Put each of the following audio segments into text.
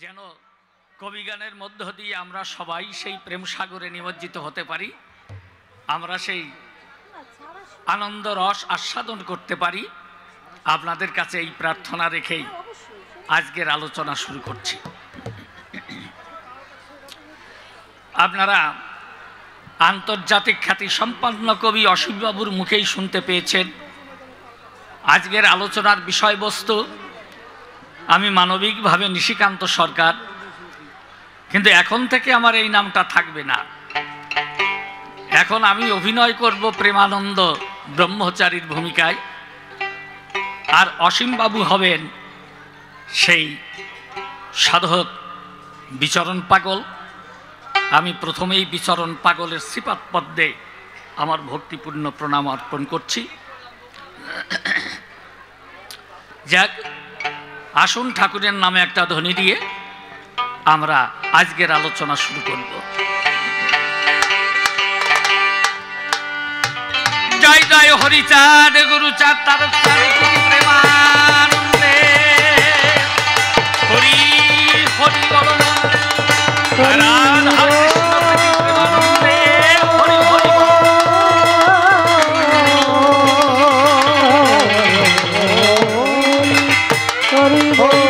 যেন কবিগানের মধ্য দিয়ে আমরা সবাই সেই প্রেম সাগরে নিমজ্জিত হতে পারি, আমরা সেই আনন্দ রস আস্বাদন করতে পারি। আপনাদের কাছে এই প্রার্থনা রেখেই আজকের আলোচনা শুরু করছি। আপনারা আন্তর্জাতিক খ্যাতি সম্পন্ন কবি অসীমবাবুর মুখেই শুনতে পেয়েছেন আজকের আলোচনার বিষয়বস্তু। আমি মানবিকভাবে নিশিকান্ত সরকার, কিন্তু এখন থেকে আমার এই নামটা থাকবে না। এখন আমি অভিনয় করব প্রেমানন্দ ব্রহ্মচারীর ভূমিকায়, আর অসীমবাবু হবেন সেই সাধক বিচরণ পাগল। আমি প্রথমেই বিচরণ পাগলের শ্রীপাদ পদ্মে আমার ভক্তিপূর্ণ প্রণাম অর্পণ করছি। যাক, আসুন ঠাকুরের নামে একটা ধ্বনি দিয়ে আমরা আজকের আলোচনা শুরু করব। জয় জয় হরিচাঁদ গুরুচাঁদ তার প্রেমানন্দে হরি হরি বল রাধা কৃষ্ণ প্রেমানন্দে হরি হরি হরি হরি।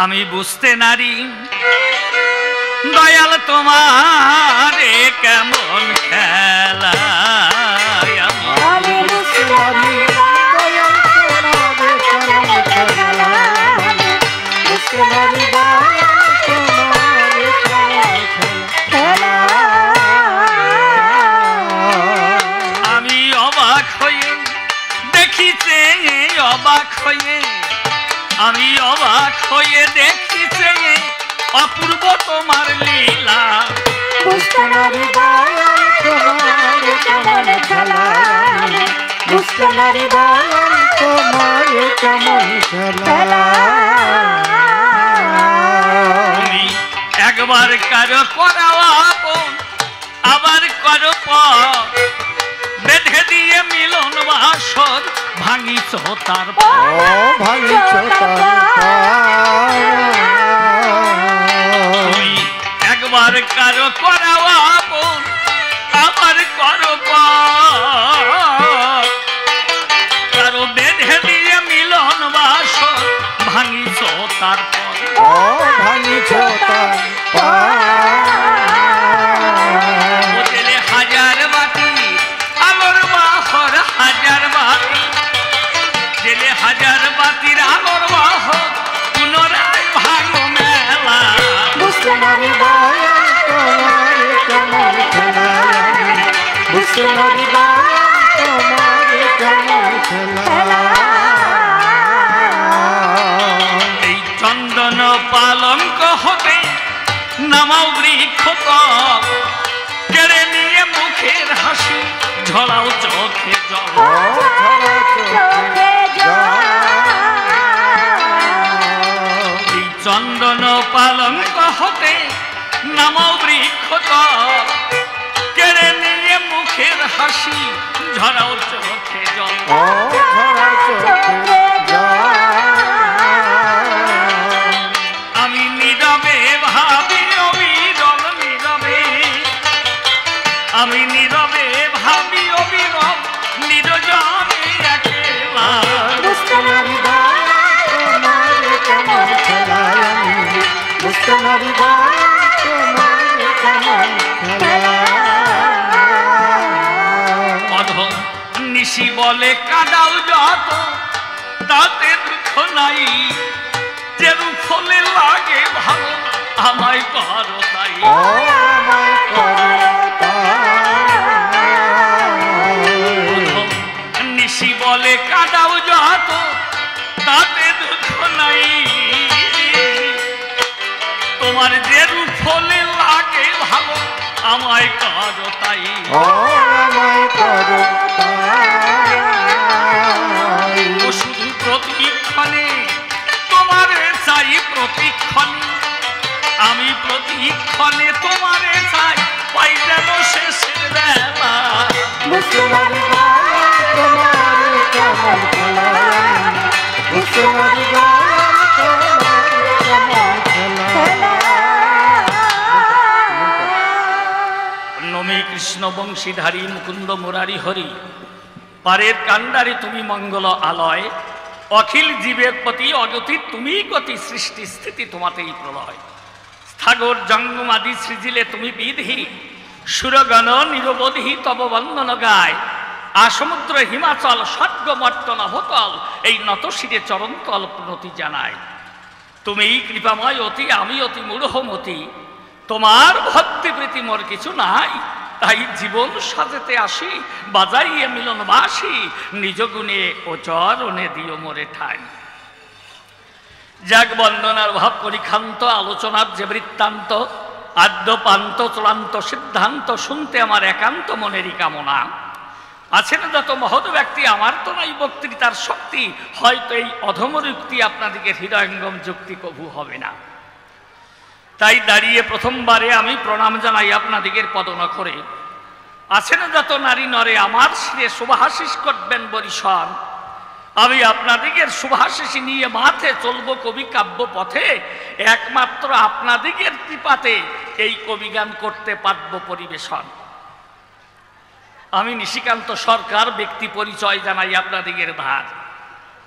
আমি বুঝতে নারী দয়াল তোমারে কেমন খেলা, আমি বুঝতে নারী দয়াল তোমারে কেমন খেলা, বুঝতে নারী দয়াল তোমারে কেমন খেলা। আমি অবাক হয়ে দেখিতে, অবাক হয়ে আমি অবাক হয়ে দেখিছে অপূর্ব তোমার লীলা, বুঝতে নারী দয়াল তোমার কেমন খেলা, বুঝতে নারী দয়াল তোমার কেমন খেলা। তুমি একবার কারো করাও আপন, আবার কারো পর বেঁধে দিয়ে মিলন বাসর ভাঙিছ তার ভাঙিছ তুমি একবার কারো করাও আপন, আবার করো কারো বেঁধে দিয়ে মিলন বাসর ভাঙিছ তারপর ভাঙিছ হাজার বাতি আলোর বাহর, হাজার বাতি জেলে হাজার বাতির আলোর বাহর পুনরায় ভাঙো মেলা, বুঝতে নারী দয়াল তোমার কেমন খেলা, বুঝতে নারী দয়াল তোমার কেমন খেলা। এই চন্দন পালঙ্ক হতে নামাও বৃক্ষ কেড়ে নিয়ে মুখের হাসি ঝরাও চোখে জল, এই চন্দন পালঙ্ক হতে নামাও বৃক্ষ কেড়ে নিয়ে মুখের হাসি ঝরাও চোখে জল। আমি নীরবে ভাবি অবিরল, নীরবে আমি নীরবে ভাবি অবিরল নিরজনে একলা, বুঝতে নারী দয়াল তোমার কেমন খেলা, বুঝতে নারী দয়াল তোমার কেমন খেলা। অধম নিশি বলে কাদাও যত তাতে দুঃখ নাই, যেরূপ ফলে লাগে ভালো আমায় করো তাই, আমায় করো নিশি বলে কাদাও যত তাতে দুঃখ নাই, তোমার যেরূপ ফলে লাগে ভালো আমায় করো তাই, আমায় করো তাই। শুধু প্রতিক্ষণে তোমার চাই প্রতিক্ষণে, আমি প্রতিক্ষণে তোমারে চাই, পাই যেন শেষের বেলা। নমী কৃষ্ণ বংশীধারী মুকুন্দ মুরারি হরি, পারের কান্ডারে তুমি মঙ্গল আলয়, অখিল জীবের প্রতি অগতি তুমি গতি, সৃষ্টি স্থিতি তোমাতেই প্রলয়। স্থাগর জঙ্গম আদি সৃজিলে তুমি বিধি, সুরগণ নিরবধি তব বন্দন গায়। আসমুদ্র হিমাচল স্বর্গ মর্তন হোতল, এই নতশিরে চরণতল প্রণতি জানায়। তুমি কৃপাময় অতি, আমি অতি মূঢ়মতি, তোমার ভক্তিপ্রীতি মোর কিছু নাই। তাই জীবন সাজাতে আসি, বাজাইয়ে মিলনবাসী, নিজ গুণে ও চরণে দিও মোরে ঠাই। যাক বন্দনার ভাব পরিক্ষান্ত, আলোচনার যে বৃত্তান্ত, আদ্য পান্ত চূড়ান্ত সিদ্ধান্ত, শুনতে আমার একান্ত মনেরই কামনা। আছেন যত মহৎ ব্যক্তি, আমার তো নাই বক্তৃতার শক্তি, হয়তো এই অধমযুক্তি আপনাদিকে হৃদয়ঙ্গম যুক্তি কভু হবে না। তাই দাঁড়িয়ে প্রথমবারে আমি প্রণাম জানাই আপনাদিগের পদনখরে। আছেন যত নারী নরে, আমার শিরে শুভাশিস করবেন বরিশন। আমি আপনাদিগের শুভাশিস নিয়ে মাথে চলবো কবি কাব্য পথে, একমাত্র আপনাদিগের কৃপাতে এই কবিগান করতে পারব পরিবেশন। আমি নিশিকান্ত সরকার, ব্যক্তি পরিচয় জানাই আপনাদিগের ধার।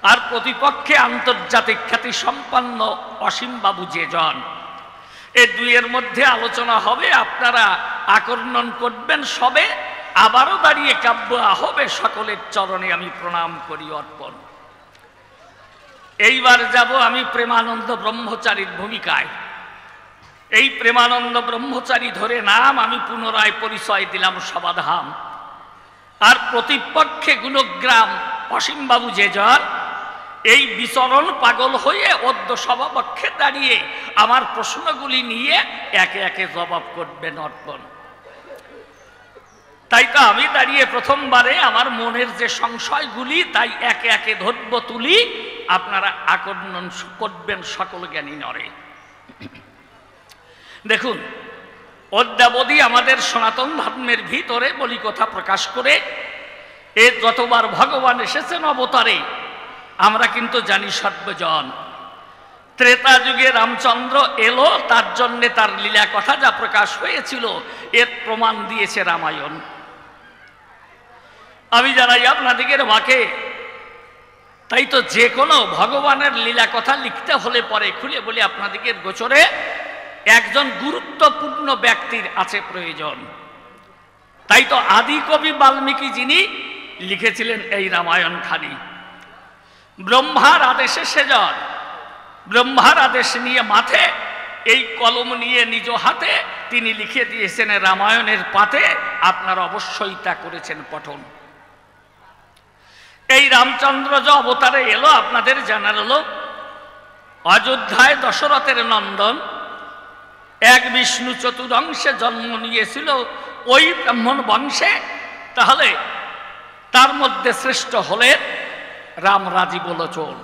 আর প্রতিপক্ষে আন্তর্জাতিক খ্যাতি সম্পন্ন অসীম বাবু যে জন। এ দুইয়ের মধ্যে আলোচনা হবে, আপনারা আকর্ষণ করবেন সবে। আবারও দাঁড়িয়ে কাব্য হবে, সকলের চরণে আমি প্রণাম করি অর্পণ। এইবার যাব আমি প্রেমানন্দ ব্রহ্মচারীর ভূমিকায়। এই প্রেমানন্দ ব্রহ্মচারী ধরে নাম আমি পুনরায় পরিচয় দিলাম সবাধাম। আর প্রতিপক্ষে গুণগ্রাম অসীমবাবু যে জন, এই বিচরণ পাগল হয়ে অদ্য সভাপক্ষে দাঁড়িয়ে আমার প্রশ্নগুলি নিয়ে একে একে জবাব করবেন অর্পণ। তাই তো আমি দাঁড়িয়ে প্রথমবারে আমার মনের যে সংশয়গুলি তাই একে একে ধরব তুলি, আপনারা আকর্ষণ করবেন সকল জ্ঞানী নরে। দেখুন, অদ্যাবধি আমাদের সনাতন ধর্মের ভিতরে বলি কথা প্রকাশ করে এ যতবার ভগবান এসেছেন অবতারে, আমরা কিন্তু জানি সর্বজন। ত্রেতা যুগে রামচন্দ্র এলো, তার জন্যে তার লীলা কথা যা প্রকাশ হয়েছিল এর প্রমাণ দিয়েছে রামায়ণ। আমি জানাই আপনাদিগের বাকে, তাই তো যে কোনো ভগবানের লীলা কথা লিখতে হলে পরে খুলে বলি আপনাদিগের গোচরে একজন গুরুত্বপূর্ণ ব্যক্তির আছে প্রয়োজন। তাই তো আদি কবি বাল্মীকি যিনি লিখেছিলেন এই রামায়ণ খানি, ব্রহ্মার আদেশে সেজন, ব্রহ্মার আদেশ নিয়ে মাথে এই কলম নিয়ে নিজ হাতে তিনি লিখে দিয়েছেন রামায়ণের পাতে। আপনারা অবশ্যই তা করেছেন পঠন। এই রামচন্দ্র যে অবতারে এলো আপনাদের জানার হলো, অযোধ্যায় দশরথের নন্দন এক বিষ্ণু চতুরংশে জন্ম নিয়েছিল ওই ব্রাহ্মণ বংশে। তাহলে তার মধ্যে শ্রেষ্ঠ হলেন রাম রাজীব লোচন।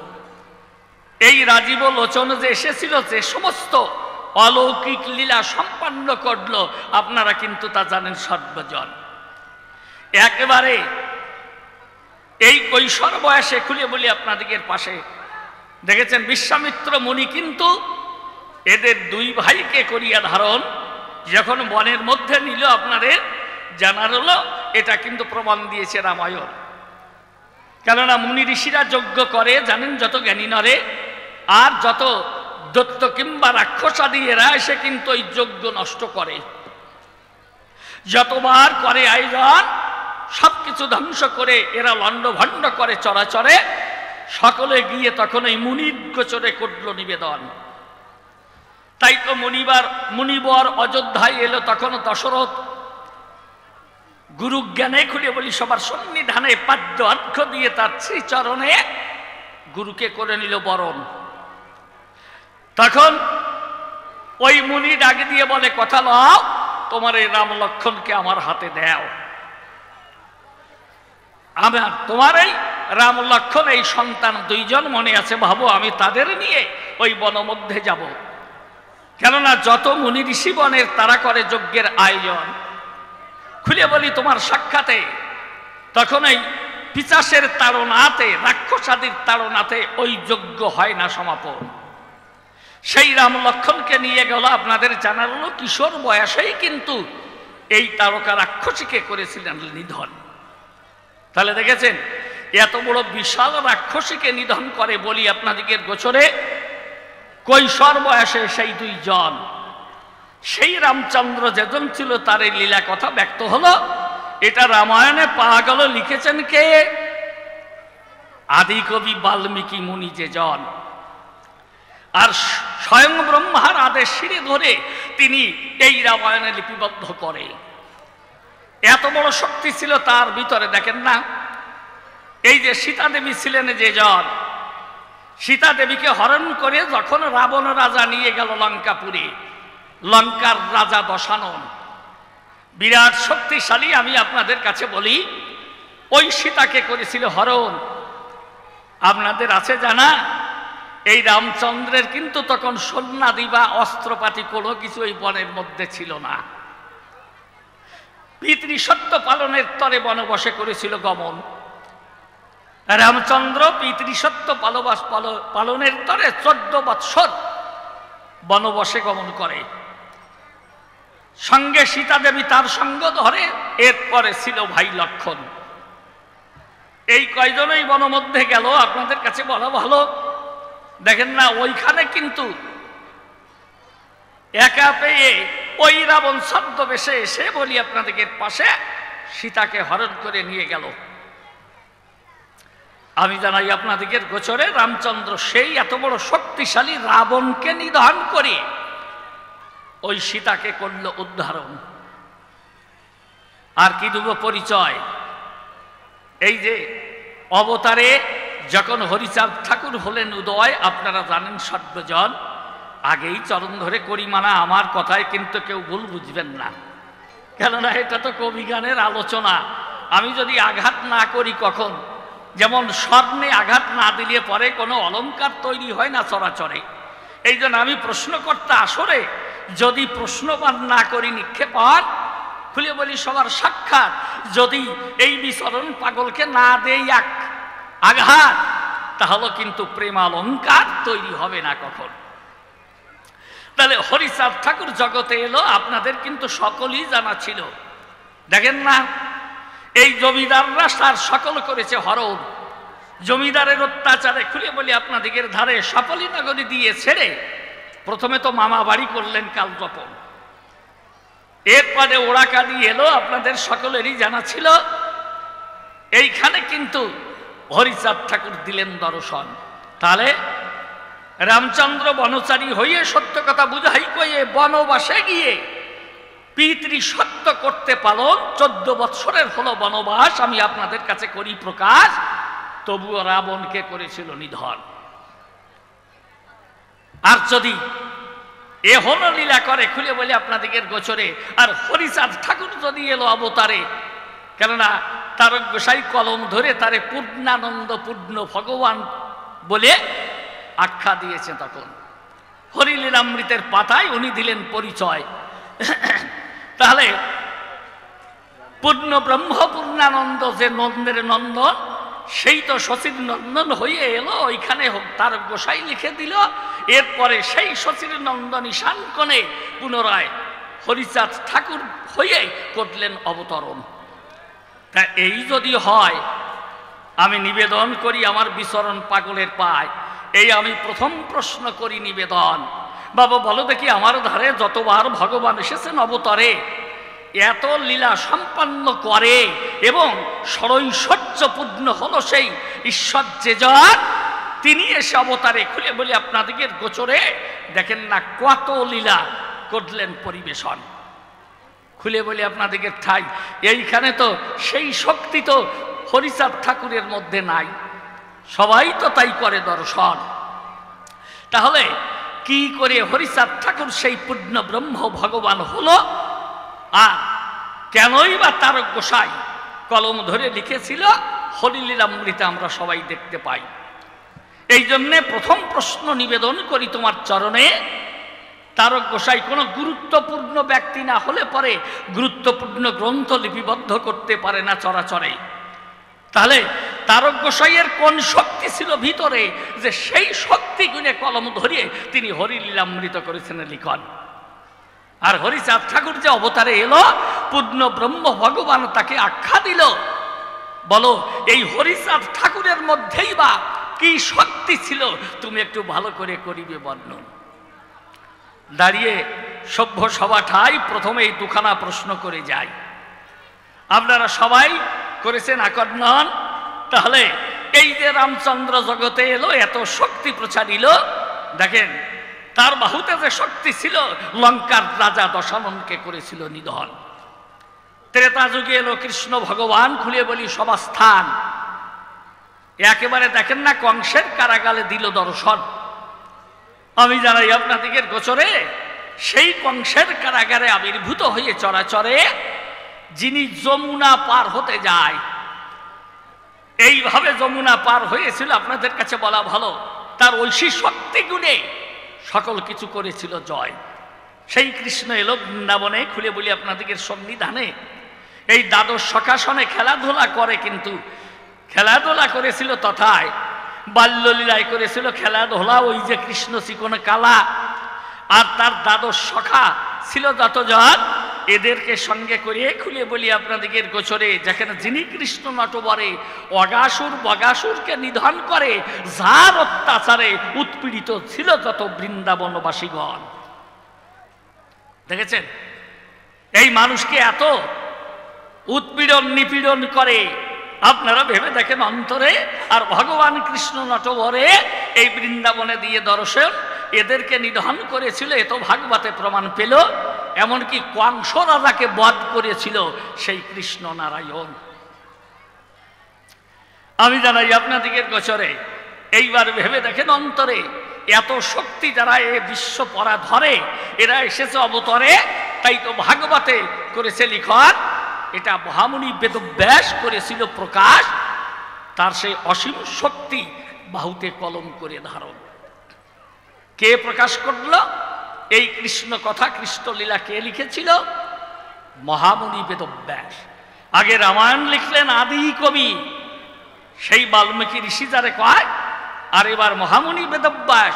এই রাজীব লোচন যে এসেছিল, যে সমস্ত অলৌকিক লীলা সম্পন্ন করলো, আপনারা কিন্তু তা জানেন সর্বজন। একেবারে এই কৈশোর বয়সে খুলে বলি আপনাদের পাশে দেখেছেন বিশ্বামিত্র মুনি কিন্তু এদের দুই ভাইকে করিয়া ধারণ যখন বনের মধ্যে নিল, আপনাদের জানার হলো এটা কিন্তু প্রমাণ দিয়েছে রামায়ণ। কেননা মুনি ঋষিরা যজ্ঞ করে জানেন, যত জ্ঞানী নরে আর যত দত্ত কিংবা রাক্ষসাদি এরা এসে কিন্তু ওই যজ্ঞ নষ্ট করে। যতবার করে আয়োজন সবকিছু ধ্বংস করে এরা লণ্ডভণ্ড করে চরাচরে, সকলে গিয়ে তখন এই মুনির গোচরে করল নিবেদন। তাই তো মুনিবর অযোধ্যায় এলো, তখন দশরথ গুরু জ্ঞানে খুলে বলি সবার সন্নিধানে পাদ্য অর্ঘ্য দিয়ে তার শ্রীচরণে গুরুকে করে নিল বরণ। তখন ওই মুনি ডাক দিয়ে বলে, কথা লও, তোমার এই রাম লক্ষণকে আমার হাতে দাও। আমার তোমার এই রাম লক্ষণ এই সন্তান দুইজন মনে আছে, ভাবো আমি তাদের নিয়ে ওই বন মধ্যে যাব। কেননা যত মুনি ঋষি বনের তারা করে যজ্ঞের আয়োজন, খুলে বলি তোমার সাক্ষাতে তখন এই পিশাচের তাড়নাতে, রাক্ষসাদির তাড়নাতে ওই যজ্ঞ হয় না সমাপন। সেই রাম লক্ষ্মণকে নিয়ে গেল, আপনাদের জানার হলো কিশোর বয়সেই কিন্তু এই তারকা রাক্ষসীকে করেছিলেন নিধন। তাহলে দেখেছেন এত বড় বিশাল রাক্ষসীকে নিধন করে বলি আপনাদিকের গোচরে কৈশোর বয়সে সেই দুইজন, সেই রামচন্দ্র যেজন ছিল তার এই লীলা কথা ব্যক্ত হলো। এটা রামায়ণে পাওয়া গেল, লিখেছেন কে? আদিকবি বাল্মীকি মুনি যেজন, আর স্বয়ং ব্রহ্মার আদেশ শিরে ধরে তিনি এই রামায়ণে লিপিবদ্ধ করে। এত বড় শক্তি ছিল তার ভিতরে। দেখেন না, এই যে সীতা দেবী ছিলেন যেজন, সীতা দেবীকে হরণ করে যখন রাবণ রাজা নিয়ে গেল লঙ্কাপুরে, লঙ্কার রাজা দশানন বিরাট শক্তিশালী। আমি আপনাদের কাছে বলি, ওই সীতাকে করেছিল হরণ। আপনাদের আছে জানা, এই রামচন্দ্রের কিন্তু তখন সৈন্যাদি বা অস্ত্রপাতি কোনো কিছু এই বনের মধ্যে ছিল না। পিতৃসত্য পালনের তরে বনবাসে করেছিল গমন। রামচন্দ্র পিতৃসত্য পালনের তরে 14 বৎসর বনবাসে গমন করে। সঙ্গে সীতা দেবী তার সঙ্গ ধরে। এরপরে ছিল ভাই লক্ষণ। এই কয়জনই বন মধ্যে গেল। আপনাদের কাছে বলা ভালো, দেখেন না ওইখানে কিন্তু একা পেয়ে ওই রাবণ ছদ্মবেশে এসে বলি আপনাদের পাশে সীতাকে হরণ করে নিয়ে গেল। আমি জানাই আপনাদের গোচরে রামচন্দ্র সেই এত বড় শক্তিশালী রাবণকে নিধন করে ওই সীতাকে করল উদ্ধারণ। আর কি দেব পরিচয়? এই যে অবতারে যখন হরিচাঁদ ঠাকুর হলেন উদয়, আপনারা জানেন সর্বজন, আগেই চরণ ধরে করি মানা, আমার কথায় কিন্তু কেউ ভুল বুঝবেন না, কেননা এটা তো কবিগানের আলোচনা। আমি যদি আঘাত না করি কখন, যেমন স্বর্ণে আঘাত না দিলে পরে কোনো অলংকার তৈরি হয় না চরাচরে। এই জন্য আমি প্রশ্নকর্তা আসরে যদি প্রশ্নবান না করি নিক্ষেপণ, খুলে বলি সবার সাক্ষাৎ, যদি এই বিচরণ পাগলকে না দেই এক আঘাত, তাহলে কিন্তু প্রেমালঙ্কার তৈরি হবে না কখন। তাহলে হরিচাঁদ ঠাকুর জগতে এলো, আপনাদের কিন্তু সকলেই জানা ছিল। দেখেন না, এই জমিদাররা তার সকল করেছে হরণ। জমিদারের অত্যাচারে খুলে বলি আপনাদের ধারে সাপলি নগরী দিয়ে ছেড়ে প্রথমে তো মামা বাড়ি করলেন কালজপন, এরপরে ওড়াকালি এলো, আপনাদের সকলেরই জানা ছিল। এইখানে কিন্তু হরিচাঁদ ঠাকুর দিলেন দর্শন। তাহলে রামচন্দ্র বনচারী হইয়ে সত্য কথা বুঝাই কয়ে বনবাসে গিয়ে পিতৃসত্য করতে পালন 14 বৎসরের হলো বনবাস। আমি আপনাদের কাছে করি প্রকাশ, তবুও রাবণকে করেছিল নিধন। আর যদি এ হল লীলা করে খুলে বলে আপনাদের গোচরে, আর হরিচাঁদ ঠাকুর যদি এলো অবতারে, কেননা তারক গোসাই কলম ধরে তারে পূর্ণানন্দ পূর্ণ ভগবান বলে আখ্যা দিয়েছে। তখন হরিলীলামৃতের পাতায় উনি দিলেন পরিচয়। তাহলে পূর্ণ ব্রহ্ম পূর্ণানন্দ যে নন্দের নন্দন, সেই তো শশীর নন্দন হয়ে এলো। ওইখানে তারক গোসাই লিখে দিল। এরপরে সেই শশীর নন্দন ঈশান কোণে পুনরায় হরিচাঁদ ঠাকুর হয়ে করলেন অবতরণ। তা এই যদি হয়, আমি নিবেদন করি আমার বিচরণ পাগলের পায়, এই আমি প্রথম প্রশ্ন করি নিবেদন, বাবা বলো দেখি আমার ধারে যতবার ভগবান এসেছেন অবতারে, এত লীলা সম্পন্ন করে এবং ষড়ৈশ্বর্যপূর্ণ হলো সেই ঈশ্বর যেজন, তিনি এসে অবতারে খুলে বলি আপনাদের গোচরে দেখেন না কত লীলা করলেন পরিবেশন। খুলে বলি আপনাদের ঠাই, এইখানে তো সেই শক্তি তো হরিচাঁদ ঠাকুরের মধ্যে নাই, সবাই তো তাই করে দর্শন। তাহলে কি করে হরিচাঁদ ঠাকুর সেই পূর্ণ ব্রহ্ম ভগবান হলো? আর কেনই বা তারক গোসাই কলম ধরে লিখেছিল হরিলীলামৃতে আমরা সবাই দেখতে পাই। এই জন্যে প্রথম প্রশ্ন নিবেদন করি তোমার চরণে, তারক গোসাই কোনো গুরুত্বপূর্ণ ব্যক্তি না হলে পরে গুরুত্বপূর্ণ গ্রন্থ লিপিবদ্ধ করতে পারে না চরাচরে। তাহলে তারক গোসাইয়ের কোন শক্তি ছিল ভিতরে যে সেই শক্তি গুণে কলম ধরিয়ে তিনি হরিলীলামৃত করেছেন লিখন। আর হরিচাঁদ ঠাকুর যে অবতারে এলো, পূর্ণ ব্রহ্ম ভগবান তাকে আখ্যা দিল। বলো এই হরিচাঁদ ঠাকুরের মধ্যেই বা কি শক্তি ছিল, তুমি একটু ভালো করে করিবে বর্ণন। দাঁড়িয়ে সভ্য সভাটাই প্রথমে এই দুখানা প্রশ্ন করে যায়। আপনারা সবাই করেছেন আকর্ষণ। তাহলে এই যে রামচন্দ্র জগতে এলো, এত শক্তি প্রচারিল, দেখেন তার বাহুতে যে শক্তি ছিল, লঙ্কার রাজা দশাননকে করেছিল নিধন। ত্রেতা যুগে এলো কৃষ্ণ ভগবান, খুলে বলি সভাস্থান, একেবারে দেখেন না কংসের কারাগারে দিল দর্শন। আমি জানাই আপনাদের গোচরে সেই কংসের কারাগারে আবির্ভূত হয়ে চরাচরে যিনি যমুনা পার হতে যায়, এইভাবে যমুনা পার হয়েছিল, আপনাদের কাছে বলা ভালো, তার ঐশী শক্তি গুণে সকল কিছু করেছিল জয়। সেই কৃষ্ণ এলো বৃন্দাবনে, খুলে বলি আপনাদের সন্নিধানে। এই দ্বাদশ সখাসনে খেলাধুলা করে, কিন্তু খেলাধুলা করেছিল তথায় বাল্যলীলায় করেছিল খেলাধুলা। ওই যে কৃষ্ণ চিকন কালা আর তার দ্বাদশ সখা ছিল যতজন, এদেরকে সঙ্গে করে খুলে বলি আপনাদের গোচরে, যেখানে যিনি কৃষ্ণ নটবরে অগাসুর বগাসুরকে নিধন করে, যার অত্যাচারে উৎপীড়িত ছিল যত বৃন্দাবনবাসীগণ। দেখেছেন এই মানুষকে এত উৎপীড়ন নিপীড়ন করে, আপনারা ভেবে দেখেন অন্তরে। আর ভগবান কৃষ্ণ নটবরে এই বৃন্দাবনে দিয়ে দর্শন, এদেরকে নিধন করেছিল, এ তো ভাগবতে প্রমাণ পেল। এমনকি কংস রাজাকে বধ করেছিল সেই কৃষ্ণ নারায়ণ। আমি জানাই আপনাদের গোচরে, এইবার ভেবে দেখেন অন্তরে এত শক্তি যারা এ বিশ্ব পরা ধরে, এরা এসেছে অবতরে, তাই তো ভাগবতে করেছে লিখন। এটা মহামুনি বেদব্যাস করেছিল প্রকাশ, তার সেই অসীম শক্তি বাহুতে কলম করে ধারণ। কে প্রকাশ করল এই কৃষ্ণ কথা, কৃষ্ণ লীলা কে লিখেছিল? মহামুনি বেদব্যাস। আগে রামায়ণ লিখলেন আদি কবি সেই বাল্মীকি ঋষি যারে কয়, আর এবার মহামুনি বেদব্যাস।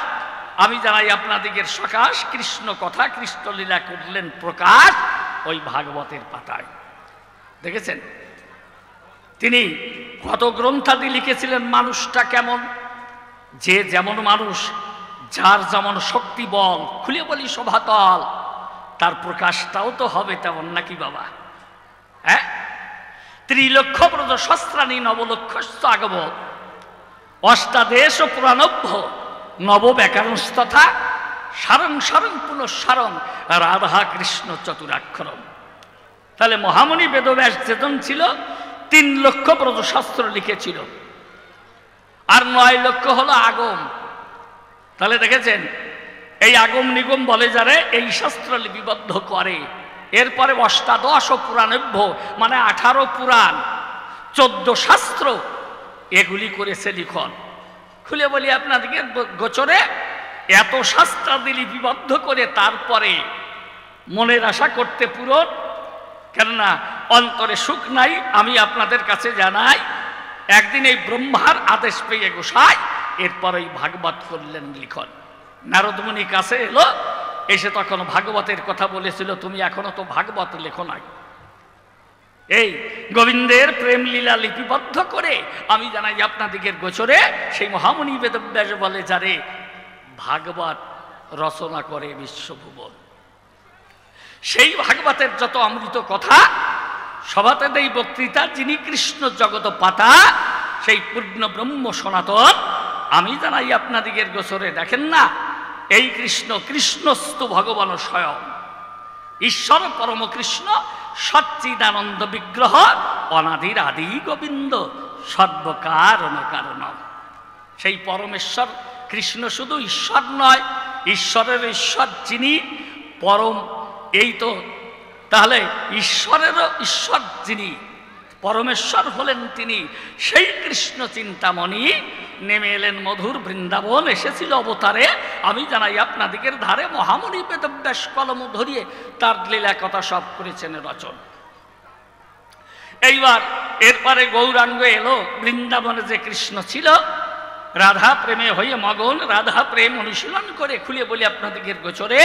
আমি জানাই আপনাদের সকাশ কৃষ্ণ কথা কৃষ্ণ লীলা করলেন প্রকাশ ওই ভাগবতের পাতায়। দেখেছেন তিনি কত গ্রন্থাদি লিখেছিলেন। মানুষটা কেমন, যে যেমন মানুষ, যার যেমন শক্তি বল, খুলে বলি শোভাতল, তার প্রকাশটাও তো হবে তেমন নাকি বাবা? হ্যাঁ, ত্রিলক্ষ ব্রজ শস্ত্রাণী নবলক্ষস্য আগব, অষ্টাদেশ পুরাণভ্য নব ব্যাকরণস্তথা সারং সারং পুনঃসারং রাধা কৃষ্ণ চতুরাক্ষরম। তাহলে মহামুনি বেদব্যাস যেজন ছিল 3 লক্ষ ব্রজশাস্ত্র লিখেছিল, আর 9 লক্ষ হলো আগম। তাহলে দেখেছেন এই আগম নিগম বলে যারে এই শাস্ত্র লিপিবদ্ধ করে। এরপরে অষ্টাদশ পুরাণভ্য মানে 18 পুরাণ 14 শাস্ত্র এগুলি করেছে লিখন। খুলে বলি আপনাদেরকে গোচরে এত শাস্ত্রাদি লিপিবদ্ধ করে তারপরে মনের আশা করতে পূরণ, কেননা অন্তরে সুখ নাই। আমি আপনাদের কাছে জানাই, একদিন এই ব্রহ্মার আদেশ পেয়ে গোসাই এরপর এই ভাগবত করলেন লিখন। নারদমুনি কাছে এলো, এসে তখন ভাগবতের কথা বলেছিল, তুমি এখনো তো ভাগবত লেখো নাই। এই গোবিন্দের প্রেম লীলা লিপিবদ্ধ করে আমি জানাই আপনাদিগের গোচরে সেই মহামুনি বেদব্যাস বলে যারে ভাগবত রচনা করে বিশ্বভুবন। সেই ভাগবতের যত অমৃত কথা সভাতে দেই বক্তৃতা, যিনি কৃষ্ণ জগত পাতা সেই পূর্ণ ব্রহ্ম সনাতন। আমি জানাই আপনাদিগের গোচরে দেখেন না এই কৃষ্ণ, কৃষ্ণস্তু ভগবান স্বয়ং, ঈশ্বর পরম কৃষ্ণ সচ্চিদানন্দ বিগ্রহ অনাদির আদি গোবিন্দ সর্বকারণ কারণ। সেই পরমেশ্বর কৃষ্ণ শুধু ঈশ্বর নয়, ঈশ্বরের ঈশ্বর যিনি পরম, এই তো তাহলে ঈশ্বরেরও ঈশ্বর যিনি পরমেশ্বর হলেন তিনি, সেই কৃষ্ণ চিন্তামণি নেমে এলেন মধুর বৃন্দাবন, এসেছিল অবতারে। আমি জানাই আপনাদিগের ধারে মহামণি বেদব্যাস কলম ধরিয়ে তার লীলা কথা সব করেছেন রচন। এইবার এরপরে গৌরাঙ্গ এলো। বৃন্দাবনে যে কৃষ্ণ ছিল রাধা প্রেমে হয়ে মগন, রাধা প্রেম অনুশীলন করে খুলে বলি আপনাদিগের গোচরে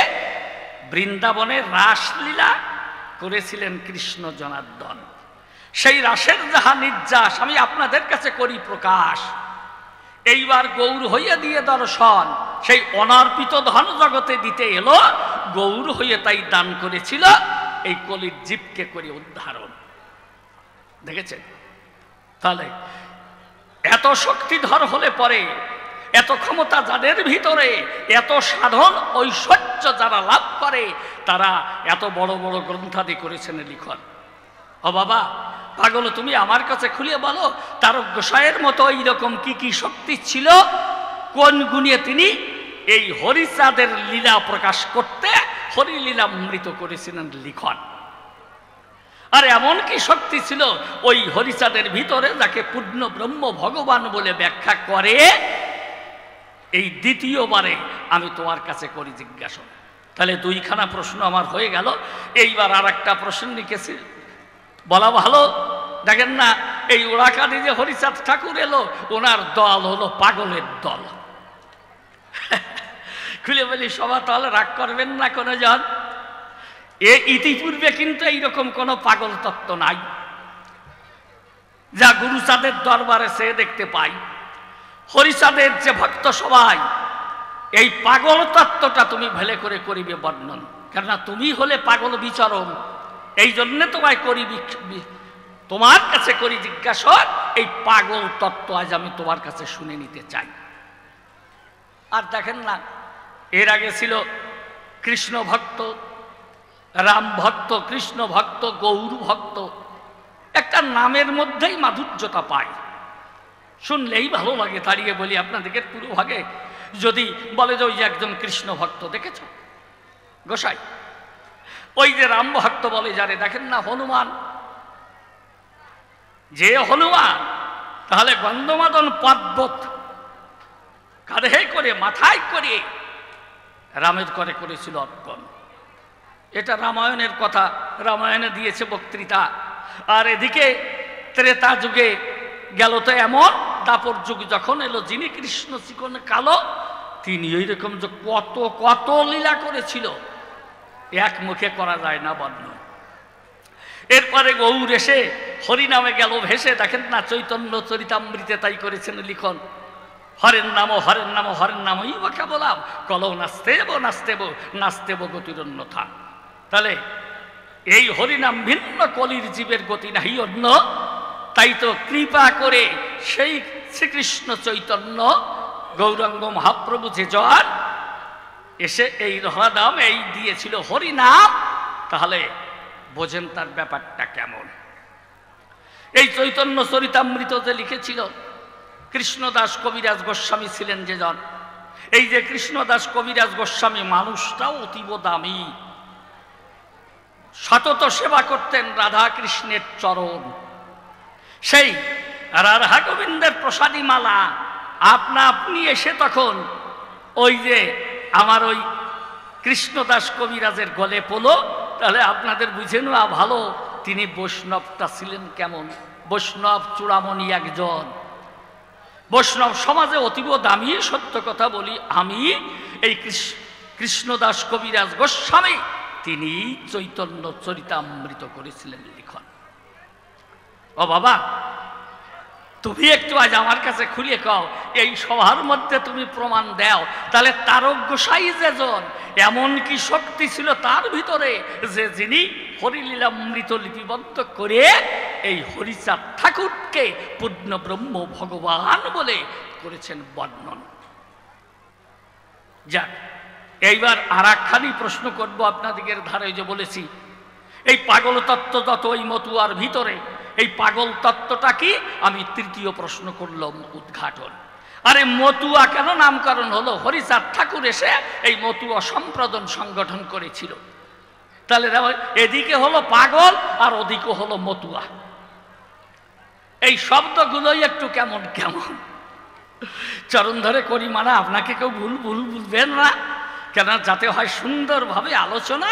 বৃন্দাবনে রাসলীলা করেছিলেন কৃষ্ণ জনার্দন। সেই রাসের যাহা নির্যাস আমি আপনাদের কাছে করি প্রকাশ। এইবার গৌর হইয়া দিয়ে দর্শন, সেই অনর্পিত ধন জগতে দিতে এলো। গৌর হইয়া তাই দান করেছিল এই কলির জীবকে করে উদ্ধারণ। দেখেছেন? তাহলে এত শক্তিধর হলে পরে, এত ক্ষমতা যাদের ভিতরে, এত সাধন ঐশ্বর্য যারা লাভ করে, তারা এত বড় বড় গ্রন্থাদি করেছেন লিখন। ও বাবা পাগল, তুমি আমার কাছে খুলে বলো তারক গোসাইয়ের মতো এইরকম কি কি শক্তি ছিল, কোন গুণে তিনি এই হরিচাঁদের লীলা প্রকাশ করতে হরিলীলামৃত করেছিলেন লিখন। আর এমন কি শক্তি ছিল ওই হরিচাঁদের ভিতরে, যাকে পূর্ণ ব্রহ্ম ভগবান বলে ব্যাখ্যা করে। এই দ্বিতীয়বারে আমি তোমার কাছে করি জিজ্ঞাসা। তাহলে দুইখানা প্রশ্ন আমার হয়ে গেল। এইবার আর একটা প্রশ্ন লিখেছি, বলা ভালো। দেখেন না, এই ওড়াকানি যে হরিচাঁদ ঠাকুর এলো, ওনার দল হলো পাগলের দল। খুলে বলি সভা, তাহলে রাগ করবেন না কোনো জন। ইতিপূর্বে কিন্তু এইরকম কোন পাগল তত্ত্ব নাই যা গুরুচাঁদের দরবারে সে দেখতে পাই। হরিচাঁদের যে ভক্ত সবাই, এই পাগল তত্ত্বটা তুমি ভেলে করে করিবে বর্ণন, কেননা তুমি হলে পাগল বিচরণ। এই জন্য তোমায় করি, তোমার কাছে করি জিজ্ঞাসা। এই পাগল তত্ত্ব আজ আমি তোমার কাছে শুনে নিতে চাই। আর দেখেন না, এর আগে ছিল কৃষ্ণ ভক্ত, রাম ভক্ত, কৃষ্ণ ভক্ত, গৌর ভক্ত। একটা নামের মধ্যেই মাধুর্যতা পায়, শুনলেই ভালো লাগে। দাঁড়িয়ে বলি আপনাদেরকে, পুরো ভাগে যদি বলে যে ওই যে একজন কৃষ্ণ ভক্ত দেখেছ গোসাই, ওই যে রাম ভক্ত বলে যারে, দেখেন না হনুমান, যে হনুমান তাহলে গন্ধমাদন পর্বত কাঁধে করে মাথায় করে রামের করে করেছিল অর্পণ। এটা রামায়ণের কথা, রামায়ণে দিয়েছে বক্তৃতা। আর এদিকে ত্রেতা যুগে গেল তো এমন, দাপর যুগ যখন এলো, যিনি কৃষ্ণ চিকন কালো, তিনি এইরকম যে কত কত লীলা করেছিল, এক মুখে করা যায় না বর্ণন। এরপরে গৌর এসে হরিনামে গেল ভেসে। দেখেন না চৈতন্য চরিতামৃতে তাই করেছেন লিখন, হরের নাম হরের নাম হরের নাম ইবাকে বলাম, কলৌ নাস্তেব নাস্তেব নাস্তেব গতির অন্যথা। তাহলে এই হরিনাম ভিন্ন, কলির জীবের গতি নাহি অন্য। তাই তো কৃপা করে সেই শ্রীকৃষ্ণ চৈতন্য গৌরাঙ্গ মহাপ্রভু যে জন এসে এই হরনাম এই দিয়েছিল হরিনাম। তাহলে বোঝেন তার ব্যাপারটা কেমন। এই চৈতন্য চরিতামৃত যে লিখেছিল কৃষ্ণদাস কবিরাজ গোস্বামী ছিলেন যে জন, এই যে কৃষ্ণদাস কবিরাজ গোস্বামী মানুষটাও অতীব দামি, সতত সেবা করতেন রাধা কৃষ্ণের চরণ। সেই রাধা গোবিন্দের প্রসাদী মালা আপনা আপনি এসে তখন ওই যে আমার ওই কৃষ্ণদাস কবিরাজের গলে পড়ল। তাহলে আপনাদের বুঝে নেওয়া ভালো তিনি বৈষ্ণবটা ছিলেন কেমন। বৈষ্ণব চূড়ামণি একজন, বৈষ্ণব সমাজে অতীব দামি। সত্য কথা বলি, আমি এই কৃষ্ণদাস কবিরাজ গোস্বামী তিনি চৈতন্য চরিতামৃত করেছিলেন লিখন। ও বাবা, তুমি একটু আজ আমার কাছে খুলে কও, এই সভার মধ্যে তুমি প্রমাণ দাও, তাহলে তারক গোসাই যেজন এমন কি শক্তি ছিল তার ভিতরে, যে যিনি হরিলীলামৃত লিপিবদ্ধ করে এই হরিচাঁদ ঠাকুরকে পূর্ণ ব্রহ্ম ভগবান বলে করেছেন বর্ণন। যাক, এইবার আর একখানি প্রশ্ন করবো আপনাদিগের ধারে। যে বলেছি এই পাগল তত্ত্ব যত ওই মতুয়ার ভিতরে, এই পাগল তত্ত্বটা কি, আমি তৃতীয় প্রশ্ন করলাম উদ্ঘাটন। আরে মতুয়া কেন নামকরণ হলো? হরিচাঁদ ঠাকুর এসে এই মতুয়া সম্প্রদান সংগঠন করেছিল। তাহলে এদিকে হলো পাগল আর ওদিকে হলো মতুয়া। এই শব্দগুলোই একটু কেমন কেমন। চরণ ধরে করি মানা, আপনাকে কেউ ভুল ভুল বুঝবেন না, কেন যাতে হয় সুন্দরভাবে আলোচনা,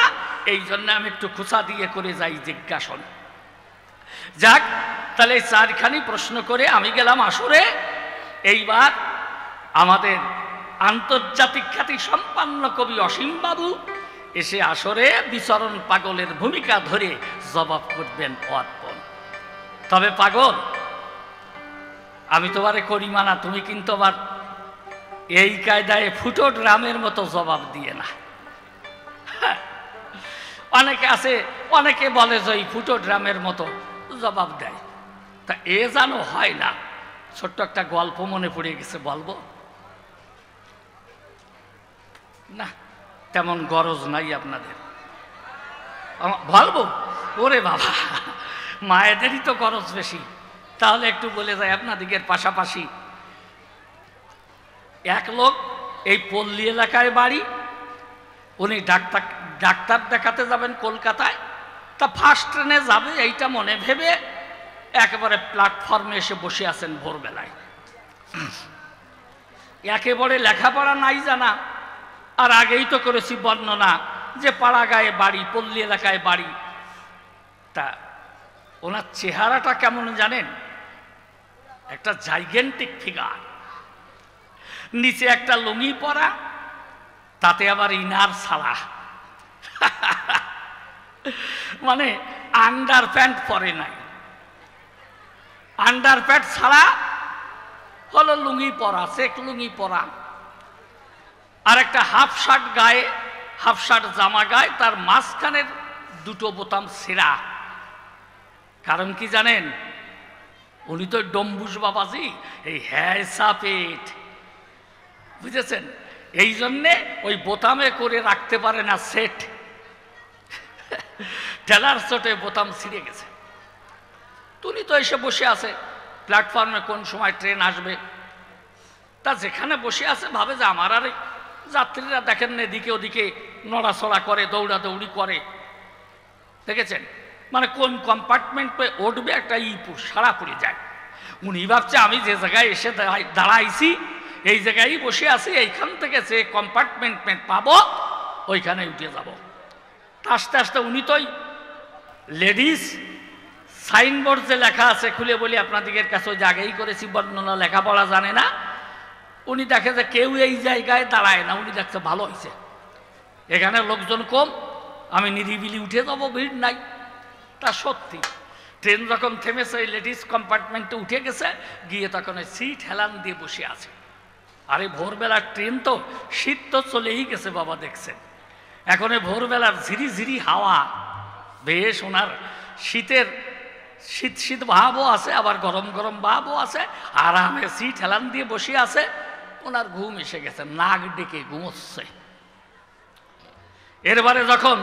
এই জন্য আমি একটু খোঁচা দিয়ে করে যাই জিজ্ঞাসন। যাক, তাহলে এই চারখানি প্রশ্ন করে আমি গেলাম আসরে। এইবার আমাদের আন্তর্জাতিক খ্যাতি সম্পন্ন কবি অসীম বাবু এসে আসরে বিচরণ পাগলের ভূমিকা ধরে জবাব করবেন অর্পণ। তবে পাগল, আমি তোমারে করি মানা, তুমি কিন্তু আবার এই কায়দায় ফুটো ড্রামের মতো জবাব দিয়ে না। অনেকে আছে, অনেকে বলে যে এই ফুটো ড্রামের মতো জবাব দেয়, তা এ জানো হয় না। ছোট্ট একটা গল্প মনে পড়ে গেছে, বলবো না? তেমন গরজ নাই আপনাদের, বলবো? ওরে বাবা, মায়েদেরই তো গরজ বেশি। তাহলে একটু বলে যায় আপনাদিকের পাশাপাশি। এক লোক এই পল্লী এলাকায় বাড়ি, উনি ডাক্তার দেখাতে যাবেন কলকাতায়। তা ফার্স্ট ট্রেনে যাবে এইটা মনে ভেবে একেবারে প্ল্যাটফর্মে এসে বসে আছেন ভোরবেলায়। একেবারে লেখাপড়া নাই জানা, আর আগেই তো করেছি বর্ণনা যে পাড়া গায়ে বাড়ি, পল্লী এলাকায় বাড়ি। তা ওনার চেহারাটা কেমন জানেন? একটা জাইগেন্টিক ফিগার, নিচে একটা লুঙ্গি পরা, তাতে আবার ইনার ছাড়া, মানে আন্ডার প্যান্ট পরে নাই, আন্ডার প্যান্ট ছাড়া হলো লুঙ্গি পরা, চেক লুঙ্গি পরা, আর একটা হাফ শার্ট গায়ে, হাফ শার্ট জামা গায়ে, তার মাঝখানের দুটো বোতাম ছেঁড়া। কারণ কি জানেন? উনি তো ডম্বুজ বাবাজি, এই হ্যাঁসা পেট, বুঝেছেন? এই জন্যে ওই বোতামে করে রাখতে পারে না সেট, টেলার চোটে বোতাম ছিঁড়ে গেছে। উনি তো এসে বসে আছে প্ল্যাটফর্মে, কোন সময় ট্রেন আসবে। তা যেখানে বসে আছে ভাবে যে আমার আর যাত্রীরা দেখেন না এদিকে ওদিকে নড়াচড়া করে, দৌড়াদৌড়ি করে, দেখেছেন? মানে কোন কম্পার্টমেন্টে উঠবে একটা সারা পড়ে যায়। উনি ভাবছে আমি যে জায়গায় এসে দাঁড়াইছি এই জায়গায় বসে আছি, এইখান থেকে যে কম্পার্টমেন্ট পাবো ওইখানে উঠে যাব। আস্তে আস্তে উনি তো লেডিস সাইনবোর্ড যে লেখা আছে, খুলে বলি আপনাদের কাছে, ওই জায়গায় করেছি বর্ণনা, লেখাপড়া জানে না। উনি দেখে যে কেউ এই জায়গায় দাঁড়ায় না, উনি দেখছে ভালো হয়েছে, এখানে লোকজন কম, আমি নিরিবিলি উঠে যাবো, ভিড় নাই। তা সত্যি ট্রেন যখন থেমেছে, ওই লেডিস কম্পার্টমেন্টে উঠে গেছে, গিয়ে তখন ওই সিট হেলান দিয়ে বসে আছে। আরে ভোরবেলার ট্রেন তো, শীত তো চলেই গেছে বাবা, দেখছেন? এখন ভোরবেলার ঝিরি ঝিরি হাওয়া, বেশ ওনার শীতের শীত শীত ভাবও আছে, আবার গরম গরম ভাবও আছে, আরামে সিট হেলান দিয়ে বসে আছে। ওনার ঘুম এসে গেছে, নাক ডেকে ঘুমোচ্ছে। এরবারে যখন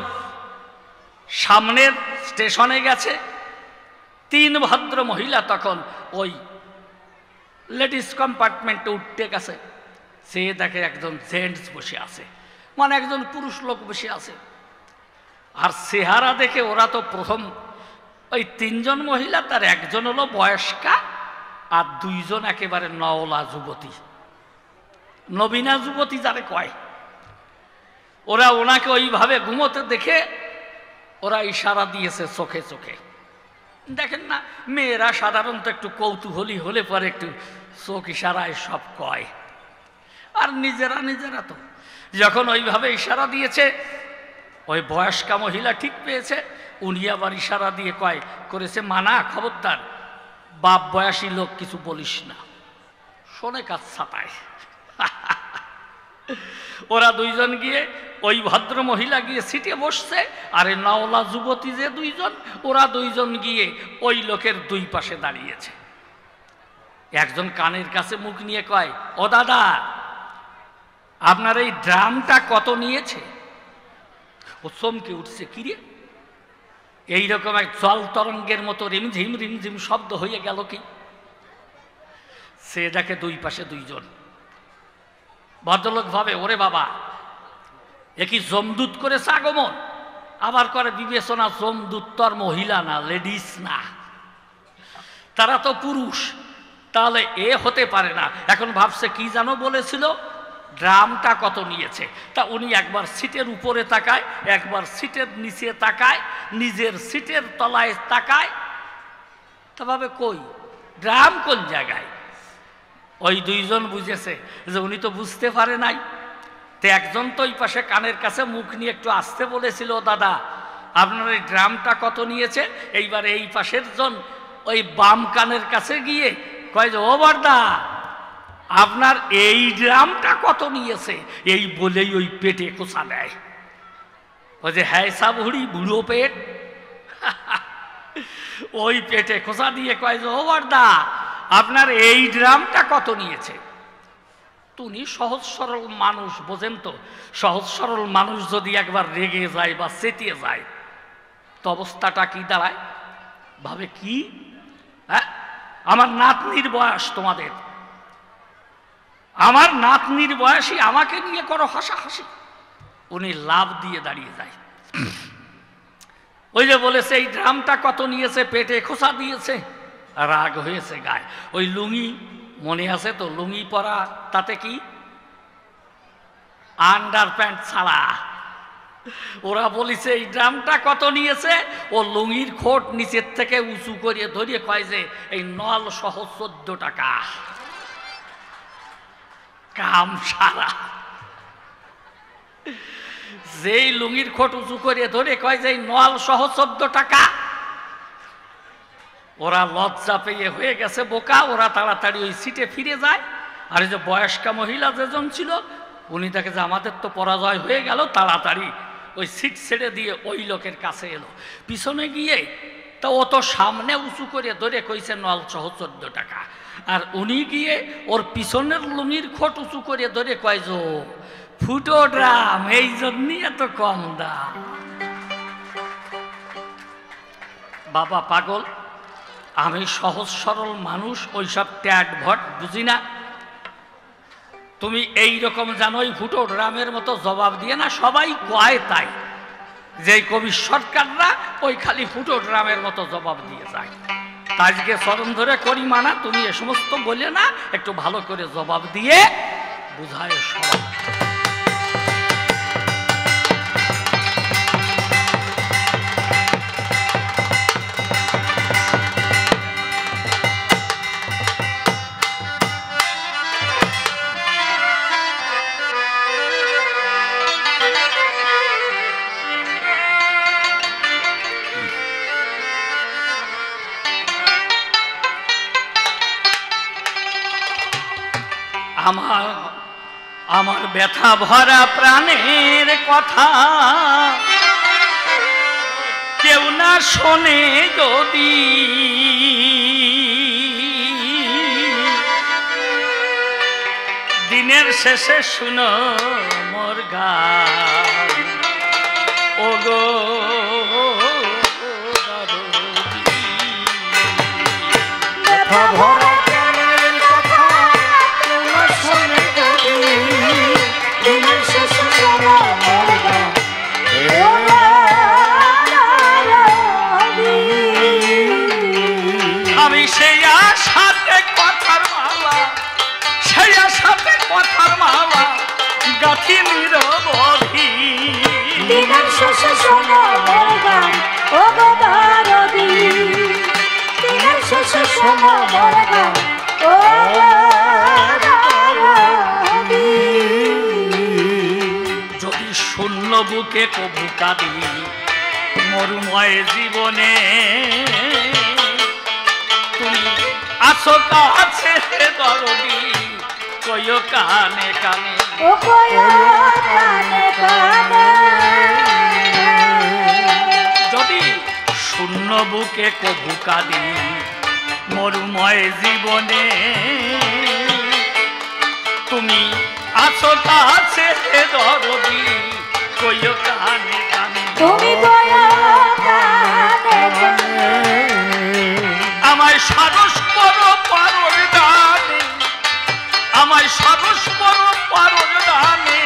সামনের স্টেশনে গেছে, তিন ভদ্র মহিলা তখন ওই লেডিস কম্পার্টমেন্টে উঠতে গেছে। সে দেখে একজন জেন্টস বসে আছে, মানে একজন পুরুষ লোক বসে আছে। আর চেহারা দেখে ওরা তো প্রথম, ওই তিনজন মহিলা, তার একজন হলো বয়স্কা, আর দুইজন একেবারে নওলা যুবতী, নবীনা যুবতী যারে কয়। ওরা ওনাকে ওইভাবে ঘুমোতে দেখে ওরা ইশারা দিয়েছে চোখে চোখে। দেখেন না, মেয়েরা সাধারণত একটু কৌতূহলী হলে পরে একটু চোখ ইশারায় সব কয়, আর নিজেরা নিজেরা তো যখন ওইভাবে ইশারা দিয়েছে, ওই বয়স্কা মহিলা ঠিক পেয়েছে। উনি আবার ইশারা দিয়ে করেছে, মানা খবরদার, বাপ বয়সী লোক কিছু বলিস না, শোনে কাজ ছাপায়। ওরা দুইজন গিয়ে, ওই ভদ্র মহিলা গিয়ে সিটে বসছে, আর এই নওলা যুবতী যে দুইজন, ওরা দুইজন গিয়ে ওই লোকের দুই পাশে দাঁড়িয়েছে। একজন কানের কাছে মুখ নিয়ে কয়, ও দাদা, আপনার এই ড্রামটা কত নিয়েছে? ও চমকে উঠছে, কিরে এইরকম এক জল তরঙ্গের মতো রিমঝিম রিমঝিম শব্দ হয়ে গেল কি? সে দেখে দুই পাশে দুইজন। ভদ্রলোক ভাবে, ওরে বাবা, এ কি জমদূত করেছে আগমন? আবার করে বিবেচনা, জমদূত তো আর মহিলা না, লেডিস না। তারা তো পুরুষ, তাহলে এ হতে পারে না। এখন ভাবছে কি জানো বলেছিল, ড্রামটা কত নিয়েছে। তা উনি একবার সিটের উপরে তাকায়, একবার সিটের নিচে তাকায়, নিজের সিটের তলায় তাকায়, তা ভাবে কই ড্রাম কোন জায়গায়। ওই দুইজন বুঝেছে যে উনি তো বুঝতে পারে নাই। তো একজন তো ওই পাশে কানের কাছে মুখ নিয়ে একটু আসতে বলেছিল, দাদা আপনার এই ড্রামটা কত নিয়েছে। এইবার এই পাশের জন ওই বাম কানের কাছে গিয়ে কয় যে ও বর্দা আপনার এই ড্রামটা কত নিয়েছে। এই বলেই ওই পেটে খোঁচা দেয়। ওই যে হ্যাঁ সাবুড়ি বুড়ো পেট, ওই পেটে খোঁচা দিয়ে কয় যে ও বর্দা আপনার এই ড্রামটা কত নিয়েছে। উনি সহজ সরল মানুষ, বোঝেন তো, সহজ সরল মানুষ যদি একবার রেগে যায় বা চেতিয়ে যায় তো অবস্থাটা কি দাঁড়ায়। ভাবে কি, হ্যাঁ আমার নাতনির বয়স তোমাদের, আমার নাতনির বয়সী আমাকে নিয়ে করো হাসাহাসি। উনি লাভ দিয়ে দাঁড়িয়ে যায়। ওই যে বলেছে এই ড্রামটা কত নিয়েছে, পেটে খোঁচা দিয়েছে, রাগ হয়েছে গায়ে। ওই লুঙ্গি মনে আছে তো, লুঙ্গি পরা, তাতে কি আন্ডার প্যান্ট ছাড়া। ওরা বলেছে এই ড্রামটা কত নিয়েছে, ও লুঙ্গির খোট নিচের থেকে উঁচু করিয়ে ধরিয়ে কয় যে এই নল সহ 14 টাকা। কাম সারা। যেই লুঙ্গির খোট উঁচু করিয়ে ধরে কয় যে নল সহ 14 টাকা। ওরা লজ্জা পেয়ে হয়ে গেছে বোকা, ওরা তাড়াতাড়ি ওই সিটে ফিরে যায়। আর এই যে বয়স্কা মহিলা যেজন ছিল উনি দেখে যে আমাদের তো পরাজয় হয়ে গেল, তাড়াতাড়ি ওই সিট ছেড়ে দিয়ে ওই লোকের কাছে এলো। পিছনে গিয়ে তা ও তো সামনে উঁচু করে ধরে কইছে নল সহ 14 টাকা। আর উনি গিয়ে ওর পিছনের লুঙ্গির খোট উঁচু করে ধরে কয় যে ফুটো ড্রাম, এই জন্যই এত কম দাম। বাবা পাগল, আমি সহজ সরল মানুষ, ওইসব ট্যাট ভট বুঝি না। তুমি এই রকম জানোই ফুটো ড্রামের মতো জবাব দিয়ে না, সবাই কয় তাই যে কবি সরকাররা ওই খালি ফুটো ড্রামের মতো জবাব দিয়ে যায়। আজকে চরণ ধরে করি মানা, তুমি এ সমস্ত বলে না, একটু ভালো করে জবাব দিয়ে বুঝায় সব। আমার ব্যথা ভরা প্রাণের কথা কেউ না শোনে যদি, দিনের শেষে শুনো মোর গান। ও গো ব্যথা ভরা আমি সেই আশাতে কথার মালা, সেই আশাতে কথার মালা গাথি নিরবধি। দিনের শেষে শোনো মোর গান, ও গো দরদি। দিনের শেষে শোনো মোর গান, ও দরদি। যদি শূন্য বুকে কবু কাঁদি মরুময় জীবনে, তুমি আছো কাছে দরদি, কইও কানে কানে, ও কইও কানে কানে। যদি শূন্য বুকে কবু কাঁদি মরুময় জীবনে, তুমি আছো কাছে দরদি, কইও কানে কানে, তুমি কইও কানে কানে। আমায় সারস করো পারল দানে, আমায় সারস করো পারল দানে,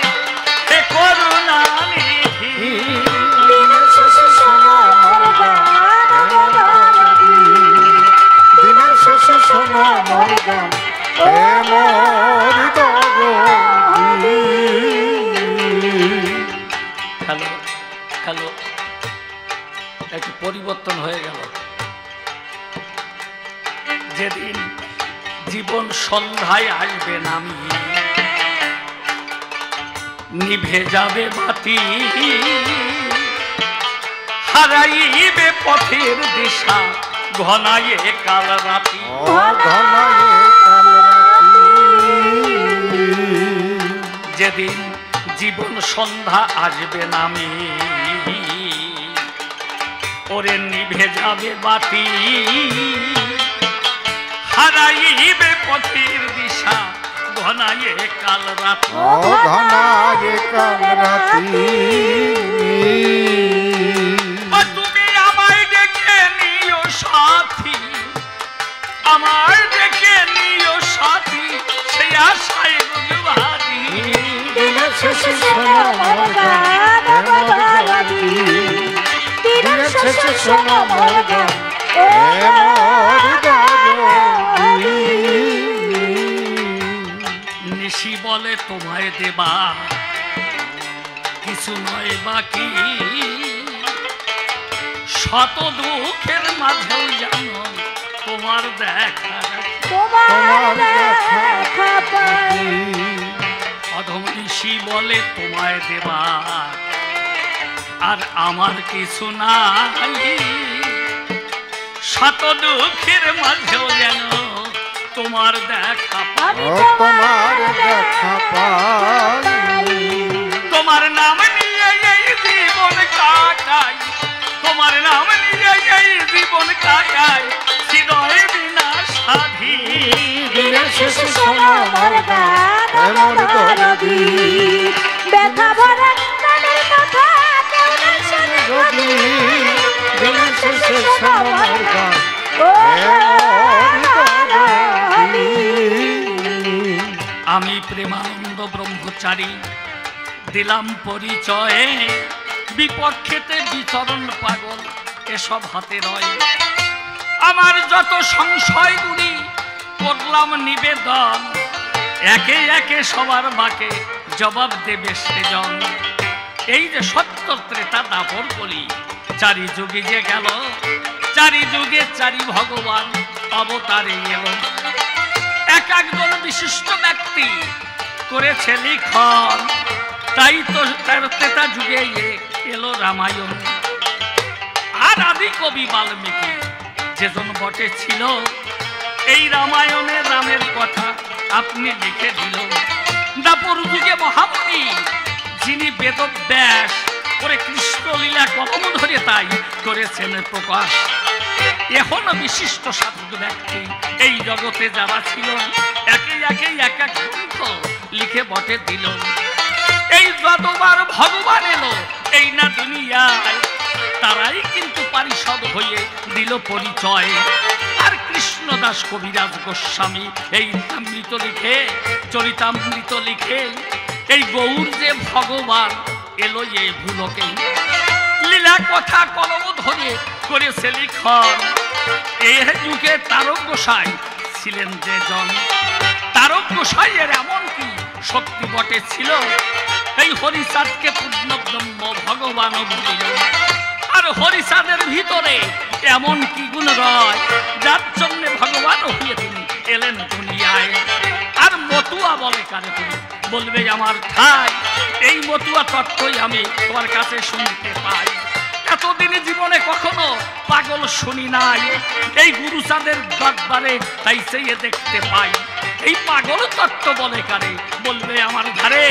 হে করুণা নিধি। দিনের শেষে শোনো মোর গান, দিনের হ্যালো, একটু পরিবর্তন হয়ে গেল। যেদিন জীবন সন্ধ্যায় আসবে নামি, নিভে যাবে বাতি, হারাইবে পথের দিশা, ঘনায়ে কাল রাতি। যেদিন জীবন সন্ধ্যা আসবে নামি, ওরে নিভে যাবে বাতি, হারাইবে পথের দিশা, ঘনায়ে কাল রাতি। ঘনায়ে কাল রাতি। তুমি আমায় ডেকে নিও সাথী, আমায় ডেকে নিও সাথী, সেই আশায় গুজবাদি। দিনের শেষে শোনো মোর গান, দিনের শেষে শোনো মোর গান, নিশি বলে তোমায় দেবা কিছু নয় বাকি, শত দুঃখের মাঝেও জানো তোমার দেখা, তোমার দেখা পাই। অধম নিশি বলে তোমায় দেবা আর আমার কিছু নাই, শত দুঃখের মাঝেও যেন তোমার দেখা পাই। তোমার দেখা পাই। তোমার নাম নিয়ে এই জীবন কাটাই, তোমার নাম নিয়ে এই জীবন কাটাই, হৃদয় বিনা সাধী। দিনের শেষে শোনো মোর গান, মোর দরদি, ব্যথা ভরা মনের কথা কেউ না শোনে যদি। দিনের শেষে শোনো মোর গান, আমি প্রেমানন্দ ব্রহ্মচারী দিলাম পরিচয়, বিপক্ষেতে বিচরণ পাগল এসব হাতে রয়। আমার যত সংশয়গুলি করলাম নিবেদন, একে একে সবার বাকে জবাব দেবে সেজন। এই যে সত্য ত্রেতা দাপর বলি, চারি যুগে যে গেল, চারি যুগে চারি ভগবান অবতারে এলো। এক একজন বিশিষ্ট ব্যক্তি করেছে লিখন, তাই তো ত্রেতা যুগে এলো রামায়ণ। আর আদি কবি বাল্মীকি যেজন বটে ছিল, এই রামায়ণে রামের কথা আপনি লিখে দিল। দাপর যুগে মহামুনি যিনি বেদব্যাস করে কৃষ্ণলীলা কলম ধরে তাই করেছেন প্রকাশ। এখনো বিশিষ্ট সাধক ব্যক্তি এই জগতে যারা ছিল, একে একে এক এক গ্রন্থ লিখে বটে দিল। এই যতবার ভগবান এলো এই না দুনিয়ায়, তারাই কিন্তু পারিষদ হয়ে দিল পরিচয়। আর কৃষ্ণদাস কবিরাজ গোস্বামী এই অমৃত লিখে, চরিতামৃত লিখে, এই গৌর যে ভগবান এলো এ ভুলকে, লীলা কথা কলম ধরে করেছে লিখন। এই যুগে তারক গোসাই ছিলেন যে জন, তারক গোসাইয়ের এমন কি শক্তি বটে ছিল, এই হরিচাঁদকে পূর্ণ ব্রহ্ম ভগবান বলিল। আর হরিচাঁদের ভিতরে এমন কি গুণ রয়, যার জন্য ভগবান হয়ে তিনি এলেন দুনিয়ায়। আর মতুয়া বলে কারে তুমি বলবে আমার ঠাই, এই মতুয়া তত্ত্বই আমি তোমার কাছে শুনতে পাই। এতদিন জীবনে কখনো পাগল শুনি নাই, এই গুরুচাঁদের দরবারে তাই চেয়ে দেখতে পাই। এই পাগল তত্ত্ব বলে কারে বলবে আমার ধারে,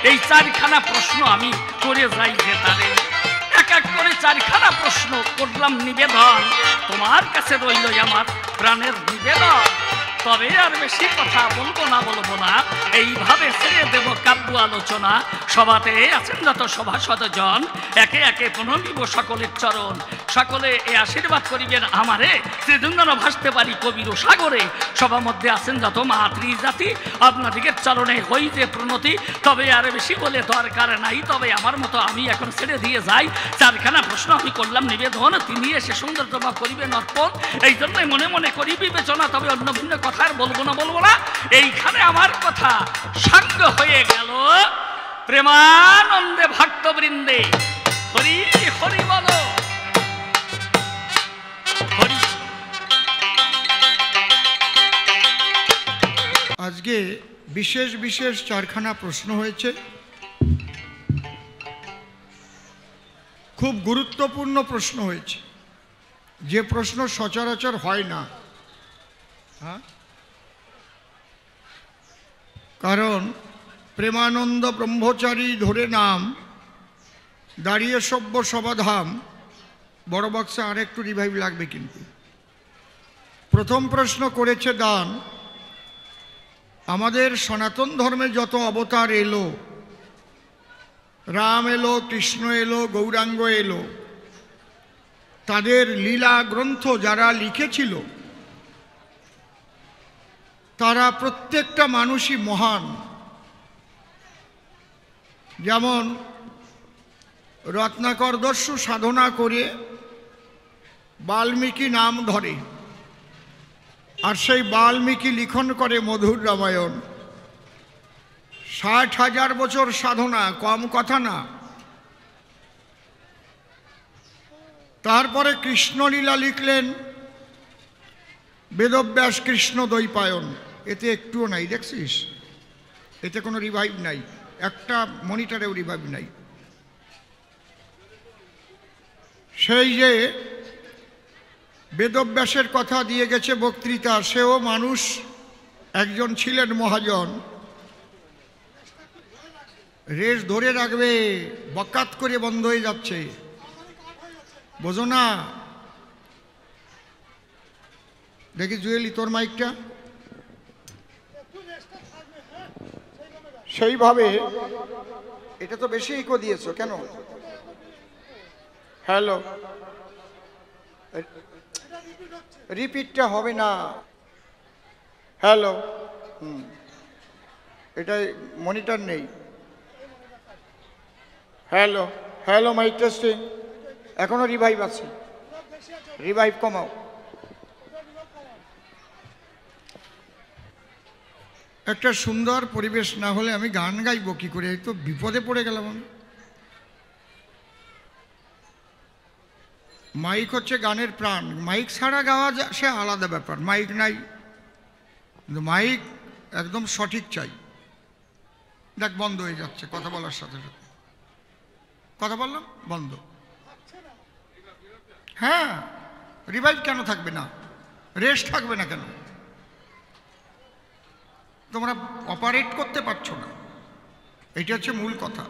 এই চারখানা প্রশ্ন আমি করে যাই যে তারে। এক এক করে চারখানা প্রশ্ন করলাম নিবেদন, তোমার কাছে রইল আমার প্রাণের নিবেদন। তবে আর বেশি কথা বলবো না, এইভাবে ছেড়ে দেব কাব্য আলোচনা। সভাতে আছেন যত সভাসদ জন, একে একে প্রণমিব সকলের চরণ। সকলে এ আশীর্বাদ করিবেন আমারে, শ্রীদুন্দন ভাসতে পারি কবির সাগরে। সবার মধ্যে আছেন যত মাতৃ জাতি, আপনাদিকে চরণে হই যে প্রণতি। তবে আর বেশি বলে দরকার নাই, তবে আমার মতো আমি এখন ছেড়ে দিয়ে যাই। চারখানা প্রশ্ন আমি করলাম নিবেদন, তিনি এসে সুন্দর জবাব করিবেন অর্পণ। এই জন্যই মনে মনে করি বিবেচনা, তবে অন্য ভিন্ন কথা আর বলবো না। এইখানে আমার কথা সাঙ্গ হয়ে গেল প্রেমানন্দে ভক্তবৃন্দে। হরি হরি বলো হরি। আজকে বিশেষ বিশেষ চারখানা প্রশ্ন হয়েছে, খুব গুরুত্বপূর্ণ প্রশ্ন হয়েছে, যে প্রশ্ন সচরাচর হয় না। কারণ প্রেমানন্দ ব্রহ্মচারী ধরে নাম, দাঁড়িয়ে সভ্য সবাধাম, বড় বক্সে আর একটু রিভাইভ লাগবে। কিন্তু প্রথম প্রশ্ন করেছে দান, আমাদের সনাতন ধর্মে যত অবতার এলো, রাম এলো, কৃষ্ণ এলো, গৌরাঙ্গ এলো, তাদের লীলা গ্রন্থ যারা লিখেছিল তারা প্রত্যেকটা মানুষই মহান। যেমন রত্নাকর দস্যু সাধনা করে বাল্মীকি নাম ধরে, আর সেই বাল্মীকি লিখন করে মধুর রামায়ণ। 60,000 বছর সাধনা, কম কথা না। তারপরে কৃষ্ণলীলা লিখলেন বেদব্যাস কৃষ্ণ দ্বৈপায়ন, এতে একটুও নাই, দেখছিস? এতে কোনো রিভাইভ নাই, একটা মনিটরেও রিভাইভ নাই। সেই যে বেদব্যাসের কথা দিয়ে গেছে বক্তৃতা, সেও মানুষ, একজন ছিলেন মহাজন। রেস ধরে রাখবে, বকাত করে বন্ধ হয়ে যাচ্ছে, বোঝো না? দেখি জুয়েলি, তোর মাইকটা সেইভাবে, এটা তো বেশি ইকো দিয়েছো কেন? হ্যালো, রিপিটটা হবে না। হ্যালো, এটা মনিটর নেই। হ্যালো হ্যালো, মাইক টেস্টিং, এখনো রিভাইভ আছে, রিভাইভ কমাও। একটা সুন্দর পরিবেশ না হলে আমি গান গাইব কি করে? এই তো বিপদে পড়ে গেলাম আমি। মাইক হচ্ছে গানের প্রাণ, মাইক ছাড়া গাওয়া সে আলাদা ব্যাপার, মাইক নাই, কিন্তু মাইক একদম সঠিক চাই। দেখ বন্ধ হয়ে যাচ্ছে কথা বলার সাথে সাথে, কথা বললাম বন্ধ। হ্যাঁ, রিভাইভ কেন থাকবে না? রেস্ট থাকবে না কেন? তোমরা অপারেট করতে পারছো না, এটা হচ্ছে মূল কথা।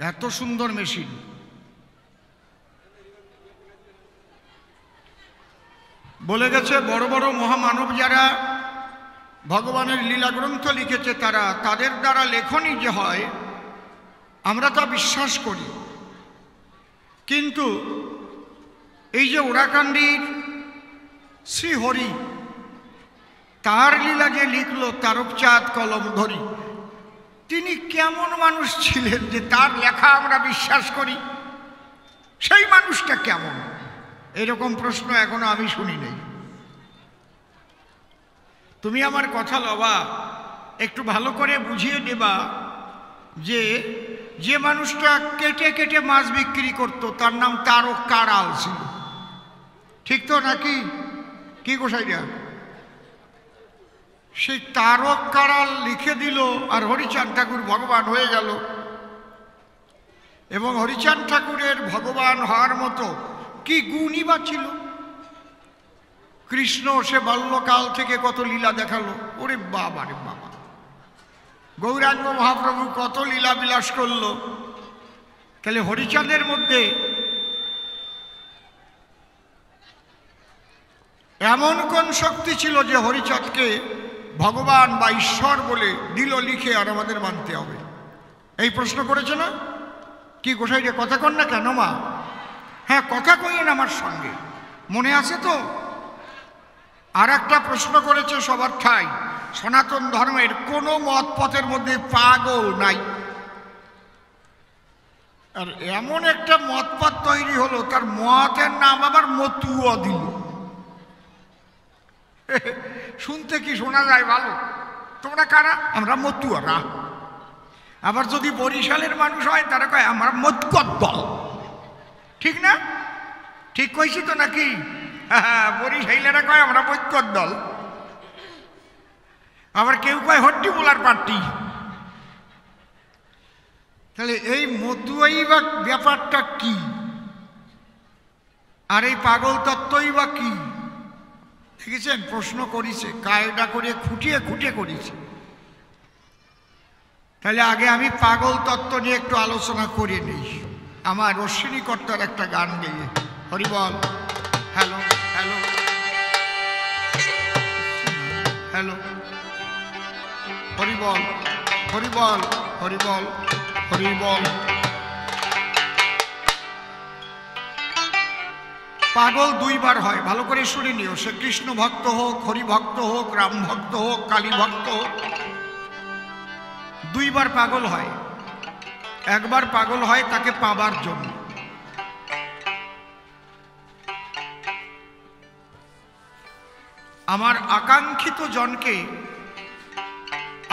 এত সুন্দর মেশিন, বলে গেছে বড় বড় মহামানব যারা ভগবানের লীলা গ্রন্থ লিখেছে, তাদের দ্বারা লেখনই যে হয় আমরা তা বিশ্বাস করি। কিন্তু এই যে ওরাকান্ডির শ্রীহরি, তার লীলা যে লিখলো তারকচাঁদ কলম ধরি, তিনি কেমন মানুষ ছিলেন যে তার লেখা আমরা বিশ্বাস করি? সেই মানুষটা কেমন? এরকম প্রশ্ন এখনো আমি শুনি নাই। তুমি আমার কথা লবা, একটু ভালো করে বুঝিয়ে দেবা যে যে মানুষটা কেটে কেটে মাছ বিক্রি করতো তার নাম তারক কারাল ছিল, ঠিক তো নাকি? কি গোসাইরা? সেই তারক কারাল লিখে দিল, আর হরিচাঁদ ঠাকুর ভগবান হয়ে গেল। এবং হরিচাঁদ ঠাকুরের ভগবান হওয়ার মতো কি গুণই বা ছিল? কৃষ্ণ সে বাল্যকাল থেকে কত লীলা দেখালো, ওরে বাবা রে বাবা। গৌরাঙ্গ মহাপ্রভু কত লীলা বিলাস করলো। তাহলে হরিচাঁদের মধ্যে এমন কোন শক্তি ছিল যে হরিচাঁদকে ভগবান বা ঈশ্বর বলে দিল লিখে, আর আমাদের মানতে হবে? এই প্রশ্ন করেছে না? কি গোসাই রে, কথা কন না কেন মা? হ্যাঁ, কথা কইয়েন আমার সঙ্গে, মনে আছে তো? আর একটা প্রশ্ন করেছে সবার ঠাই, সনাতন ধর্মের কোনো মত পথের মধ্যে পাগল নাই। আর এমন একটা মতপথ তৈরি হলো, তার মতের নাম আবার মতুয়া দিল। শুনতে কি শোনা যায় ভালো? তোমরা কারা? আমরা মতুয়ারা। আবার যদি বরিশালের মানুষ হয় তারা কয় আমার মৎকর দল, ঠিক না? ঠিক কইছি তো নাকি? বরিশাইলেরা কয় আমরা মৎকর দল, আবার কেউ কয় হট্টি বোলার পার্টি। তাহলে এই মতুয়াই বা ব্যাপারটা কি, আর এই পাগল তত্ত্বই বা কি? দেখেছেন, প্রশ্ন করেছে, কায়দা করে খুঁটিয়ে খুঁটিয়ে করেছে। তাহলে আগে আমি পাগল তত্ত্ব নিয়ে একটু আলোচনা করে নিই, আমার অশ্বিনী কর্তার একটা গান গেয়ে। হরিবল, হ্যালো হ্যালো হ্যালো, হরিবল হরিবল হরিবল হরিবল। পাগল দুইবার হয়, ভালো করে শুনে নিও। সে কৃষ্ণ ভক্ত হোক, হরি ভক্ত হোক, রাম ভক্ত হোক, কালী ভক্ত হোক, দুইবার পাগল হয়। একবার পাগল হয় তাকে পাবার জন্য। আমার আকাঙ্ক্ষিত জনকে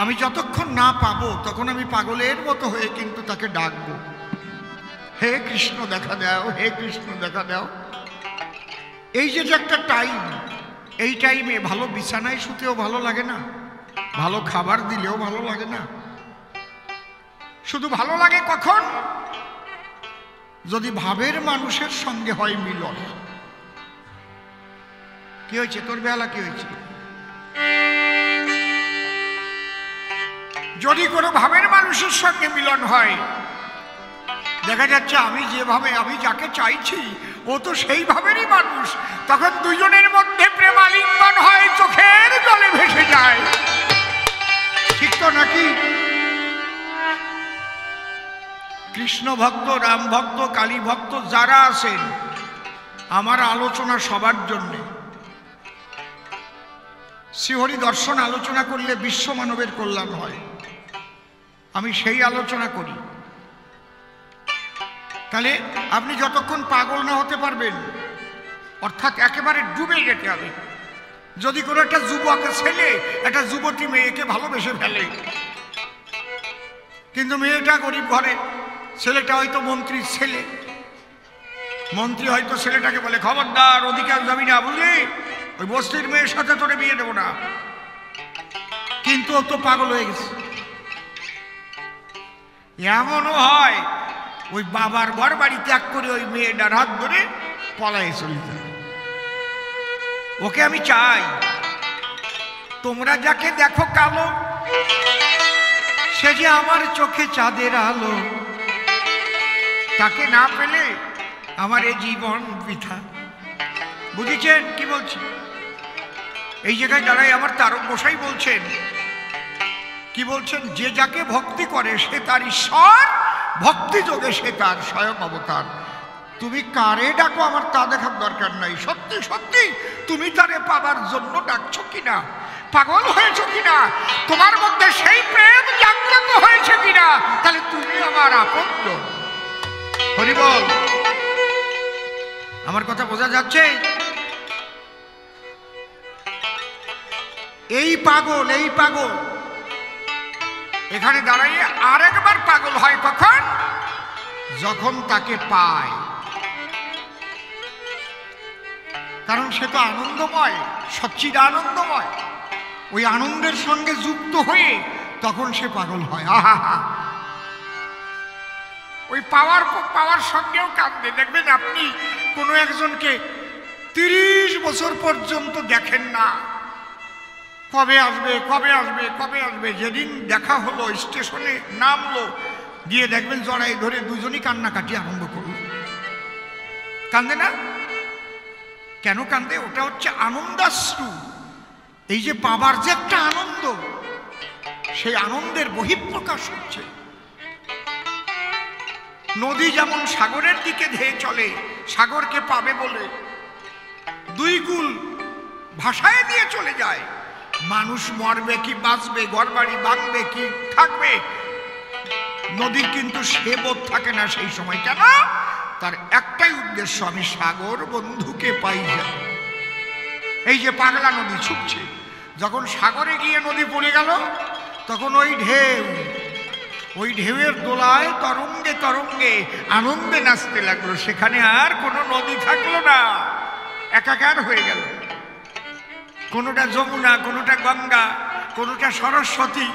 আমি যতক্ষণ না পাবো তখন আমি পাগলের মতো হয়ে কিন্তু তাকে ডাকবো, হে কৃষ্ণ দেখা দাও, হে কৃষ্ণ দেখা দাও। এই যে একটা টাইম, এই টাইমে ভালো বিছানায় শুতেও ভালো লাগে না, ভালো খাবার দিলেও ভালো লাগে না। শুধু ভালো লাগে কখন? যদি ভাবের মানুষের সঙ্গে হয় মিলন। কি হয়েছে তোর বেলা, কি হয়েছে? যদি কোনো ভাবের মানুষের সঙ্গে মিলন হয়, দেখা যাচ্ছে আমি যেভাবে, আমি যাকে চাইছি ও তো সেই ভাবেরই মানুষ, তখন দুজনের মধ্যে প্রেমালিঙ্গন হয়, চোখের জলে ভেসে যায়, ঠিক তো নাকি? কৃষ্ণ ভক্ত, রাম ভক্ত, কালী ভক্ত যারা আছেন, আমার আলোচনা সবার জন্যে। শ্রীহরি দর্শন আলোচনা করলে বিশ্ব মানবের কল্যাণ হয়, আমি সেই আলোচনা করি। তাহলে আপনি যতক্ষণ পাগল না হতে পারবেন, অর্থাৎ একেবারে ডুবে যেতে হবে। যদি কোনো একটা যুবক ছেলে একটা যুবতী মেয়েকে ভালোবেসে ফেলে, কিন্তু মেয়েটা গরিব ঘরে, ছেলেটা হয়তো মন্ত্রীর ছেলে, মন্ত্রী হয়তো ছেলেটাকে বলে খবরদার অধিকার যাবি না, বুঝলি, ওই বস্তির মেয়ের সাথে তোরে বিয়ে দেবো না। কিন্তু ও তো পাগল হয়ে গেছে। এমনও হয় ওই বাবার ঘর বাড়ি ত্যাগ করে ওই মেয়েটার হাত ধরে পলায়ে চলে যায়। ওকে আমি চাই, তোমরা যাকে দেখো কালো, সে যে আমার চোখে চাঁদের আলো, তাকে না পেলে আমার এই জীবন বৃথা। বুঝেছেন কি বলছি? এই জায়গায় দাঁড়াই আমার তারক গোসাই বলছেন, কি বলছেন? যে যাকে ভক্তি করে সে তার ঈশ্বর, ভক্তি যোগে সে তার স্বয়ং অবতার। তুমি কারে ডাকো আমার তা দেখার দরকার নাই, সত্যি সত্যি তুমি তারে পাবার জন্য ডাকছো কিনা, পাগল হয়েছো কিনা, তোমার মধ্যে সেই প্রেম জাগ্রত হয়েছে কিনা, তাহলে তুমি আমার আপনজন। হরি বল, আমার কথা বোঝা যাচ্ছে? এই পাগল, এই পাগল এখানে দাঁড়াইয়ে আরেকবার পাগল হয় কখন? যখন তাকে পায়। কারণ সে তো আনন্দময়, সচ্চিদ আনন্দময়, ওই আনন্দের সঙ্গে যুক্ত হয়ে তখন সে পাগল হয়। আহা, ওই পাওয়ার সঙ্গেও কাঁদবে। দেখবেন আপনি কোনো একজনকে 30 বছর পর্যন্ত দেখেন না, কবে আসবে কবে আসবে কবে আসবে, যেদিন দেখা হলো স্টেশনে নামলো, গিয়ে দেখবেন জড়াই ধরে দুজনই কান্নাকাটি আরম্ভ করলো। কান্দে না? কেন কান্দে? ওটা হচ্ছে আনন্দাশ্রু। এই যে পাবার যে একটা আনন্দ, সেই আনন্দের বহিঃপ্রকাশ হচ্ছে। নদী যেমন সাগরের দিকে ধেয়ে চলে সাগরকে পাবে বলে, দুই কুল ভাষায় দিয়ে চলে যায়। মানুষ মরবে কি বাঁচবে, ঘরবাড়ি ভাঙবে কি থাকবে, নদীর কিন্তু সে বোধ থাকে না সেই সময়। কেন? তার একটাই উদ্দেশ্য, আমি সাগর বন্ধুকে পাই যাব। এই যে পাগলা নদী ছুটছে, যখন সাগরে গিয়ে নদী পড়ে গেল, তখন ওই ঢেউ ওই ঢেউয়ের দোলায় তরঙ্গে তরঙ্গে আনন্দে নাচতে লাগলো। সেখানে আর কোনো নদী থাকলো না, একাকার হয়ে গেল। কোনোটা যমুনা, কোনোটা গঙ্গা, কোনোটা সরস্বতী।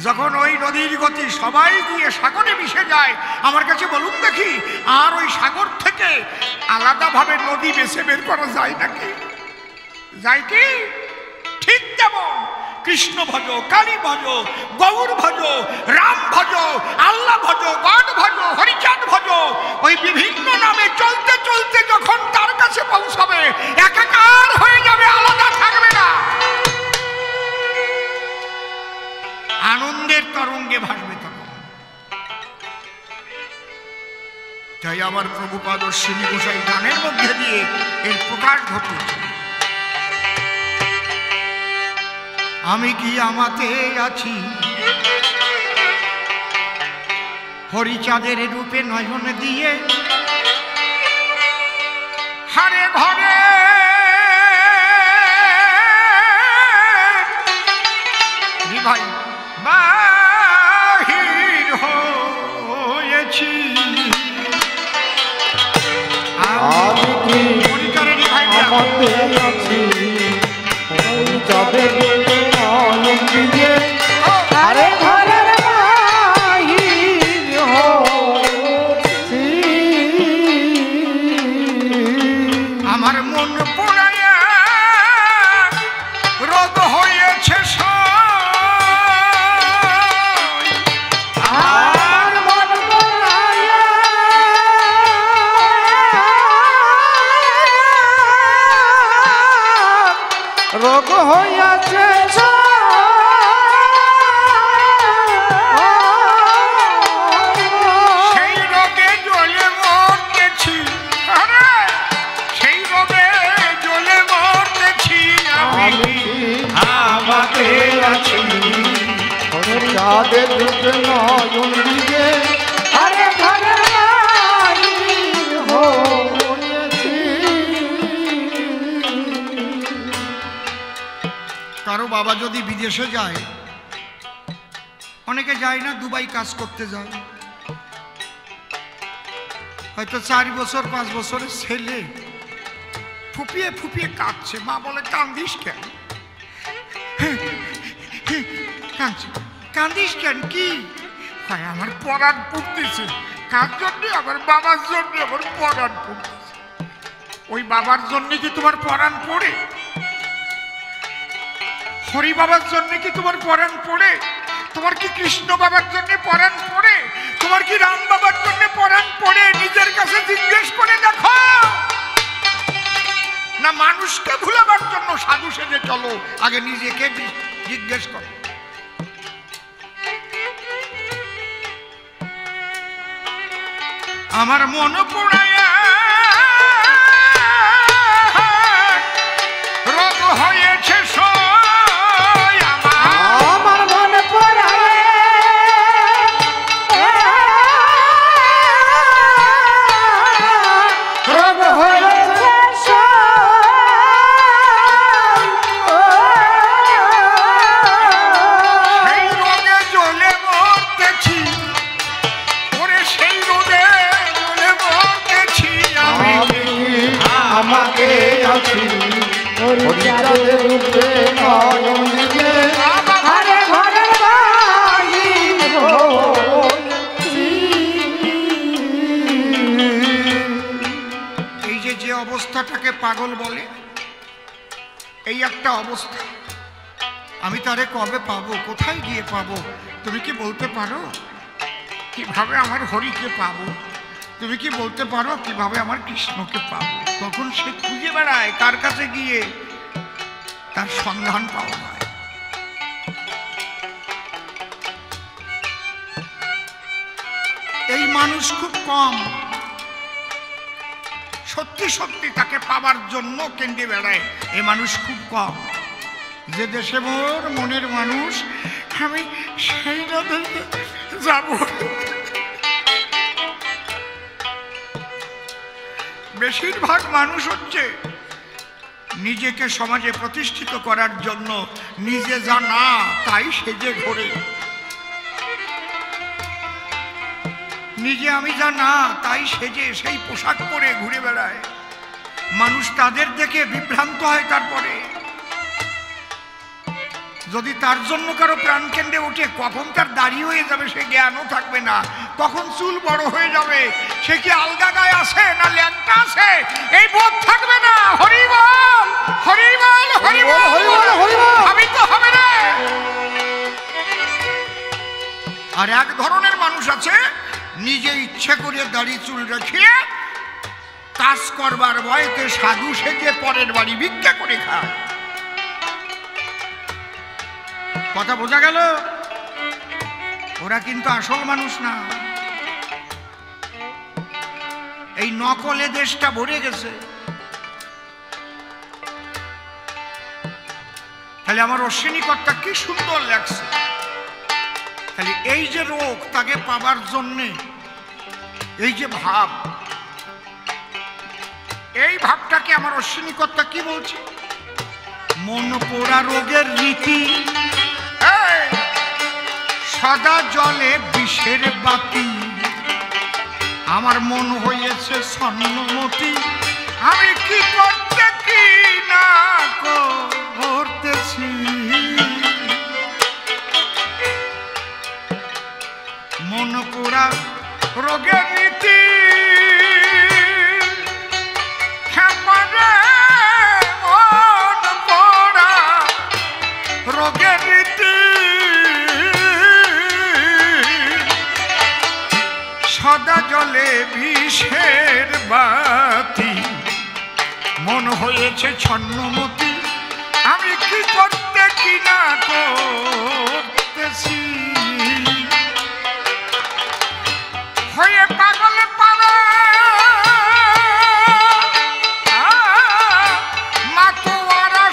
যখন ওই নদীর গতি সবাই গিয়ে সাগরে মিশে যায়, আমার কাছে বলুন দেখি, আর ওই সাগর থেকে আলাদাভাবে নদী বেছে বের করা যায় নাকি? যায় কি? ঠিক তেমন কৃষ্ণ ভজ, কালী ভজ, গৌর ভজ, রাম ভজ, আল্লাহ ভজ, গড ভজ, হরিচাঁদ ভজ, ওই বিভিন্ন নামে চলতে চলতে যখন তার কাছে পৌঁছাবে, একাকার হয়ে যাবে, আলাদা থাকবে না, আনন্দের তরঙ্গে ভাসবে তখন। তাই আমার প্রভুপাদ শ্রী গোসাই গানের মধ্যে দিয়ে এর প্রকাশ ঘটিয়েছে। আমি কি আমাতে আছি হরিচাঁদের রূপে নয়ন দিয়ে, হারে ঘরে ভাই বাহির হয়েছি। আমি কি আমাতে আছি হরিচাঁদের রূপে নয়ন দিয়ে, আরে ঘরের বাহির হয়েছি। আমার মন পোড়ায়া রোগ হয়েছে, আমার মন পোড়ায়া রোগ হইয়াছে, সেই রোগে জ্বলে মরতেছি, আরে সেই রোগে জ্বলে মরতেছি। আমি আমাকে আছি হরিচাঁদের রূপে নয়ন দিয়ে, আরে ঘরের বাহির হয়েছি। কারো বাবা যদি বিদেশে যায়, অনেকে যায় না, দুবাই কাজ করতে যায়, হয়তো 4 বছর 5 বছরের ছেলে ফুপিয়ে ফুপিয়ে কাঁদছে। মা বলে, কান্দিস কেন? কান্দিস কেন? কি হয়? আমার পরাণ পড়তেছে। কার জন্য? আমার বাবার জন্য আমার পরাণ পড়তেছে। ওই বাবার জন্য কি তোমার পরাণ পড়ে? হরি বাবার জন্য কি তোমার পরাণ পড়ে? তোমার কি কৃষ্ণ বাবার জন্য পরাণ পড়ে? তোমার কি রাম বাবার জন্য পরাণ পড়ে? নিজের কাছে জিজ্ঞেস করে দেখো। না মানুষকে ভুলাবার জন্য সাধু সেজে চলো? আগে নিজেকে জিজ্ঞেস করো। আমার মন পোড়ায়া রোগ হয়েছে, আমার মন পোড়ায় রোগ হয়েছে, সেই রোগে জ্বলে মরতেছি, ওরে সেই রোগে জ্বলে মরতেছি। আমি আমাকে আছি হরিচাঁদের রূপে নয়ন দিয়ে, আরে ঘরের বাহির হয়েছি। এই যে অবস্থাটাকে পাগল বলে, এই একটা অবস্থা। আমি তারে কবে পাবো? কোথায় গিয়ে পাবো? তুমি কি বলতে পারো কিভাবে আমার হরিকে পাবো? তুমি কি বলতে পারো কিভাবে আমার কৃষ্ণকে পাবো? তখন সে খুঁজে বেড়ায় কার কাছে গিয়ে তার সন্ধান পাওয়া যায়। এই মানুষ খুব কম, সত্যি সত্যি তাকে পাবার জন্য কেন্দ্রে বেড়ায়। এই মানুষ খুব কম। যে দেশে মোর মনের মানুষ, আমি সেই নদে যাব। বেশিরভাগ মানুষ হচ্ছে নিজেকে সমাজে প্রতিষ্ঠিত করার জন্য নিজে যা না তাই সেজে ঘোরে। নিজে আমি যা না তাই সেজে সেই পোশাক পরে ঘুরে বেড়ায়, মানুষ তাদের দেখে বিভ্রান্ত হয়। তারপরে যদি তার জন্য কারো প্রাণ কেন্দ্রে ওঠে, কখন তার দাড়ি হয়ে যাবে সে জ্ঞানও থাকবে না, কখন চুল বড় হয়ে যাবে, সে কি আলগা গায়ে আছে না ল্যাংটা আছে এই বোধ থাকবে না। হরিবল হরিবল হরিবল হরিবল, আমি তো হবে না। আর এক ধরনের মানুষ আছে নিজে ইচ্ছে করে দাড়ি চুল রেখে কাজ করবার ভয়তে সাধু সেজে পরের বাড়ি ভিক্ষা করে খায়। কথা বোঝা গেল? ওরা কিন্তু আসল মানুষ না। এই নকলে দেশটা ভরে গেছে। তাহলে আমার অশ্বিনী কর্তা কি সুন্দর লাগছে। তাহলে এই যে রোগ তাকে পাবার জন্যে এই যে ভাব, এই ভাবটাকে আমার অশ্বিনী কর্তা কি বলছে? মন পোড়া রোগের রীতি, সদা জলে বিষের বাতি, আমার মন হয়েছে স্বর্ণমতি, আমি কি করতে কি না করতেছি। মন পোড়া রোগের রীতি, মন পোড়া রোগের রীতি, সদা জলে বিষের বাতি, মন হয়েছে ছন্নমতি, আমি কি করতে কি না করতেছি। হয়ে পাগল পারা মাতোয়ারা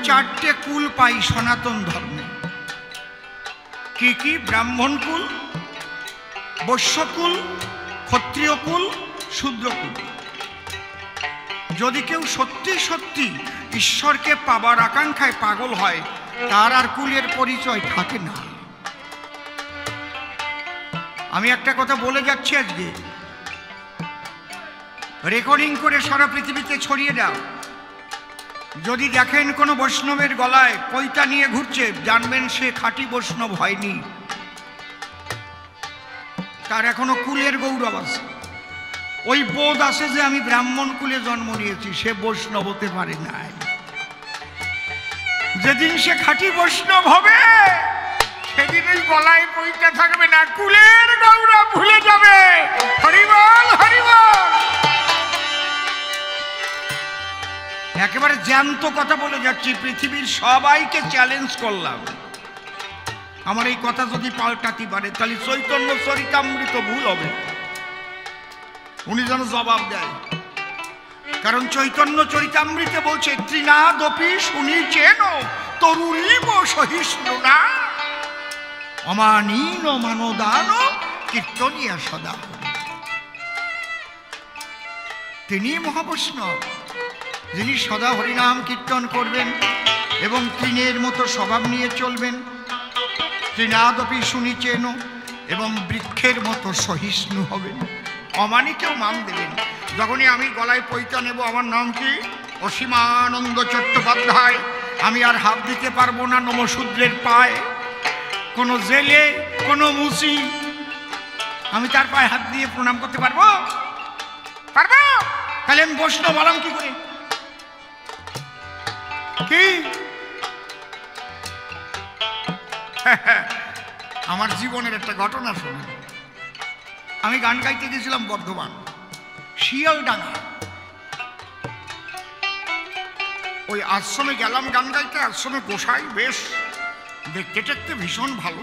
চারটে কুল পাই সনাতন ধর্মে। কি কি? ব্রাহ্মণ কুল, বৈশ্যকুল, ক্ষত্রিয় কুল, শূদ্রকুল। যদি কেউ সত্যি সত্যি ঈশ্বরকে পাবার আকাঙ্ক্ষায় পাগল হয়, তার আর কুলের পরিচয় থাকে না। আমি একটা কথা বলে যাচ্ছি আজকে, রেকর্ডিং করে সারা পৃথিবীতে ছড়িয়ে দাও। যদি দেখেন কোনো বৈষ্ণবের গলায় পৈতা নিয়ে ঘুরছে, জানবেন সে খাঁটি বৈষ্ণব হয়নি, তার এখনো কুলের গৌরব আছে। ওই বোধ আছে যে আমি ব্রাহ্মণ কুলে জন্ম নিয়েছি, সে বৈষ্ণব হতে পারে নাই। যেদিন সে খাঁটি বৈষ্ণব হবে সেদিন ওই গলায় পৈতা থাকবে না, কুলের গৌরব ভুলে যাবে। হরিবল হরিবল। একেবারে জ্যান্ত কথা বলে যাচ্ছি, পৃথিবীর সবাইকে চ্যালেঞ্জ করলাম। আমার এই কথা যদি পাল্টাতে পারে তাহলে চৈতন্য চরিতামৃত ভুল হবে। উনি যেন জবাব দেয়, কারণ চৈতন্য চরিতামৃতে বলছে ত্রিনাদপি শুনিছেন তরুণীব সহিষ্ণু না অমানীন মানদান কীর্তনিয়া সদা। তিনি মহাবৈষ্ণব, যিনি সদা হরিনাম কীর্তন করবেন এবং তৃণের মতো স্বভাব নিয়ে চলবেন। তৃণাদপি শুনিছেন এবং বৃক্ষের মতো সহিষ্ণু হবেন, অমানিকেও মান দেবেন। যখনই আমি গলায় পৈতা নেব, আমার নাম কি? অসীমানন্দ চট্টোপাধ্যায়। আমি আর হাত দিতে পারবো না নমশূদ্রের পায়ে। কোনো জেলে, কোনো মুসি, আমি তার পায়ে হাত দিয়ে প্রণাম করতে পারবো? পারবো? তাহলে আমি বৈষ্ণব বললাম কি করে? কি আমার জীবনের একটা ঘটনা শুনে। আমি গান গাইতে গেছিলাম বর্ধমান, শিয়ালডাঙ্গা। ওই আশ্রমে গেলাম গান গাইতে। আশ্রমে গোসাই বেশ দেখতে টেকতে ভীষণ ভালো,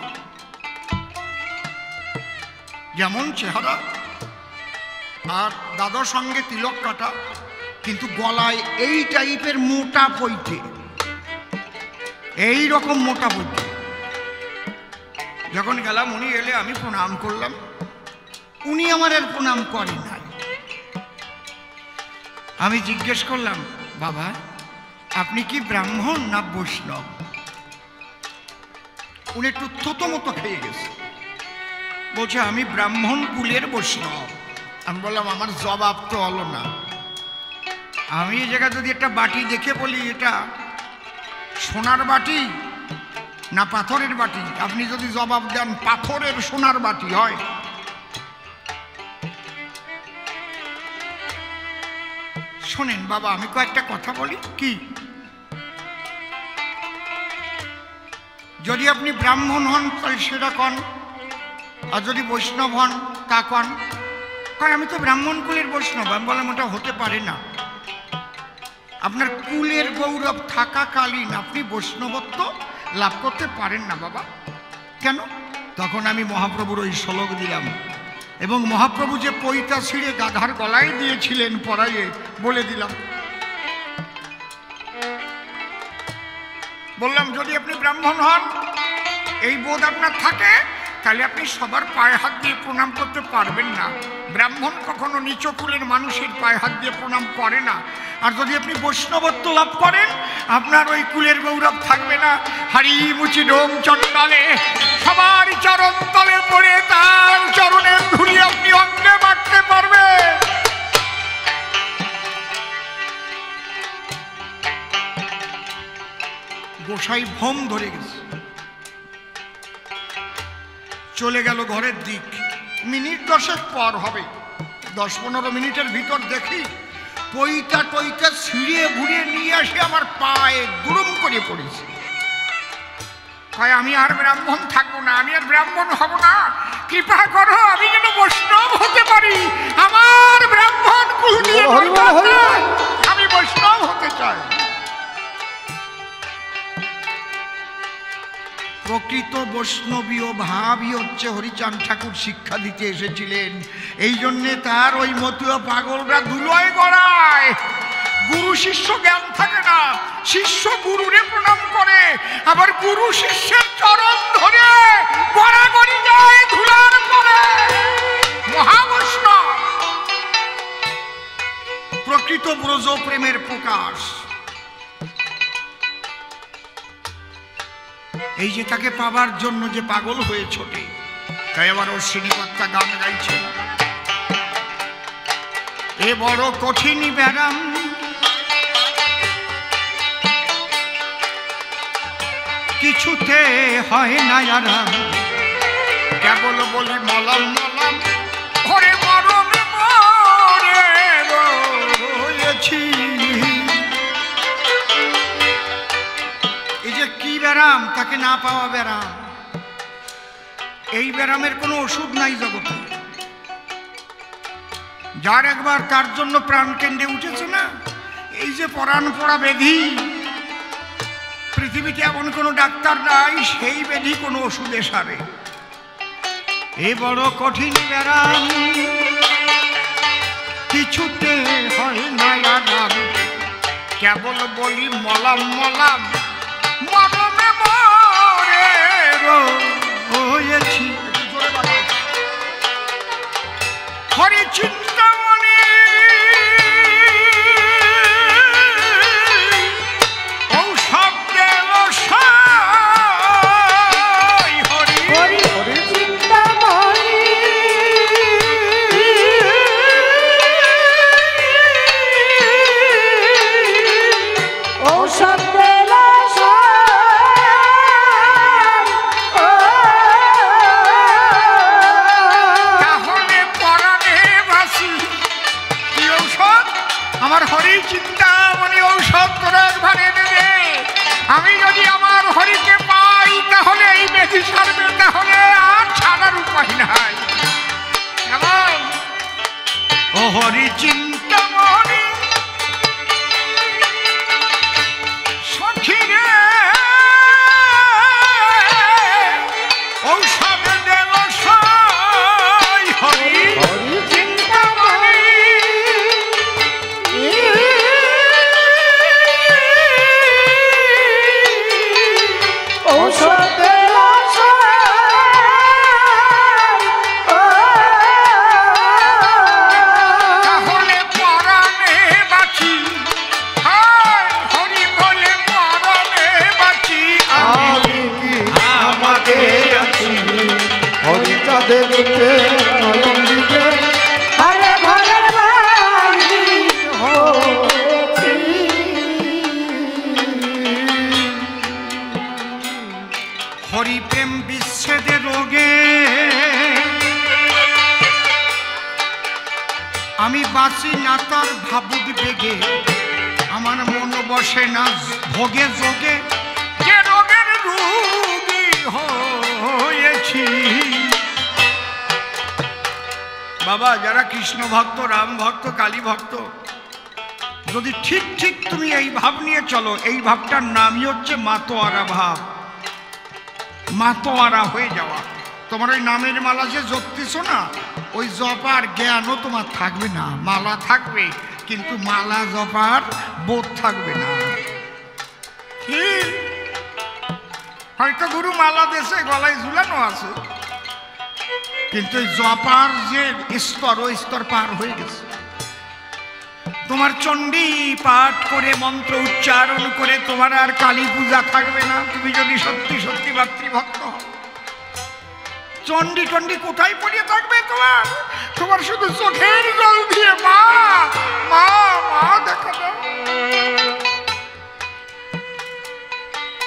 যেমন চেহারা, আর দাদার সঙ্গে তিলক কাটা, কিন্তু গলায় এই টাইপের মোটা পৈতে, এই রকম মোটা পৈতে। যখন গেলাম উনি এলে আমি প্রণাম করলাম, উনি আমার আর প্রণাম করেন নাই। আমি জিজ্ঞেস করলাম, বাবা আপনি কি ব্রাহ্মণ না বৈষ্ণব? উনি একটু থতো মতো খেয়ে গেছে, বলছে আমি ব্রাহ্মণ কুলের বৈষ্ণব। আমি বললাম আমার জবাব তো হলো না। আমি এই জায়গায় যদি একটা বাটি দেখে বলি এটা সোনার বাটি না পাথরের বাটি, আপনি যদি জবাব দেন পাথরের সোনার বাটি হয়, শোনেন বাবা আমি কয়েকটা কথা বলি। কি, যদি আপনি ব্রাহ্মণ হন তাহলে সেটা কন, আর যদি বৈষ্ণব হন তা কন। কারণ আমি তো ব্রাহ্মণ কুলের বৈষ্ণব। আমি বললাম ওটা হতে পারে না, আপনার কুলের গৌরব থাকাকালীন আপনি বৈষ্ণবত্ব লাভ করতে পারেন না বাবা। কেন? তখন আমি মহাপ্রভুর ওই শ্লোক দিলাম, এবং মহাপ্রভু যে পৈতা ছিঁড়ে গাধার গলায় দিয়েছিলেন পরাইয়ে, বলে দিলাম। বললাম যদি আপনি ব্রাহ্মণ হন, এই বোধ আপনার থাকে, তাহলে আপনি সবার পায়ে হাত দিয়ে প্রণাম করতে পারবেন না। ব্রাহ্মণ কখনো নিচ কুলের মানুষের পায়ে হাত দিয়ে প্রণাম করে না। আর যদি আপনি বৈষ্ণবত্ব লাভ করেন, আপনার ওই কুলের গৌরব থাকবে না। হারি মুচি ডোম চণ্ডালে সবার চরণ তলে পড়ে তার চরণের ধুলি আপনি অঙ্গে মারতে পারবেন। গোসাই ভোম ধরে গেছে, চলে গেল ঘরের দিক। মিনিট 10 পর হবে, 10-15 মিনিটের ভিতর দেখি পইতা টইতা ছিঁড়িয়ে ঘুরিয়ে নিয়ে আসে আমার পায়ে দুরুম করে পড়েছে। কয় আমি আর ব্রাহ্মণ থাকবো না, আমি আর ব্রাহ্মণ হব না, কৃপা করো আমি যেন বৈষ্ণব হতে পারি। আমার ব্রাহ্মণ কুল দিয়ে আমি বৈষ্ণব হতে চাই। প্রকৃত বৈষ্ণবীয় ভাবই হচ্ছে হরিচাঁদ ঠাকুর শিক্ষা দিতে এসেছিলেন। এই জন্যে তার ওই মতীয় পাগলরা ধুলোয় গড়ায়। গুরু শিষ্য জ্ঞান থাকে না, শিষ্য গুরুরে প্রণাম করে, আবার গুরু শিষ্যের চরণ ধরে গড়াগড়ি যায় ধুলার পরে। মহাবৈষ্ণব প্রকৃত ব্রজ প্রেমের প্রকাশ। এই যে তাকে পাবার জন্য যে পাগল হয়ে ছোটে, তাই আবার ওর শ্রীনিকর্তা গান গাইছে, এ বড় কঠিন ব্যারাম কিছুতে হয় না আরাম, কেবল বলি মলম মলম ওরে মরমে মরে রয়েছি। এই যে কি ব্যারাম, তাকে না পাওয়া ব্যারাম। এই ব্যারামের কোনো ওষুধ নাই জগতে। যার একবার তার জন্য প্রাণ কেন্দ্রে উঠেছে না, এই যে পরাণ পড়া ব্যাধি, পৃথিবীতে এমন কোনো ডাক্তার নাই সেই ব্যাধি কোনো ওষুধে সারে। এ বড় কঠিন ব্যারাম কিছুতে হয় না আরাম, কেবল বলি মলাম মলাম মরমে মরে রয়েছি। হরি চিন্তামণি ঔষধ দেব সাই, হরি হরি হরি চিন্তামণি ঔষধ দিল তাহলে পরাণে ভাসি। কি ঔষধ? আমার হরি চিন্তামণি ঔষধ তোরা একবার এনে দে। আমি যদি আমার হরিকে পাই তাহলে এই ব্যাধি সারবে, তাহলে আর ছাড়ার উপায় নাই। কেমন? ও ও হরি চিন্তামণি সখী রে ঔষধ দেব সই হরি চিন্তামণি ঔষধ তাহলে পরাণে বাঁচি হায় হরি বলে পরাণে বাঁচি আমি কি আমাকে আছি হরিচাঁদের রূপে নয়ন দিকে আরে ঘরের বাড়ি হয়েছি। হরি প্রেম বিচ্ছেদে রোগে আমি বাঁচি না তার ভাবুক বেগে আমার মন বসে না ভোগে যোগে যে রোগের রোগী হয়েছি। বাবা যারা কৃষ্ণ ভক্ত রাম ভক্ত কালী ভক্ত যদি ঠিক ঠিক তুমি এই ভাব নিয়ে চলো এই ভাবটার নামই হচ্ছে মাতোয়ারা ভাব মাতোয়ারা হয়ে যাওয়া। তোমার ওই নামের মালা যে জপতেছ না ওই জপার জ্ঞানও তোমার থাকবে না মালা থাকবে কিন্তু মালা জপার বোধ থাকবে না। কি হয়তো গুরু মালা দেশে গলায় ঝুলানো আছে কিন্তু ওই জপার যে স্তর ওই স্তর পার হয়ে গেছে। তোমার চণ্ডী পাঠ করে মন্ত্র উচ্চারণ করে তোমার আর কালী পূজা থাকবে না তুমি যদি সত্যি সত্যি মাতৃভক্ত হও। চণ্ডী টণ্ডী কোথায় পড়িয়ে থাকবে তোমার তোমার শুধু চোখের জল দিয়ে মা মা মা দেখা দাও।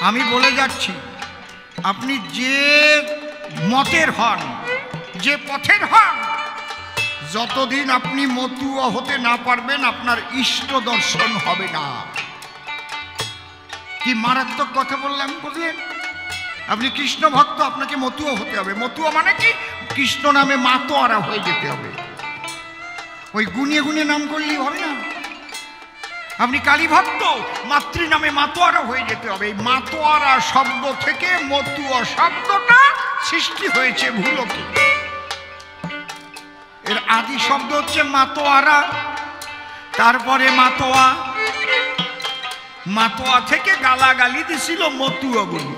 আমি বলে যাচ্ছি আপনি যে মতের হন যে পথের হন যতদিন আপনি মতুয়া হতে না পারবেন আপনার ইষ্ট দর্শন হবে না। কি মারাত্মক কথা বললাম বুঝলেন? আপনি কৃষ্ণ ভক্ত আপনাকে মতুয়া হতে হবে। মতুয়া মানে কি কৃষ্ণ নামে মাতোয়ারা হয়ে যেতে হবে। ওই গুনিয়ে গুনিয়ে নাম করলেই হবে না। আপনি কালী ভক্ত মাতৃ নামে মাতোয়ারা হয়ে যেতে হবে। এই মাতোয়ারা শব্দ থেকে মতুয়া শব্দটা সৃষ্টি হয়েছে ভুলকে। এর আদি শব্দ হচ্ছে মাতোয়ারা তারপরে মাতোয়া মাতোয়া থেকে গালাগালি দিছিল মতুয়া বলি।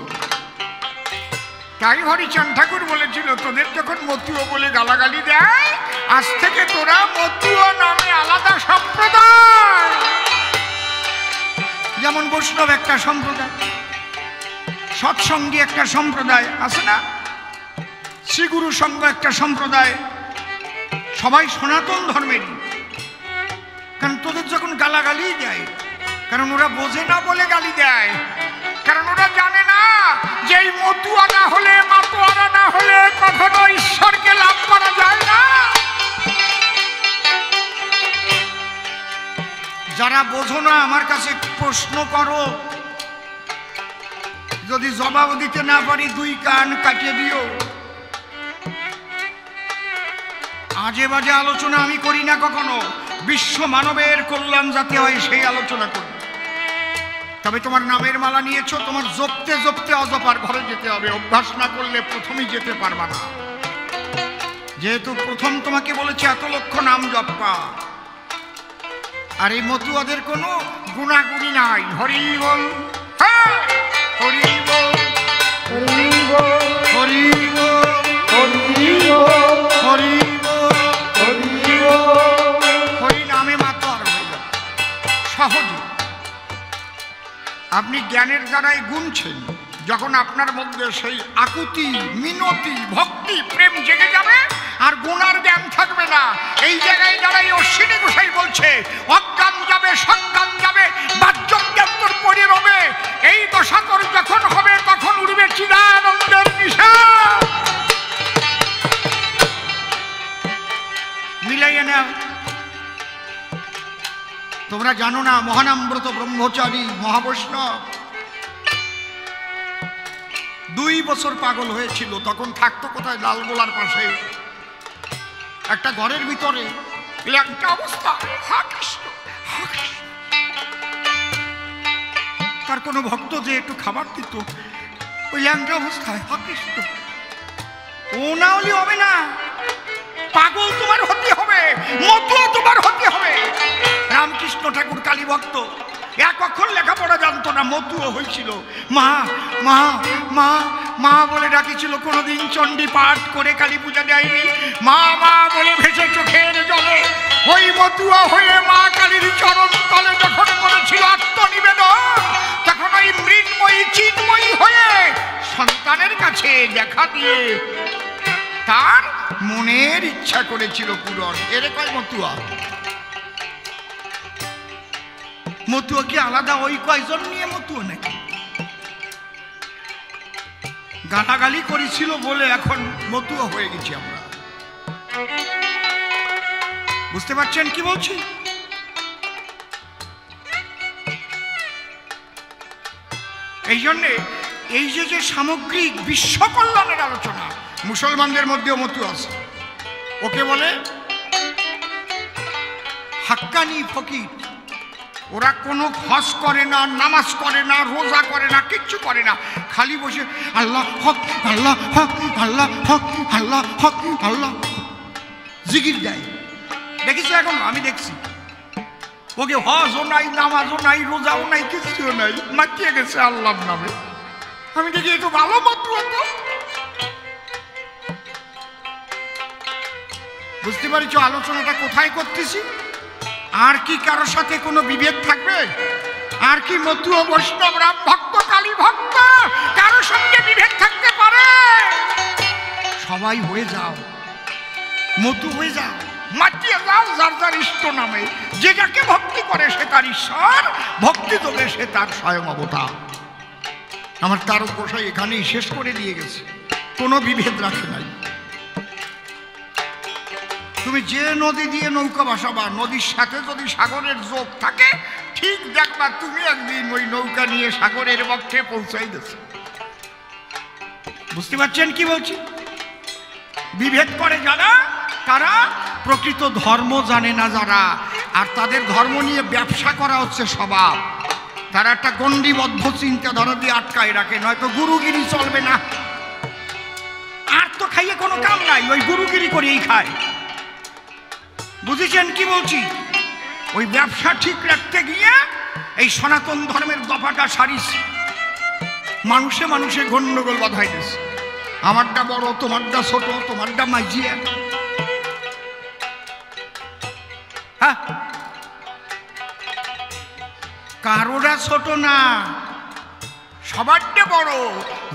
তাই হরিচাঁদ ঠাকুর বলেছিল তোদের যখন মতুয়া বলে গালাগালি দেয় আজ থেকে তোরা মতুয়া নামে আলাদা সম্প্রদায়। যেমন বৈষ্ণব একটা সম্প্রদায় সৎসঙ্গী একটা সম্প্রদায় আছে না শ্রীগুরু সংঘ একটা সম্প্রদায় সবাই সনাতন ধর্মেরই। কারণ তোদের যখন গালাগালি দেয় কারণ ওরা বোঝে না বলে গালি দেয় কারণ ওরা জানে না যে এই মতুয়া না হলে মাতোয়ারা না হলে কখনো ঈশ্বরকে লাভ করা যায় না। যারা বোঝো না আমার কাছে প্রশ্ন করো যদি জবাব দিতে না পারি দুই কান কাটিয়ে দিও। আজে বাজে আলোচনা আমি করি না কখনো বিশ্ব মানবের কল্যাণ যাতে হয় সেই আলোচনা করি। তবে তোমার নামের মালা নিয়েছো তোমার জপতে জপতে অজপার ঘরে যেতে হবে। অভ্যাস না করলে প্রথমেই যেতে পারবা না। যেহেতু প্রথম তোমাকে বলেছে এত লক্ষ নাম জপা আর এই মতুয়াদের কোনো গুণাগুণি নাই। হরি বল হরি বল হরি বল হরি বল হরি হরি নামে মাতোয়ার হয়ে যাবে সহজে। আপনি জ্ঞানের দ্বারাই গুনছেন যখন আপনার মধ্যে সেই আকুতি মিনতি ভক্তি প্রেম জেগে যাবে আর গুণার জ্ঞান থাকবে না। এই জায়গায় দাঁড়াই অশ্বিনী গোসাই বলছে অজ্ঞান যাবে সজ্ঞান যাবে বাহ্য জ্ঞান তোর পরে রবে। এই দশা তোর যখন হবে তখন উড়বে চিদানন্দের নিশা। মিলাইয়ে না তোমরা জানো না মহানামব্রত ব্রহ্মচারী মহাবৈষ্ণব 2 বছর পাগল হয়েছিল। তখন থাকতো কোথায় লালগোলার পাশে একটা ঘরের ভিতরে ল্যাংটা অবস্থা, হা কৃষ্ণ, হা কৃষ্ণ। তার কোনো ভক্ত যে একটু খাবার দিত, ওই ল্যাংটা অবস্থায় হা কৃষ্ণ। ও না হলে হবে না, পাগল তোমার হতে হবে, মতুয়া তোমার হতে হবে। রামকৃষ্ণ ঠাকুর কালী ভক্ত, এক অক্ষর লেখাপড়া জানতো না, মতুয়া হয়েছিল। মা মা মা মা বলে ডাকিছিল, কোনোদিন চণ্ডী পাঠ করে কালী পূজা দেয়নি। মা মা বলে ভেসে চোখের জলে ওই মতুয়া হয়ে মা কালীর চরণ তলে যখন করেছিল আত্মনিবেদন, তখন ওই মৃন্ময়ী চিন্ময়ী হয়ে সন্তানের কাছে দেখা দিয়ে তার মনের ইচ্ছা করেছিল পূরণ। এর কয় মতুয়া। মতুয়া কি আলাদা ওই কয়জন নিয়ে মতুয়া নাকি? গালাগালি করেছিল বলে এখন মতুয়া হয়ে গেছি আমরা। বুঝতে পারছেন কি বলছি? এই জন্যে এই যে সামগ্রিক বিশ্ব কল্যাণের আলোচনা, মুসলমানদের মধ্যেও মতুয়া আছে। ওকে বলে হাক্কানি ফকির। ওরা কোনো হজ করে না, নামাজ করে না, রোজা করে না, কিচ্ছু করে না, খালি বসে আল্লাহ হক আল্লাহ হক আল্লাহ হক আল্লাহ হক আল্লাহ জিকির দেয়। দেখিস এখন? আমি দেখছি ওকে হজও নাই, নামাজও নাই, রোজাও নাই, কিচ্ছুও নাই, মাতিয়ে গেছে আল্লাহর নামে। আমি দেখি একটু ভালো মাত্র হতো। বুঝতে পারছো আলোচনাটা কোথায় করতেছি? আর কি কারোর সাথে কোনো বিভেদ থাকবে? আর কি মতুয়া বৈষ্ণব রাম ভক্ত কালী ভক্ত কারোর সঙ্গে বিভেদ থাকতে পারে? সবাই হয়ে যাও, মতু হয়ে যাও, মাতিয়ে যাও যার যার ইষ্ট নামে। যে যাকে ভক্তি করে সে তার ঈশ্বর, ভক্তি তোলে সে তার স্বয়ং অবতার। আমার তার গোসাই এখানেই শেষ করে দিয়ে গেছে, কোনো বিভেদ রাখে নাই। তুমি যে নদী দিয়ে নৌকা ভাসাবা, নদীর সাথে যদি সাগরের যোগ থাকে, ঠিক দেখবা তুমি একদিন ওই নৌকা নিয়ে সাগরের বক্ষে পৌঁছাই গেছে। বুঝতে পারছেন কি বলছি? বিভেদ করে যারা, তারা প্রকৃত ধর্ম জানে না যারা, আর তাদের ধর্ম নিয়ে ব্যবসা করা হচ্ছে স্বভাব। তারা একটা গণ্ডিবদ্ধ চিন্তাধারা দিয়ে আটকায় রাখে, নয়তো গুরুগিরি চলবে না। আর তো খাইয়ে কোনো কাম নাই, ওই গুরুগিরি করেই খায়। বুঝেছেন কি বলছি? ওই ব্যবসা ঠিক রাখতে গিয়ে এই সনাতন ধর্মের দফাটা সারিস, মানুষে মানুষে গন্ডগোল বাধাই দিয়েছে। আমারটা বড়, তোমারটা ছোট, তোমারটা মাঝিয়া। হ্যাঁ, কারোটা ছোট না, সবারটা বড়।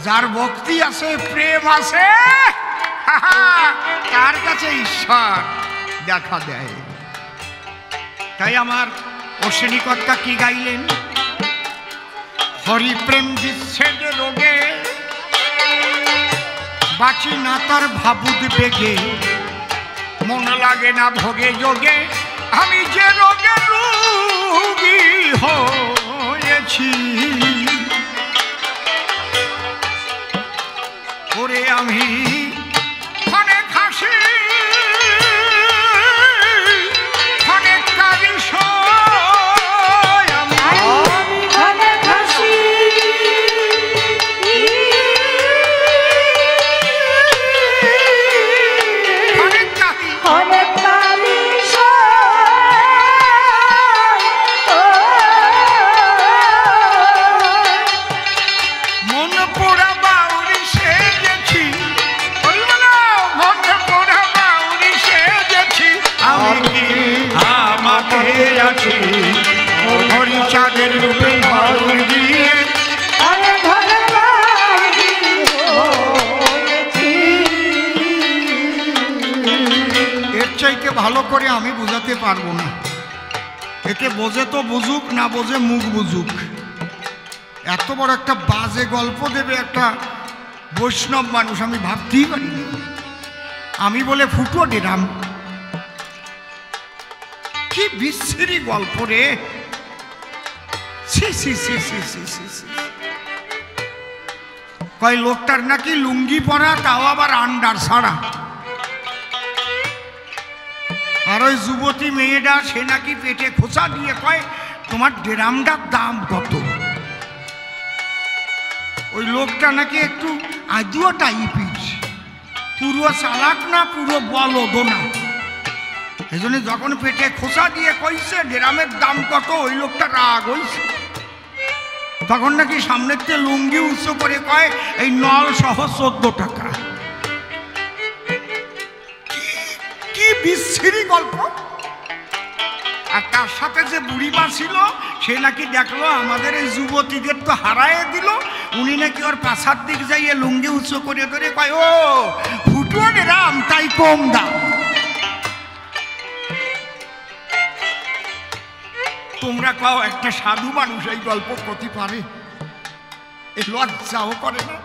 যার ভক্তি আছে, প্রেম আছে, তার কাছে ঈশ্বর দেখা দেয়। তাই আমার অশ্বিনীকর্তা কি গাইলেন? হরি প্রেম বিচ্ছেদ রোগে বাঁচি না তার ভাবুদ বেগে, মন লাগে না ভোগে যোগে, আমি যে রোগে রোগী হয়েছি। ওরে আমি অনেক হাসি, অনেক কাঁদি, আমি অনেক হাসি, অনেক কাঁদি, অনেক কালি মন পোড়া বাউরি সেজেছি, মন পোড়া বাউরি সেজেছি। আমি কি আমাকে আছি হরি চাঁদের রূপে ঘর দিয়ে, এর চাইতে ভালো করে আমি বুঝাতে পারবো না। একে বোঝে তো বুঝুক, না বোঝে মুখ বুঝুক। এত বড় একটা বাজে গল্প দেবে একটা বৈষ্ণব মানুষ, আমি ভাবতেই পারিনি। আমি বলে ফুটো দিলাম, কি বিশ্রী গল্প রে! কয় লোকটার নাকি লুঙ্গি পরা, তাও আবার আন্ডার ছাড়া। আর ওই যুবতী মেয়েটা সে নাকি পেটে খোঁচা দিয়ে কয় তোমার ড্রামটার দাম কত? ওই লোকটা নাকি একটু আদুও টাইপের, পুরো চালাক না, পুরো বলদ না। এই জন্য যখন পেটে খোঁচা দিয়ে কইছে ড্রামের দাম কত, ওই লোকটা রাগ হইছে। তখন নাকি সামনের থেকে লুঙ্গি উঁচু করে কয় এই নল সহ 14 টাকা। কি বিশ্রী গল্প। আর তার সাথে যে বুড়িমা ছিল সে নাকি দেখলো আমাদের এই যুবতীদের তো হারায় দিল, উনি নাকি ওর পাশার দিক যাইয়ে লুঙ্গি উঁচু করে ধরে কয় ও ফুটো ড্রাম তাই কম দাম। তোমরা কও একটা সাধু মানুষ এই গল্প করতে পারে? এই লজ্জাও করে না?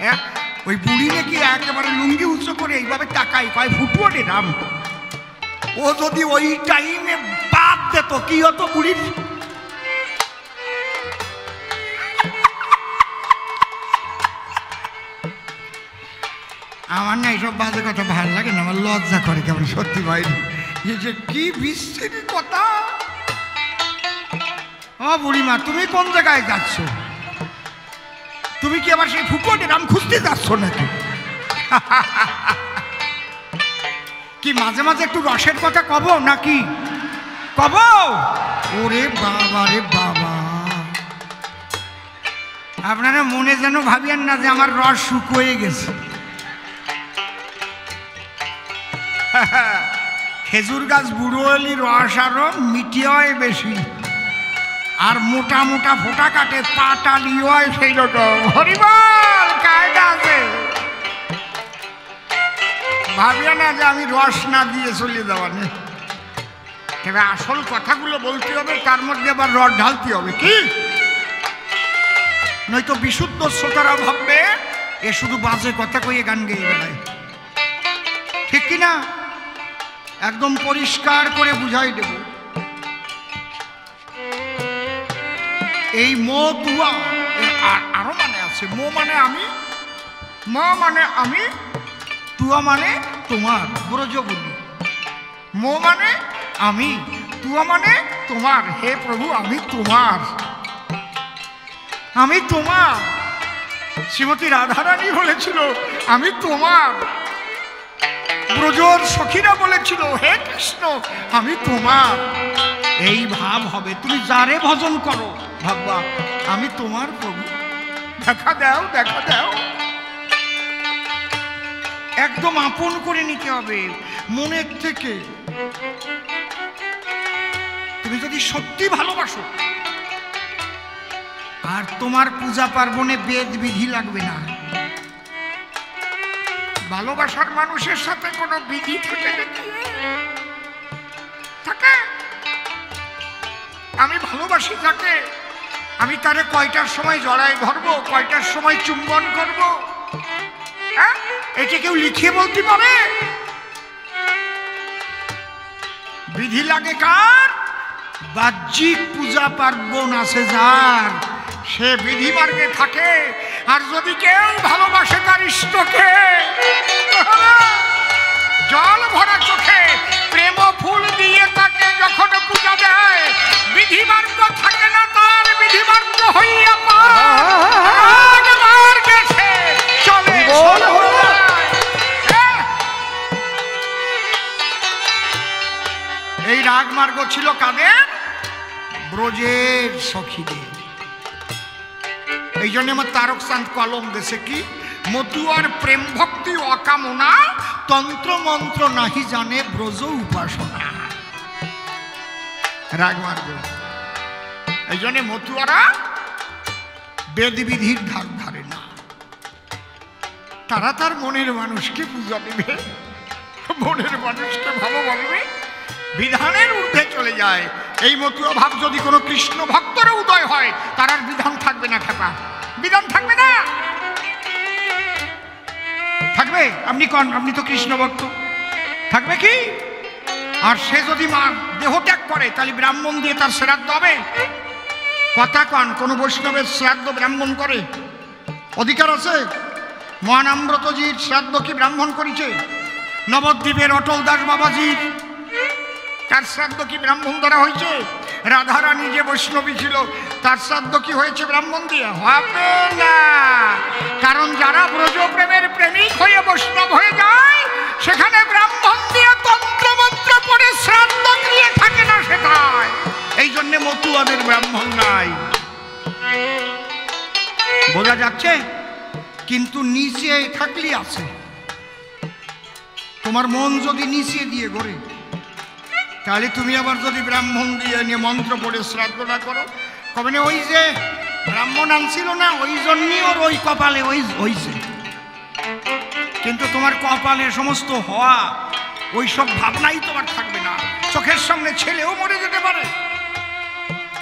হ্যাঁ, ওই বুড়ি নাকি একেবারে লুঙ্গি উঁচু করে এইভাবে তাকাই কয় ফুটো ড্রাম। ও যদি ওই টাইমে বাদ দিত কি হতো বুড়ির? আমার না এইসব বাজে কথা ভালো লাগে না, আমার লজ্জা করে কেমন। সত্যি ভাই, এই যে কি বিশ্রী কথা। ও বুড়িমা, তুমি কোন জায়গায় যাচ্ছ? তুমি কি আবার সেই ফুটো ড্রাম খুঁজতে যাচ্ছ নাকি? কি মাঝে মাঝে একটু রসের কথা কব নাকি? কব? ওরে বাবা রে বাবা, আপনারা মনে যেন ভাবিয়েন না যে আমার রস শুকিয়ে গেছে। খেজুর গাছ বুড়ো হলি রস আরো মিটি হয় বেশি, আর মোটা মোটা ফোটা কাটে পাটালি হয় সেই রকম। হরিবল কায়দা আছে। ভাবিও না যে আমি রস না দিয়ে চলে যাওয়া নেই। তবে আসল কথাগুলো বলতে হবে, তার মধ্যে আবার রস ঢালতে হবে, কি নয়তো বিশুদ্ধ শ্রোতারা ভাববে এ শুধু বাজে কথা কইয়ে গান গেয়ে বেড়ায়। ঠিক কিনা? একদম পরিষ্কার করে বুঝাই দেব। এই মো তুয়া আরো মানে আছে। মো মানে আমি, ম মানে আমি, তুয়া মানে তোমার। ব্রজ বলি মো মানে আমি, তুয়া মানে তোমার। হে প্রভু, আমি তোমার, আমি তোমার। শ্রীমতী রাধারানী বলেছিল আমি তোমার। ব্রজর সখীরা বলেছিল হে কৃষ্ণ আমি তোমার। এই ভাব হবে। তুমি যারে ভজন করো ভাববা আমি তোমার প্রভু, দেখা দাও দেখা দাও। একদম আপন করে নিতে হবে মনের থেকে। তুমি যদি সত্যি ভালোবাসো, আর তোমার পূজা পার্বণে বেদ বিধি লাগবে না। ভালোবাসার মানুষের সাথে কোনো বিধি থাকে নাকি? থাকে? আমি ভালোবাসি তাকে, আমি তারে কয়টার সময় জড়ায় ধরবো, কয়টার সময় চুম্বন করব, হ্যাঁ এটা কেউ লিখিয়ে বলতে পারে? বিধি লাগে কার? বাহ্যিক পূজা পার্বণ আছে যার, সে বিধি মার্গে থাকে। আর যদি কেউ ভালোবাসে তার ইষ্টকে, জল ভরা চোখে প্রেম ফুল দিয়ে তাকে যখন পূজা দেয়, বিধি মার্গ থাকে না তার, বিধি মার্গ হইয়া গেছে চলে। এই রাগ মার্গ ছিল কাদের? ব্রজের সখীদের। এই জন্য আমার তারক চাঁদ কলম দেশে কি মতুয়ার প্রেম ভক্তি অকামনা, তন্ত্র মন্ত্র নাহি জানে ব্রজ উপাসনা। রাগমার্গ। এই জন্য মতুয়ারা বেদ বিধির ধার ধারে না, তারা তার মনের মানুষকে পূজা দেবে, মনের মানুষকে ভালো বলবে, বিধানের ঊর্ধ্বে চলে যায়। এই মতুয়া ভাব যদি কোনো কৃষ্ণ ভক্তর উদয় হয়, তার আর বিধান থাকবে না। খেপা বিধান থাকবে না। থাকবে? আপনি কন, আপনি তো কৃষ্ণ ভক্ত, থাকবে কি? আর সে যদি দেহ ত্যাগ করে তাহলে ব্রাহ্মণ দিয়ে তার শ্রাদ্ধ হবে? কথা কন, কোন বৈষ্ণবের শ্রাদ্ধ ব্রাহ্মণ করে? অধিকার আছে? মহানাম্রতজির শ্রাদ্ধ কি ব্রাহ্মণ করেছে? নবদ্বীপের অটল দাস বাবাজির তার শ্রাদ্ধ কি ব্রাহ্মণ দ্বারা হয়েছে? রাধারানী যে বৈষ্ণবী ছিল তার শ্রাদ্ধ কি হয়েছে ব্রাহ্মণ দিয়ে? হবে না। কারণ যারা ব্রজপ্রেমের প্রেমিক হয়ে বৈষ্ণব হয়ে যায় সেখানে ব্রাহ্মণ দিয়ে তন্ত্রমন্ত্র পড়ে শ্রাদ্ধ ক্রিয়ে থাকে না সেটায়। এই জন্যে মতুয়াদের ব্রাহ্মণ নাই। বোঝা যাচ্ছে? কিন্তু নিচে থাকলে আছে। তোমার মন যদি নিচে দিয়ে গড়ে, তাহলে তুমি আবার যদি ব্রাহ্মণ দিয়ে নিয়ে মন্ত্র পড়ে শ্রাদ্ধ না করো, কবে না ওই যে ব্রাহ্মণ আনছিল না, ওই জন্যই ওর ওই কপালে ওই হইছে। কিন্তু তোমার কপালে সমস্ত হওয়া ওই সব ভাবনাই তোমার থাকবে না। চোখের সামনে ছেলেও মরে যেতে পারে,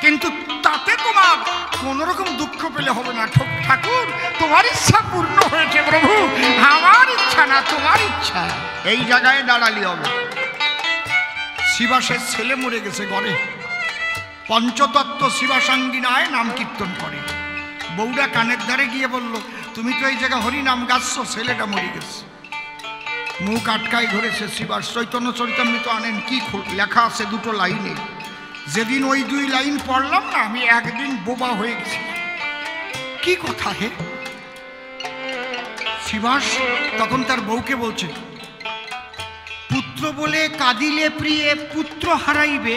কিন্তু তাতে তোমার কোন রকম দুঃখ পেলে হবে না। ঠাকুর তোমার ইচ্ছা পূর্ণ হয়েছে প্রভু, আমার ইচ্ছা না তোমার ইচ্ছা। এই জায়গায় দাঁড়ালি হবে। শিবাসের ছেলে মরে গেছে ঘরে, পঞ্চতত্ত্ব শিবাসাঙ্গিনায় নাম কীর্তন করে। বউরা কানের ধারে গিয়ে বলল, তুমি তো এই জায়গায় হরি নাম গাচ্ছ, ছেলেটা মরে গেছে। মুখ আটকায় ধরেছে। শিবাস চৈতন্য চরিতামৃত আনেন, কি লেখা আছে দুটো লাইনে। যেদিন ওই 2 লাইন পড়লাম না, আমি একদিন বোবা হয়ে গেছি। কি কথা হে? শিবাস তখন তার বউকে বলছে, পুত্র বলে কাঁদিলে প্রিয়ে পুত্র হারাইবে,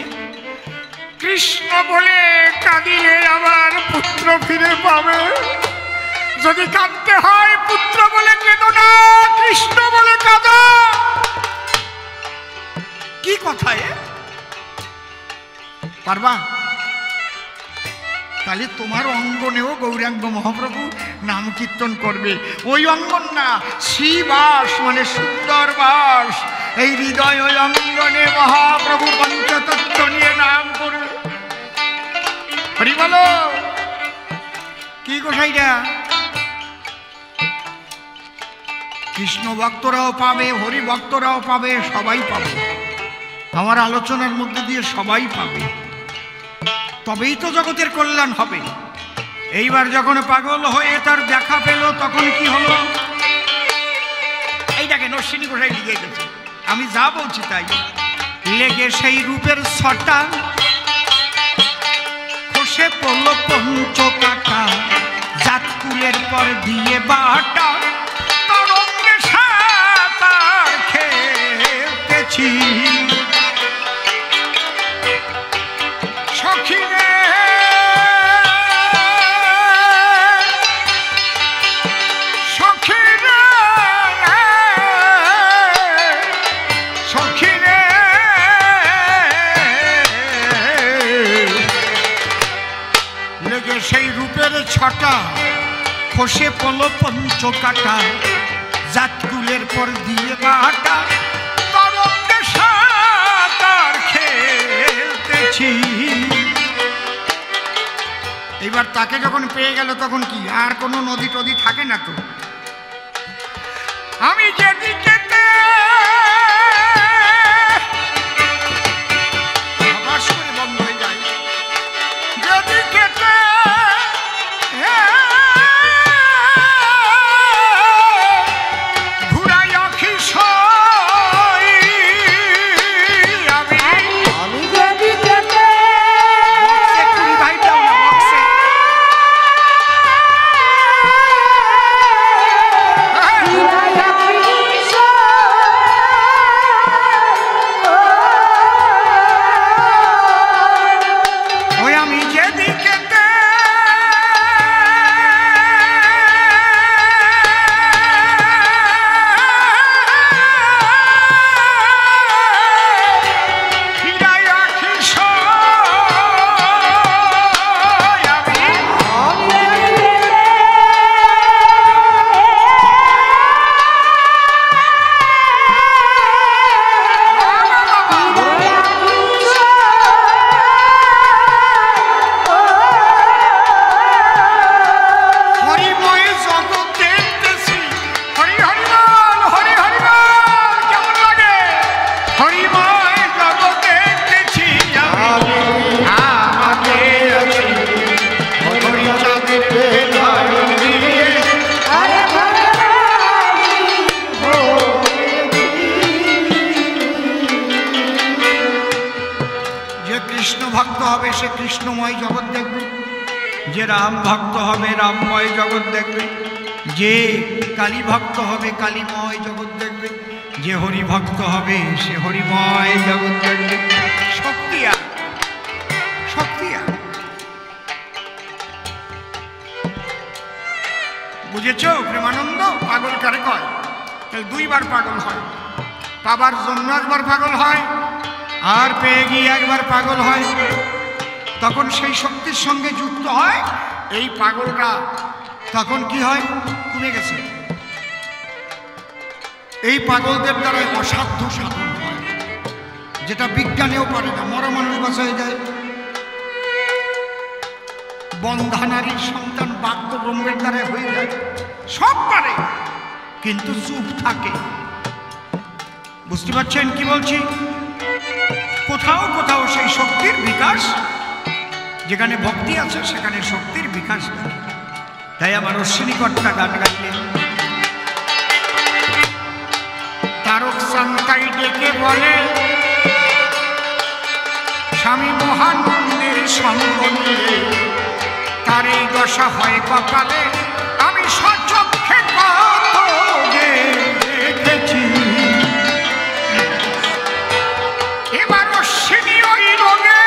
কৃষ্ণ বলে কাঁদিলে আবার পুত্র ফিরে পাবে। যদি কাঁদতে হয় পুত্র বলে কেঁদো না, কৃষ্ণ বলে কাঁদো। কি কথা এ? পারবা? তাহলে তোমার অঙ্গনেও গৌরাঙ্গ মহাপ্রভু নাম কীর্তন করবে। ওই অঙ্গন না, শ্রীবাস মানে সুন্দর বাস। এই হৃদয় ওই অঙ্গনে মহাপ্রভু পঞ্চতত্ত্ব নিয়ে নাম করবে। হরি বলো। কি গোসাইটা? কৃষ্ণ ভক্তরাও পাবে, হরি ভক্তরাও পাবে, সবাই পাবে। আমার আলোচনার মধ্যে দিয়ে সবাই পাবে, তবেই তো জগতের কল্যাণ হবে। এইবার যখন পাগল হয়ে তার দেখা পেল, তখন কি হলো? এইটাকে নরসিনী গোসাই লিখে গেছে, আমি যা বলছি তাই। লেগে সেই রূপের ছটা, খসে পড়ল পঞ্চকাটা, জাতকুলের পর দিয়ে বাটা, তরঙ্গে সাঁতার খেলতেছি। সখিরে সখিরে সখিরে লেগে সেই রূপের ছটা, খসে পড়ল পঞ্চকাটা, জাতকুলের পর দিয়ে বাটা, তরঙ্গে সাঁতার খেলতেছি। এবার তাকে যখন পেয়ে গেল তখন কি আর কোনো নদী টদী থাকে না তো। আমি যেদিকে আবাস করে বন্ধ হয়ে যায়, যেদিকে ঘুরাই আখি সই, আমি যেদিকে কৃষ্ণময় জগৎ দেখবে, যে রাম ভক্ত হবে রামময় জগৎ দেখবে, যে কালী ভক্ত হবে কালীময় জগৎ দেখবে, যে হরি ভক্ত হবে সে হরিময় জগৎ দেখবে। শক্তি আর শক্তি আর বুঝেছ প্রেমানন্দ? পাগল কারে কয়? দুইবার পাগল হয়, পাবার জন্য একবার পাগল হয়, আর পেয়ে গিয়ে একবার পাগল হয়। তখন সেই শক্তির সঙ্গে যুক্ত হয় এই পাগলরা। তখন কি হয়? কমে গেছে। এই পাগলদের দ্বারা অসাধ্য সাধন হয়, যেটা বিজ্ঞানেও পারে না। মরা মানুষ বাঁচায় যায়, বন্ধা নারীর সন্তান বাক্য ব্রহ্মের দ্বারা হয়ে যায়, সব পারে, কিন্তু চুপ থাকে। বুঝতে পারছেন কি বলছি? কোথাও কোথাও সেই শক্তির বিকাশ, যেখানে ভক্তি আছে সেখানে শক্তির বিকাশ থাকে। তাই আমার অশ্বিনীকর্তা গান গাইলেন, তারক সান্তাই ডেকে বলে স্বামী মহানন্দের সঙ্গ নিয়ে তার এই দশা হয় কপালে, আমি সচক্ষে কত দেখেছি। এবার অশ্বিনী ওই রোগে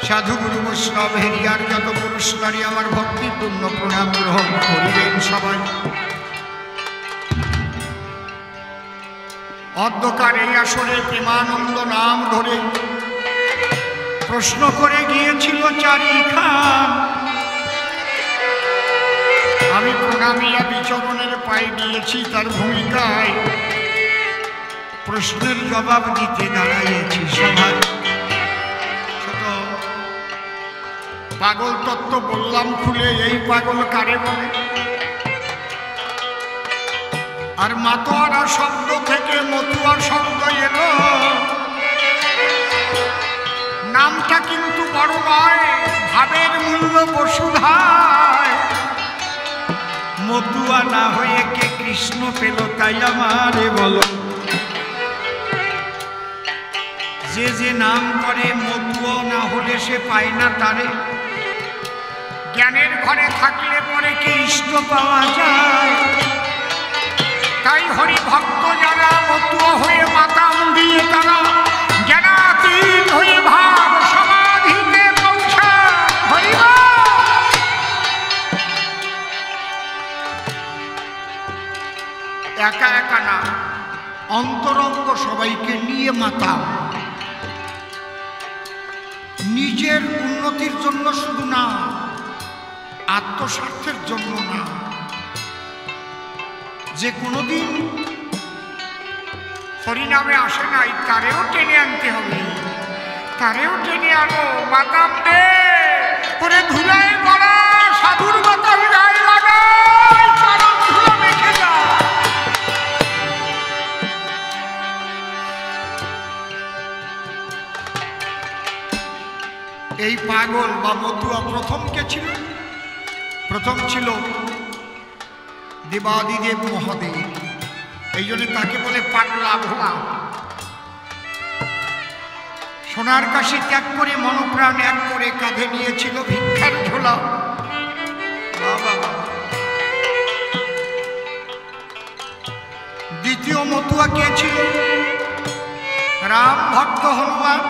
সাধু গুরু বৈষ্ণব হেরিয়ার যত পুরুষ নারী আমার ভক্তিপূর্ণ প্রণাম গ্রহণ করিবেন সবাই। অন্ধকার এই আসরে প্রেমানন্দ নাম ধরে প্রশ্ন করে গিয়েছিল চারি খান। আমি প্রণামিয়া বিচরণের পায়ে দিয়েছি তার ভূমিকায়, প্রশ্নের জবাব দিতে দাঁড়াইয়েছি সভায়। পাগল তত্ত্ব বললাম খুলে, এই পাগল কারে বলে? আর মাতোয়ারা শব্দ থেকে মতুয়া শব্দ এলো, নামটা কিন্তু বড় নয়, ভাবের মূল্য বসুধায়। মতুয়া না হয়ে কে কৃষ্ণ পেল তাই আমারে বলো? যে যে নাম করে মতুয়া না হলে সে পায় না তারে। জ্ঞানের ঘরে থাকলে পরে কি ইষ্ট পাওয়া যায়? তাই হরি ভক্ত যারা মতুয়া হয়ে মাতাম দিয়ে তারা জ্ঞানাতীত হয়ে ভাব সমাধিতে পৌঁছায়। একা একা না, অন্তরঙ্গ সবাইকে নিয়ে মাতাম, নিজের উন্নতির জন্য শুধু না, আত্মস্বার্থের জন্য না। যে কোনোদিন হরিনামে আসে নাই তারেও টেনে আনতে হবে, তারেও টেনে আনো। বাদাম দে করে ধুলায় গড়া সাধুর বাতাস গায়ে লাগায়, চরণ ধুলো মেখে যা। এই পাগল বা মতুয়া প্রথম কে ছিল? প্রথম ছিল দেবাদিদেব মহাদেব। এই জন্য তাকে বলে পাগলা ভোলা। সোনার কাশি ত্যাগ করে মনপ্রাণ এক করে কাঁধে নিয়েছিল ভিক্ষার ঝোলা। দ্বিতীয় মতুয়া কে ছিল? রাম ভক্ত হনুমান।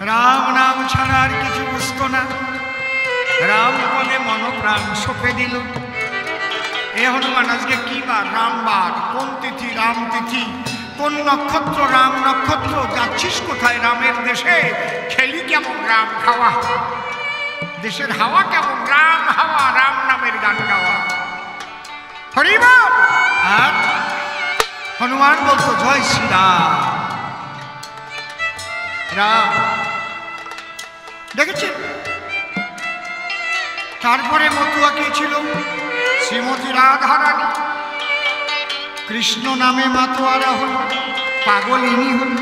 রাম নাম ছাড়া আর কিছু বুঝতো না। রাম বলে মনপ্রাণ সঁপে দিল। এ হনুমান আজকে কি বার? রামবার। কোন তিথি? রাম তিথি। কোন নক্ষত্র? রাম নক্ষত্র। যাচ্ছিস কোথায়? রামের দেশে। খেলি কেমন? রাম খাওয়া। দেশের হাওয়া কেমন? রাম হাওয়া। রাম নামের গান গাওয়া। হরিবল। আর হনুমান বলতো জয় শ্রীরাম। রাম দেখেছেন? তারপরে মতুয়া কে ছিল? শ্রীমতী রাধারানী। কৃষ্ণ নামে মাতোয়ারা হল, পাগল ইনি হল।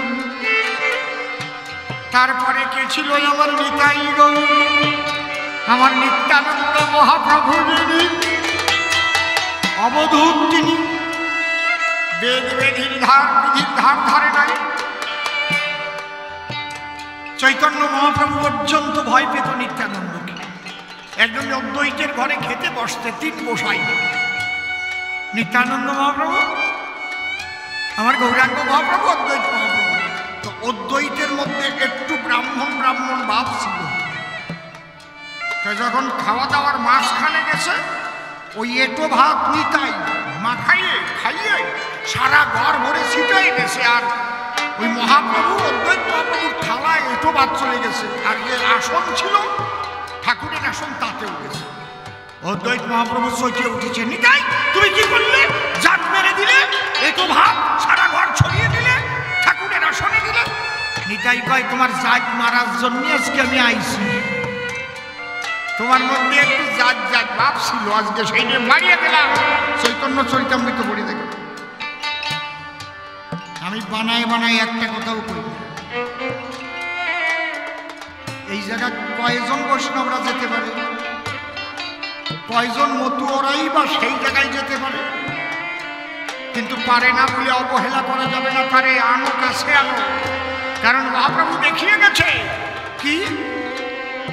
তারপরে কে ছিল? আমার নিতাই গৌর, আমার নিত্যানন্দ মহাপ্রভু যিনি, অবধূত তিনি। বেদ বেদির ধার বিধির ধার ধারে নাই। চৈতন্য মহাপ্রভু পর্যন্ত ভয় পেত নিত্যানন্দকে। একজন অদ্বৈতের ঘরে খেতে বসতে 3 বসাই। নিত্যানন্দ মহাপ্রভু, আমার গৌরাঙ্গ মহাপ্রভু, অদ্বৈত মহাপ্রভু। তো অদ্বৈতের মধ্যে একটু ব্রাহ্মণ ব্রাহ্মণ ভাব ছিল। তো যখন খাওয়া দাওয়ার মাঝখানে গেছে, ওই এটো ভাত নিতাই মাখাইয়ে খাইয়ে সারা ঘর ভরে ছিটাই গেছে। আর ওই মহাপ্রভু, অদ্বৈত মহাপ্রভুর থালায় এটো ভাত চলে গেছে। আর যে আসন ছিল ঠাকুরের আসন, তাতেও গেছে। অদ্বৈত মহাপ্রভু চমকে উঠেছে, নিতাই তুমি কি করলে? জাত মেরে দিলে, এটো ভাত সারা ঘর ছড়িয়ে দিলে, ঠাকুরের আসনে দিলে। নিতাই কয়, তোমার জাত মারার জন্য আজকে আমি আইছি। তোমার মধ্যে একটু জাত জাত ভাব ছিল, আজকে সেই নিয়ে মারিয়ে দিলাম। চৈতন্য চরিতামৃত পড়ে দেখো। আমি বানায় বানায় একটা কথাও কই। এই জায়গায় কয়জন বৈষ্ণবরা যেতে পারে? কয়জন মতুয়ারাই বা সেই জায়গায় যেতে পারে? কিন্তু পারে না বলে অবহেলা করা যাবে না। পারে, আনো কাছে আনো। কারণ মহাপ্রভু দেখিয়ে গেছে কি?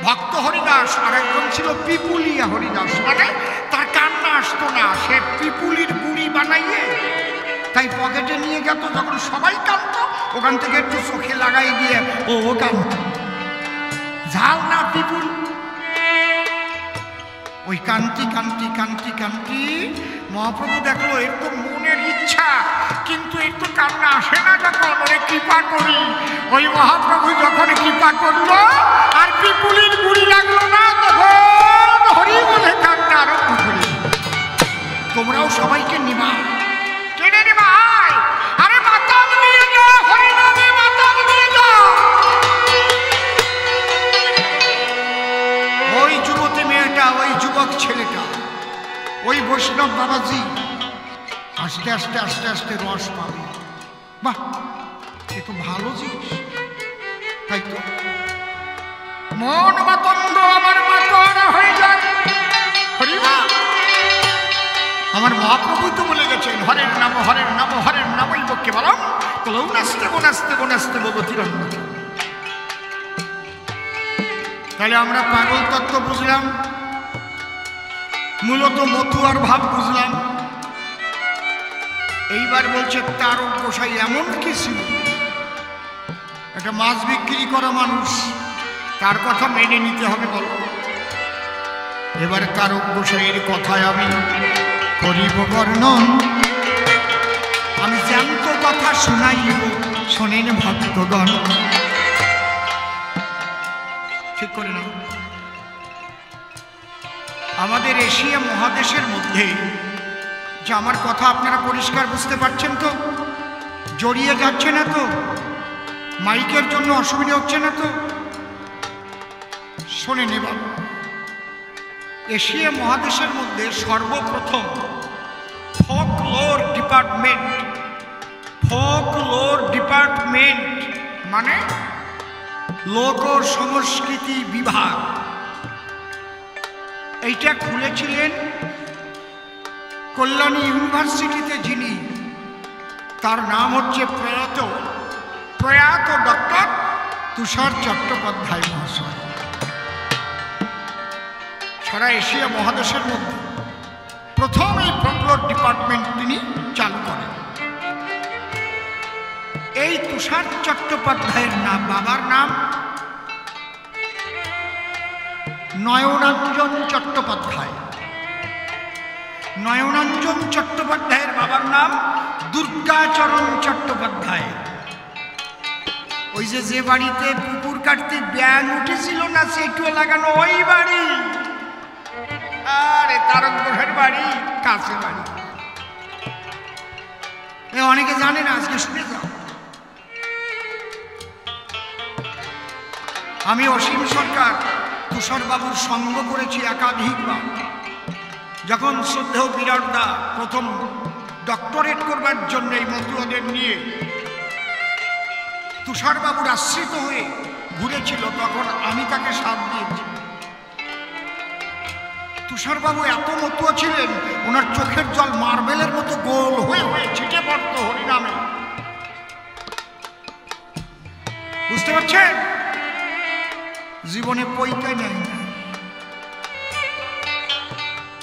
ভক্ত হরিদাস আর একজন ছিল পিপুলিয়া হরিদাস। মানে তার কান্না আসতো না, সে পিপুলির গুড়ি বানাইয়ে তাই পকেটে নিয়ে যেত। যখন সবাই কাঁদত, ওখান থেকে একটু চোখে লাগাই দিয়ে ও কাঁদত। ঝাল না পিপুল। ওই কান্তি কান্তি কান্তি কান্তি মহাপ্রভু দেখলো এর তো মনের ইচ্ছা, কিন্তু এর তো কান্না আসে না। যখন ওরে কৃপা করি, ওই মহাপ্রভু যখন কৃপা করলো আর পিপুলির গুড়ি লাগলো না, তখন হরি বলে কান্না আরম্ভ করে। তোমরাও সবাইকে নিবা, টেনে নেবা। আরে মাতাম নিয়ে যাও, হরি নামে মাতাম নিয়ে যাও। ওই যুবতী মেয়েটা, ওই যুবক ছেলেটা, ওই বৈষ্ণব বাবাজি আস্তে আস্তে আস্তে আস্তে রস পাবে। বাহ, এ তো ভালো জিনিস, তাই তো? মন মাতঙ্গ আমার মাতোয়ারা হয়ে যায়। হরিবা, আমার মহাপ্রভু তো বলে গেছেন, হরের নাম হরের নাম হরের নামই বকে বলম কলৌ নাস্তে বনাস্তে বনাস্তে ভগতিরন্ন। তাহলে আমরা পাগল তত্ত্ব বুঝলাম, মূলত মতুয়ার ভাব বুঝলাম। এইবার বলছে তারক গোসাই এমন কি ছিল? একটা মাছ বিক্রি করা মানুষ, তার কথা মেনে নিতে হবে। বলো, এবার তারক গোসাইয়ের কথায় আমি করিব বর্ণন। আমি জ্যান্ত কথা শুনাইব, শোনেন ভক্তগণ। ঠিক করে না? আমাদের এশিয়া মহাদেশের মধ্যে যে আমার কথা আপনারা পরিষ্কার বুঝতে পারছেন তো? জড়িয়ে যাচ্ছে না তো? মাইকের জন্য অসুবিধা হচ্ছে না তো? শোনেন এবার, এশিয়া মহাদেশের মধ্যে সর্বপ্রথম ফোকলোর ডিপার্টমেন্ট মানে লোক সংস্কৃতি বিভাগ, এইটা খুলেছিলেন কল্যাণী ইউনিভার্সিটিতে। যিনি, তার নাম হচ্ছে প্রয়াত ডক্টর তুষার চট্টোপাধ্যায় মহাশয়। সারা এশিয়া মহাদেশের মধ্যে প্রথম এই ফোকলোর ডিপার্টমেন্ট তিনি চালু করেন। এই তুষার চট্টোপাধ্যায়ের নাম, বাবার নাম নয়নাঞ্জন চট্টোপাধ্যায়। নয়নাঞ্জন চট্টোপাধ্যায়ের বাবার নাম দুর্গাচরণ চট্টোপাধ্যায়। ওই যে বাড়িতে পুকুর কাটতে ব্যাঙ উঠেছিল না, সেটুও লাগানো ওই বাড়ি। আরে তারক ঘোষের বাড়ি কাছে বাড়ি। অনেকে জানে না, আজকে শুনে যাও। আমি অসীম সরকার তুষার বাবুর সঙ্গ করেছি একাধিকবার। যখন শ্রদ্ধেয় বিরাটদা প্রথম ডক্টরেট করবার জন্য এই মতুয়াদের নিয়ে তুষার বাবুর আশ্রিত হয়ে ঘুরেছিল, তখন আমি তাকে সাথ দিয়েছি। তুষার বাবু এত মতুয়া ছিলেন, ওনার চোখের জল মার্বেলের মতো গোল হয়ে হয়ে ছিটে পড়ত হরিনামে। বুঝতে পারছেন? জীবনে পৈতে নেই না।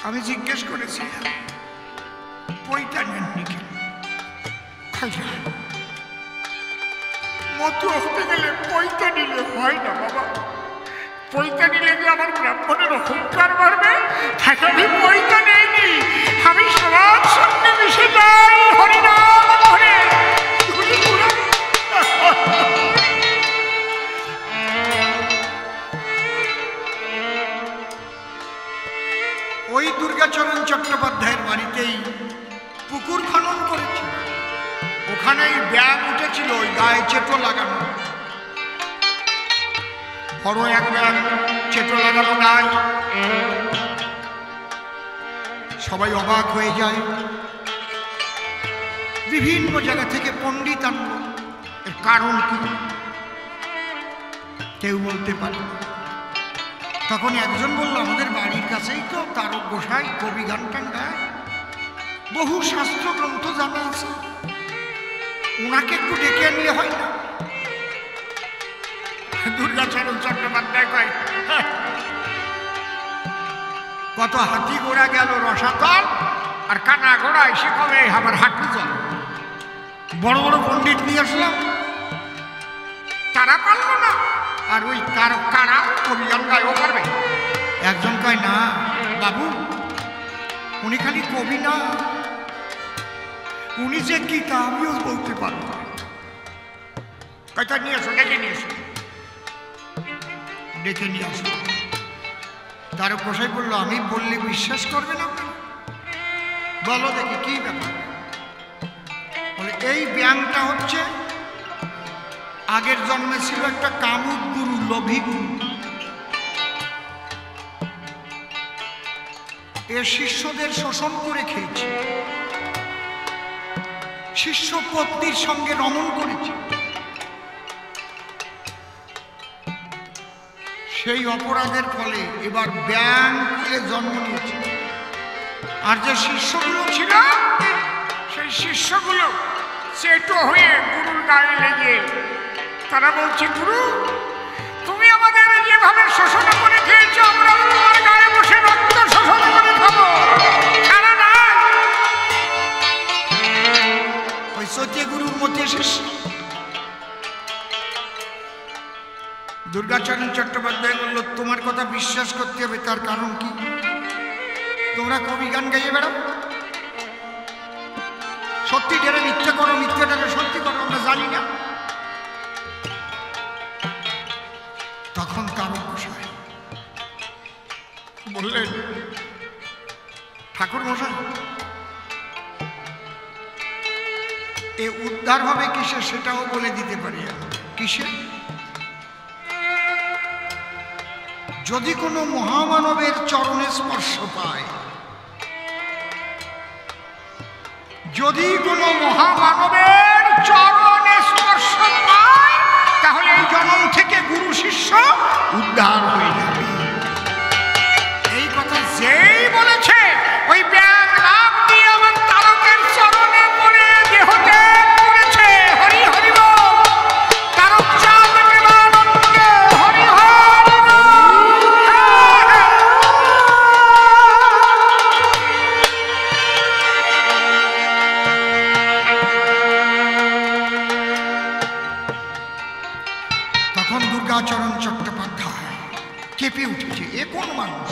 আমি জিজ্ঞেস করেছি, পৈতা নেননি কেন? মতুয়া হতে গেলে পৈতা নিলে হয় না বাবা। পৈতা নিলে যে আমার ব্রাহ্মণের অহংকার বাড়বে, তাকে আমি পৈতা নেইনি। আমি সবার সঙ্গে মিশে যাই হরিনাম ধরে। ওই দুর্গাচরণ চট্টোপাধ্যায়ের বাড়িতেই পুকুর খনন করেছিল। ওখানেই ব্যাগ উঠেছিল, ওই গায়ে চেটো লাগানো, বড় এক ব্যাগ চেটো লাগানো গায়ে। সবাই অবাক হয়ে যায়। বিভিন্ন জায়গা থেকে পণ্ডিত আনলো, এর কারণ কি কেউ বলতে পারে। তখন একজন বলল, আমাদের বাড়ির কাছেই তো তারক গোসাই কবি গান টান গায়, বহু শাস্ত্র গ্রন্থ জানা আছে, ওনাকে একটু ডেকে আনলে হয় না? দুর্গাচরণ চট্টোপাধ্যায় কয়, কত হাতি ঘোড়া গেল রসাতল, আর কানা ঘোড়া এসে কবে আমার হাঁটু চল। বড় বড় পণ্ডিত নিয়ে আসলাম, তারা পারল না, আর ওই তার কারা কবি গান গায়ও পারবে। একজন কয়, না বাবু, উনি খালি কবি না, উনি যে কি তা আমিও বলতে পারবো। কয়টা নিয়ে আসো, ডেকে নিয়ে আসো। ডেকে নিয়ে আসো। তার গোসাই বললো, আমি বললে বিশ্বাস করবে না? বলো দেখি কি ব্যাপার। বলে, এই ব্যাংকটা হচ্ছে আগের জন্মে ছিল একটা কামুক গুরু, লোভী গুরু। এর শিষ্যদের শোষণ করে খেয়েছে, শিষ্য পত্নীর সঙ্গে রমণ করেছে। সেই অপরাধের ফলে এবার ব্যাং খুলে জন্ম নিয়েছে। আর যে শিষ্যগুলো ছিল, সেই শিষ্যগুলো চেটো হয়ে গুরুর গায়ে লেগে তারা বলছে, গুরু তুমি আমাদের যেভাবে শোষণ করে খেয়েছো, আমরা তোমার গায়ে বসে রক্ত শোষণ করে খাবো, ছাড়া না। ওই সত্যি গুরুর মধ্যে শিষ্য। দুর্গাচরণ চট্টোপাধ্যায় বলল, তোমার কথা বিশ্বাস করতে হবে, তার কারণ কি? তোমরা কবি গান গাইয়ে বেড়াও, সত্যি ডেরে মিথ্যে করো, মিথ্যে ডেরে সত্যি করো, আমরা জানি না। তখন তারক গোসাই বললেন, ঠাকুর মশাই, এ উদ্ধার হবে কিসে সেটাও বলে দিতে পারি। কিসে? যদি কোনো মহামানবের চরণে স্পর্শ পায়, যদি কোনো মহামানবের চরণে স্পর্শ পায়, তাহলে এই জন্ম থেকে গুরু শিষ্য উদ্ধার হয়ে যাবে। এই কথা যেই বলেছে, ওই ব্যাং লাভ দিয়ে আমার তারকের চরণে পড়ে দেহ ত্যাগ করেছে। হরি হরি বল, তারক চাঁদ প্রেমানন্দে হরি হরি বল। তখন দুর্গাচরণ চট্টোপাধ্যায় উঠেছে, এ কোন মানুষ?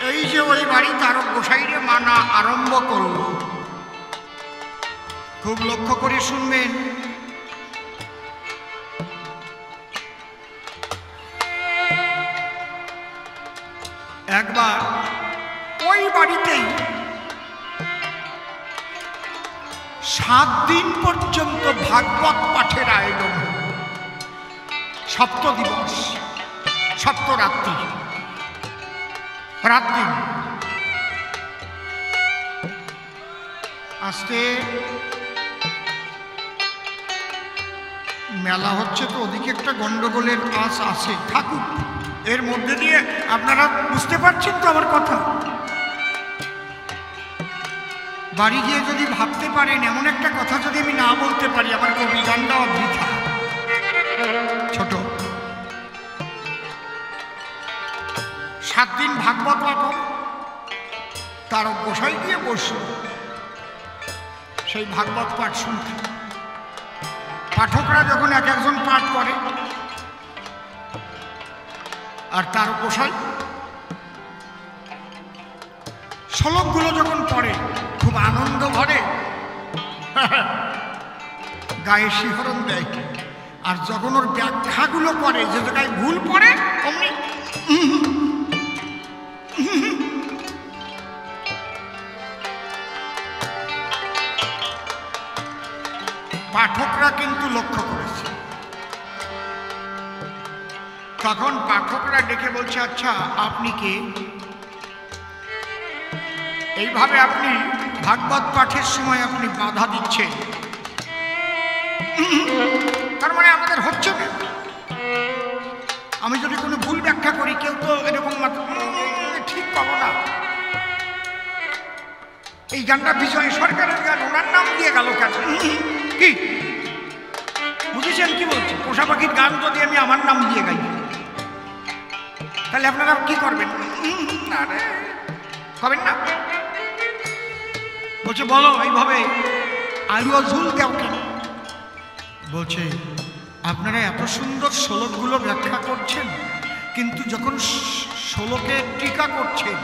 এই যে ওই বাড়ি তারক গোসাইরে মানা আরম্ভ করল। খুব লক্ষ্য করে শুনবেন, একবার ওই বাড়িতেই 7 দিন পর্যন্ত ভাগবত পাঠের আয়োজন হল। সপ্ত দিবস, সপ্তরাত্রি, রাত দিন। আজকে মেলা হচ্ছে তো ওদিকে একটা গন্ডগোলের আঁচ আছে, থাকুক। এর মধ্যে দিয়ে আপনারা বুঝতে পারছেন তো আমার কথা? বাড়ি গিয়ে যদি ভাবতে পারেন এমন একটা কথা যদি আমি না বলতে পারি, আমার কবি গানটাও বৃথা। ছোট 7 দিন ভাগবত পাঠ, তারক গোসাই গিয়ে বসল সেই ভাগবত পাঠ শুনতে। পাঠকরা যখন এক একজন পাঠ করে আর তারক গোসাই শ্লোকগুলো যখন পড়ে খুব আনন্দ ভরে, গায়ে শিহরণ দেয়। আর যখন ওর ব্যাখ্যাগুলো করে, যে জায়গায় ভুল পড়ে অমনি পাঠকরা কিন্তু লক্ষ্য করেছে। তখন পাঠকরা ডেকে বলছে, আচ্ছা আপনি কে? এইভাবে আপনি ভাগবত পাঠের সময় আপনি বাধা দিচ্ছেন, তার মানে আমাদের হচ্ছে না। আমি যদি কোনো ভুল ব্যাখ্যা করি, কেউ তো এরকম ঠিক পাবো না। এই গানটা বিজয় সরকারের গান, ওনার নাম দিয়ে গেল কেন? কি বুঝেছেন কি বলছি? পোষা পাখির গান যদি আমি আমার নাম দিয়ে গাই, তাহলে আপনারা কি করবেন? করবেন না? বলছে বলো এইভাবে আলু ঝুল দেও কেন? বলছে আপনারা এত সুন্দর শ্লোকগুলো ব্যাখ্যা করছেন, কিন্তু যখন শ্লোকে টিকা করছেন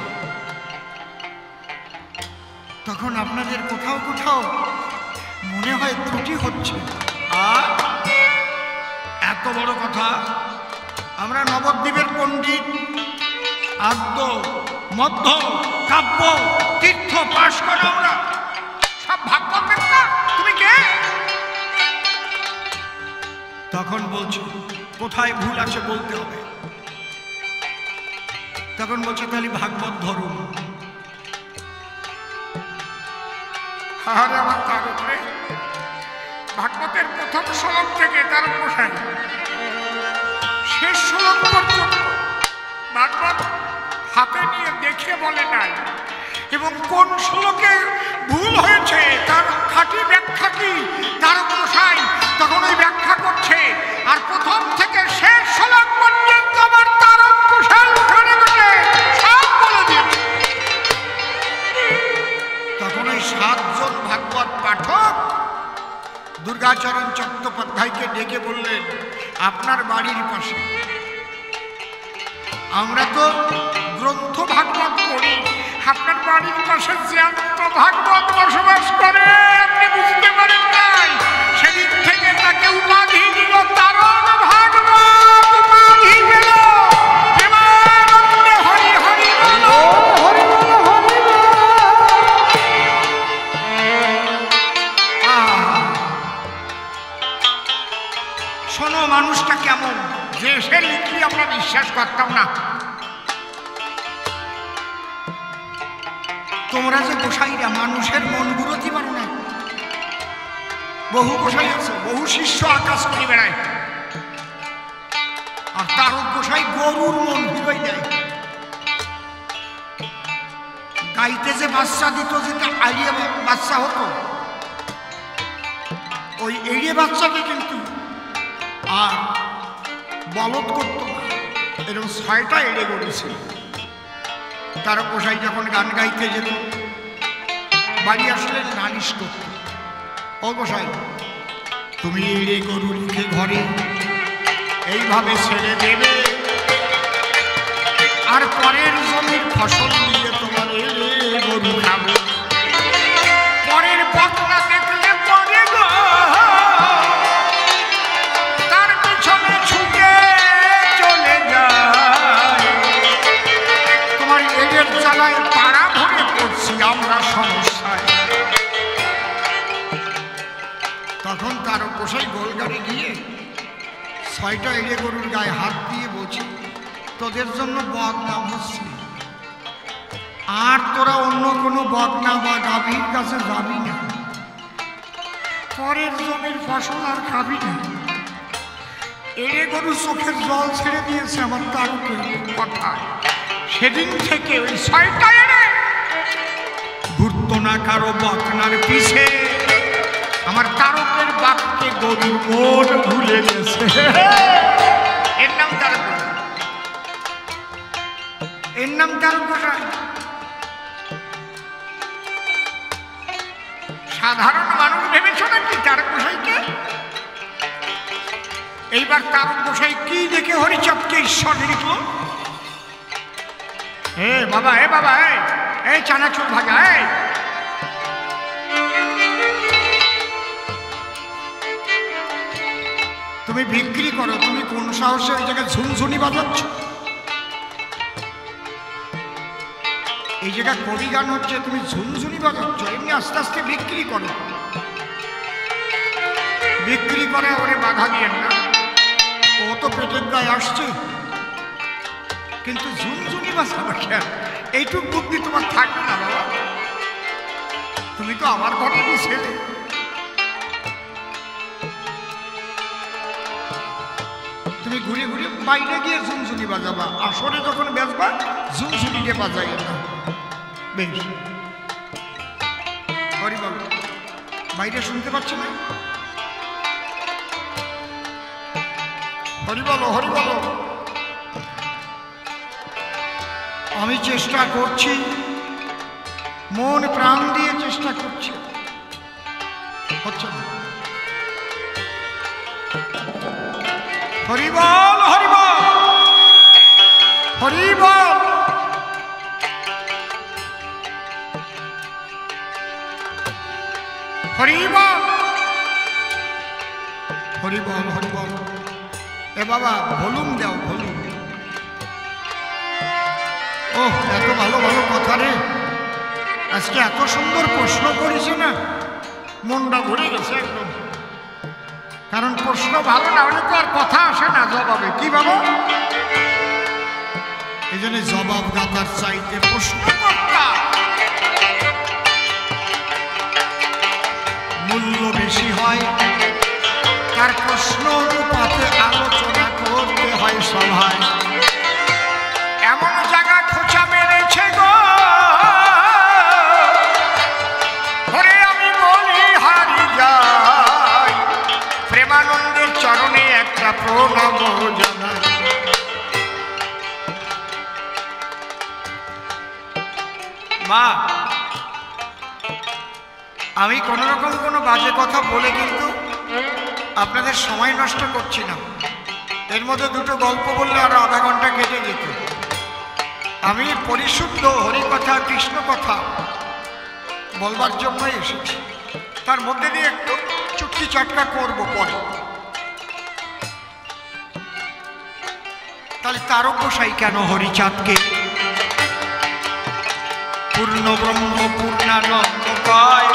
তখন আপনাদের কোথাও কোথাও মনে হয় ত্রুটি হচ্ছে। আর এত বড় কথা, আমরা নবদ্বীপের পণ্ডিত, আদ্য মধ্য কাব্য তীর্থ পাশ করো, আমরা সব ভাগবত ব্যাখ্যা, তুমি কে? তখন বলছে কোথায় ভুল আছে বলতে হবে। তখন বলছে তাহলে ভাগবত ধরুন। আরে আমার তারক রে, ভাগবতের প্রথম শ্লোক থেকে তারক গোসাই শেষ শ্লোক পর্যন্ত ভাগবত হাতে নিয়ে দেখে বলে নাই, এবং কোন শ্লোকে ভুল হয়েছে তার খাঁটি ব্যাখ্যা কি তারক গোসাই তখন ওই ব্যাখ্যা করছে। আর প্রথম থেকে শেষ শ্লোক পর্যন্ত আমার তারক গোসাই ওখানে বসে সব বলে দিয়েছে। তখন ওই 7 জন ভাগবত পাঠক দুর্গাচরণ চট্টোপাধ্যায়কে ডেকে বললেন, আপনার বাড়ির পাশে আমরা তো গ্রন্থ ভাগবত পড়ি, আপনার বাড়ির পাশে জ্যান্ত ভাগবত বসবাস করে, আপনি বুঝতে পারেন নাই। সেদিন থেকে তাকে উপাধি দিল তারক ভাগবত, উপাধি পেল। প্রেমানন্দে হরি হরি বলো, হরি বলো, হরি বলো। শোনো মানুষটা কেমন, যে সে লিখলি আমরা বিশ্বাস করতাম না। তোমরা যে গোসাইরা মানুষের মন গুলোতে পারো না। বহু গোসাই আছে, বহু শিষ্য আকাশ করে বেড়ায়, আর তারক গোসাই গরুর মন হিরোই দেয়। গাইতে যে বাচ্চা দিত, যেটা আড়িয়ে বাচ্চা হতো, ওই এড়িয়ে বাচ্চাকে কিন্তু আর বলদ করতো না, এরকম 6টা এড়ে গড়েছিল। তারক গোসাই যখন গান গাইতে যেত, বাড়ি আসলে নালিশ করত, ও গোসাই তুমি এড়ে গরু রেখে ঘরে এইভাবে ছেড়ে দেবে, আর পরের জমির ফসল দিয়ে তোমার এড়ে গরু খাবে। পরের বকনা দেখলে পরে গো তার পিছনে ছুটে চলে যায়। তোমার এড়ের জ্বালায় পাড়া ভরে পড়ছি আমরা সমস্যায়। তখন তার গোসাই গোলগাড়ি গিয়ে 6টা এড়ে গরুর গায়ে হাত দিয়ে বলছে, তোদের জন্য বদনাম হচ্ছে, আর তোরা অন্য কোনো বকনা বা গাভীর কাছে যাবি না, পরের জমির ফসল আর খাবি না। এড়ে গরু চোখের জল ছেড়ে দিয়েছে আমার তারকের কথায়। সেদিন থেকে ওই 6টা এড়ে ঘুরতো না কারো বকনার পিছে। আমার তারকের বাক্যে গরুর মন ভুলে গেছে। এর নাম তারক, এর নাম তারক গোসাই। সাধারণ মানুষ ভেবেছ নাকি তারক গোসাইকে? এইবার তারক গোসাই কি দেখে হরিচাঁদকে ঈশ্বর লিখল? হে বাবা, হে বাবা, এই চানাচুর ভাজা, তুমি বিক্রি করো, তুমি কোন সাহসে ওই জায়গায় ঝুনঝুনি বাজাচ্ছ? এই জায়গায় কবি গান হচ্ছে, তুমি ঝুনঝুনি বাজাচ্ছ, এমনি আস্তে আস্তে বিক্রি করো। বিক্রি করে ওরে বাধা দিয়েন না, ও তো পেটের গায়ে আসছে, কিন্তু ঝুনঝুনি বাজানো খেয়াল এইটুক বুদ্ধি তোমার থাকবে না বাবা। তুমি তো আমার ঘরেরই ছেলে। তুমি ঘুরে ঘুরে বাইরে গিয়ে ঝুনঝুনি বাজাবা, আসরে যখন বেচবা ঝুনঝুনিকে বাজাই না। বেশ, হরি বল, বাইরে শুনতে পাচ্ছি না? হরি বলো, হরি বলো। আমি চেষ্টা করছি, মন প্রাণ দিয়ে চেষ্টা করছি, হচ্ছে না। হরি বল, হরি বল, হরি বল। হরি বল, হরি বল, হরি বল। এ বাবা ভলিউম দাও, ভলিউম। ও এত ভালো ভালো কথা রে, আজকে এত সুন্দর প্রশ্ন করেছে না, মনটা ভরে গেছে একদম। কারণ প্রশ্ন ভালো না হলে তো আর কথা আসে না জবাবে। কি বাবা? এই জন্য জবাবদাতার চাইতে প্রশ্নকর্তা মূল্য বেশি হয়, তার প্রশ্ন অনুপাতে আলোচনা করতে হয় সভায়। এমন জায়গা খোঁচা মেরেছে গো, ওরে আমি বলি হারি যাই, প্রেমানন্দের চরণে একটা প্রণাম জানাই। মা, আমি কোনো রকম কোনো বাজে কথা বলে কিন্তু আপনাদের সময় নষ্ট করছি না। এর মধ্যে দুটো গল্প বললে আরো আধা ঘন্টা কেটে যেত। আমি পরিশুদ্ধ হরিকথা, কৃষ্ণ কথা বলবার জন্যই এসেছি। তার মধ্যে দিয়ে একটু চুটকি চাটকা করবো পরে। তাহলে তারক গোসাই কেন হরিচাঁদকে পূর্ণ ব্রহ্ম পূর্ণানন্দ কয়?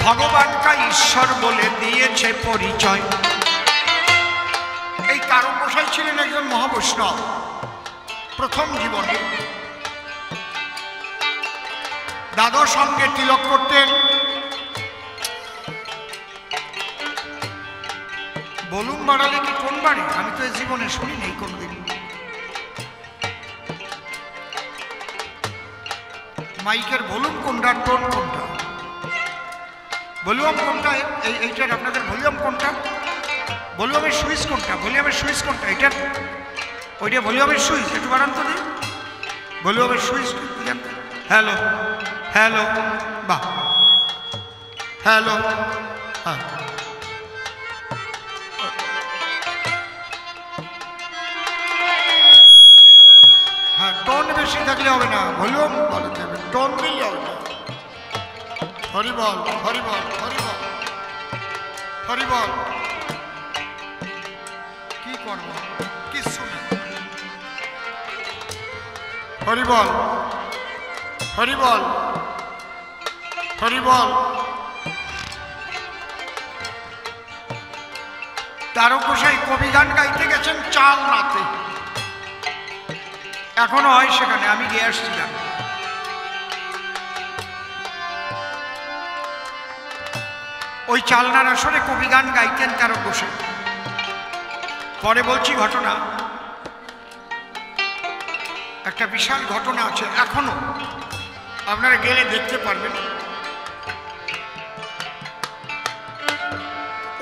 ভগবানকে ঈশ্বর বলে দিয়েছে পরিচয়। এই তারক গোসাই ছিলেন একজন মহাবৈষ্ণব। প্রথম জীবনে দাদার সঙ্গে তিলক করতেন। বলুন বাড়ালে কি কোন বাড়ি? আমি তো এই জীবনে শুনি নেই কোনদিন। মাইকের ভলিউম কোনটা, টোন কোনটা, ভলিউম কোনটা? এইটার আপনাদের ভলিউম কোনটা? ভলিউমের সুইচ কোনটা? ভলিউমের সুইচ কোনটা? এটার ওইটা ভলিউমের সুইচ। একটু বাড়ান তো দিন ভলিউমের সুইচ। হ্যালো হ্যালো, বাহ, হ্যালো, হ্যাঁ বেশি থাকলে হবে না, ভলিউম বাড়াতে হবে, টোন দিলে হবে না। হরি বল, হরি বল, হরি বল, হরি বল। কি করব, কিছু না। হরি বল, হরি বল, হরি বল। তারকসাই কবি গান গাইতে গেছেন চাল নাতে, এখনো হয় সেখানে, আমি গিয়ে আসছিলাম। ওই চালনার আসরে কবি গান গাইতেন তারকসাই। পরে বলছি ঘটনা, একটা বিশাল ঘটনা আছে, এখনো আপনারা গেলে দেখতে পারবেন।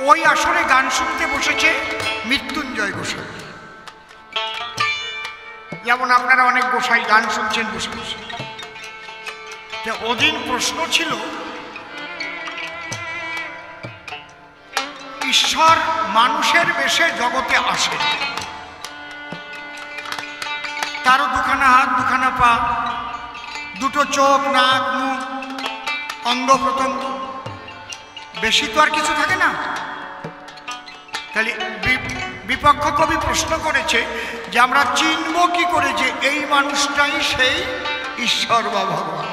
ওই আসরে গান শুনতে বসেছে মৃত্যুঞ্জয় গোসাই। যেমন আপনারা অনেক গোসাই গান শুনছেন বসে বসে। ওদিন প্রশ্ন ছিল, ঈশ্বর মানুষের বেশে জগতে আসে, তারও দুখানা হাত, দুখানা পা, দুটো চোখ, নাক, মুখ, অঙ্গ প্রত্যঙ্গ, বেশি তো আর কিছু থাকে না। তাহলে বিপক্ষ কবি প্রশ্ন করেছে যে আমরা চিনব কি করে যে এই মানুষটাই সেই ঈশ্বর বা ভগবান।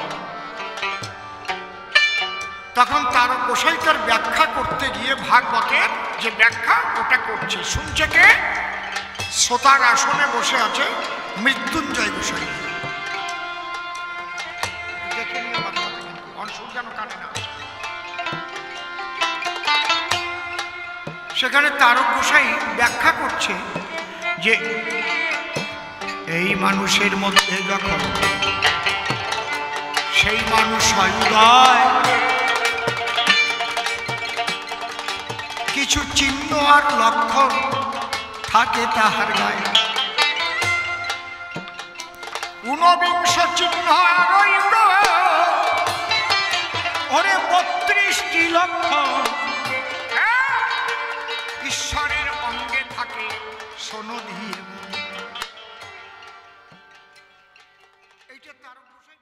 তখন তার গোসাই তার ব্যাখ্যা করতে গিয়ে ভাগবতের যে ব্যাখ্যা ওটা করছে, শুনছে কে? শ্রোতার আসনে বসে আছে মৃত্যুঞ্জয় গোসাই। দেখে নিয়ে অনসুর যেন কানে না। সেখানে তারক গোসাই ব্যাখ্যা করছে যে এই মানুষের মধ্যে যখন সেই মানুষ হয় উদয়, কিছু চিহ্ন আর লক্ষণ থাকে তাহার গায়ে, ঊনবিংশ চিহ্ন ওরে ৩২টি লক্ষণ ঈশ্বরের অঙ্গে থাকে। শোনো দিয়ে এইটা তারক গোসাই।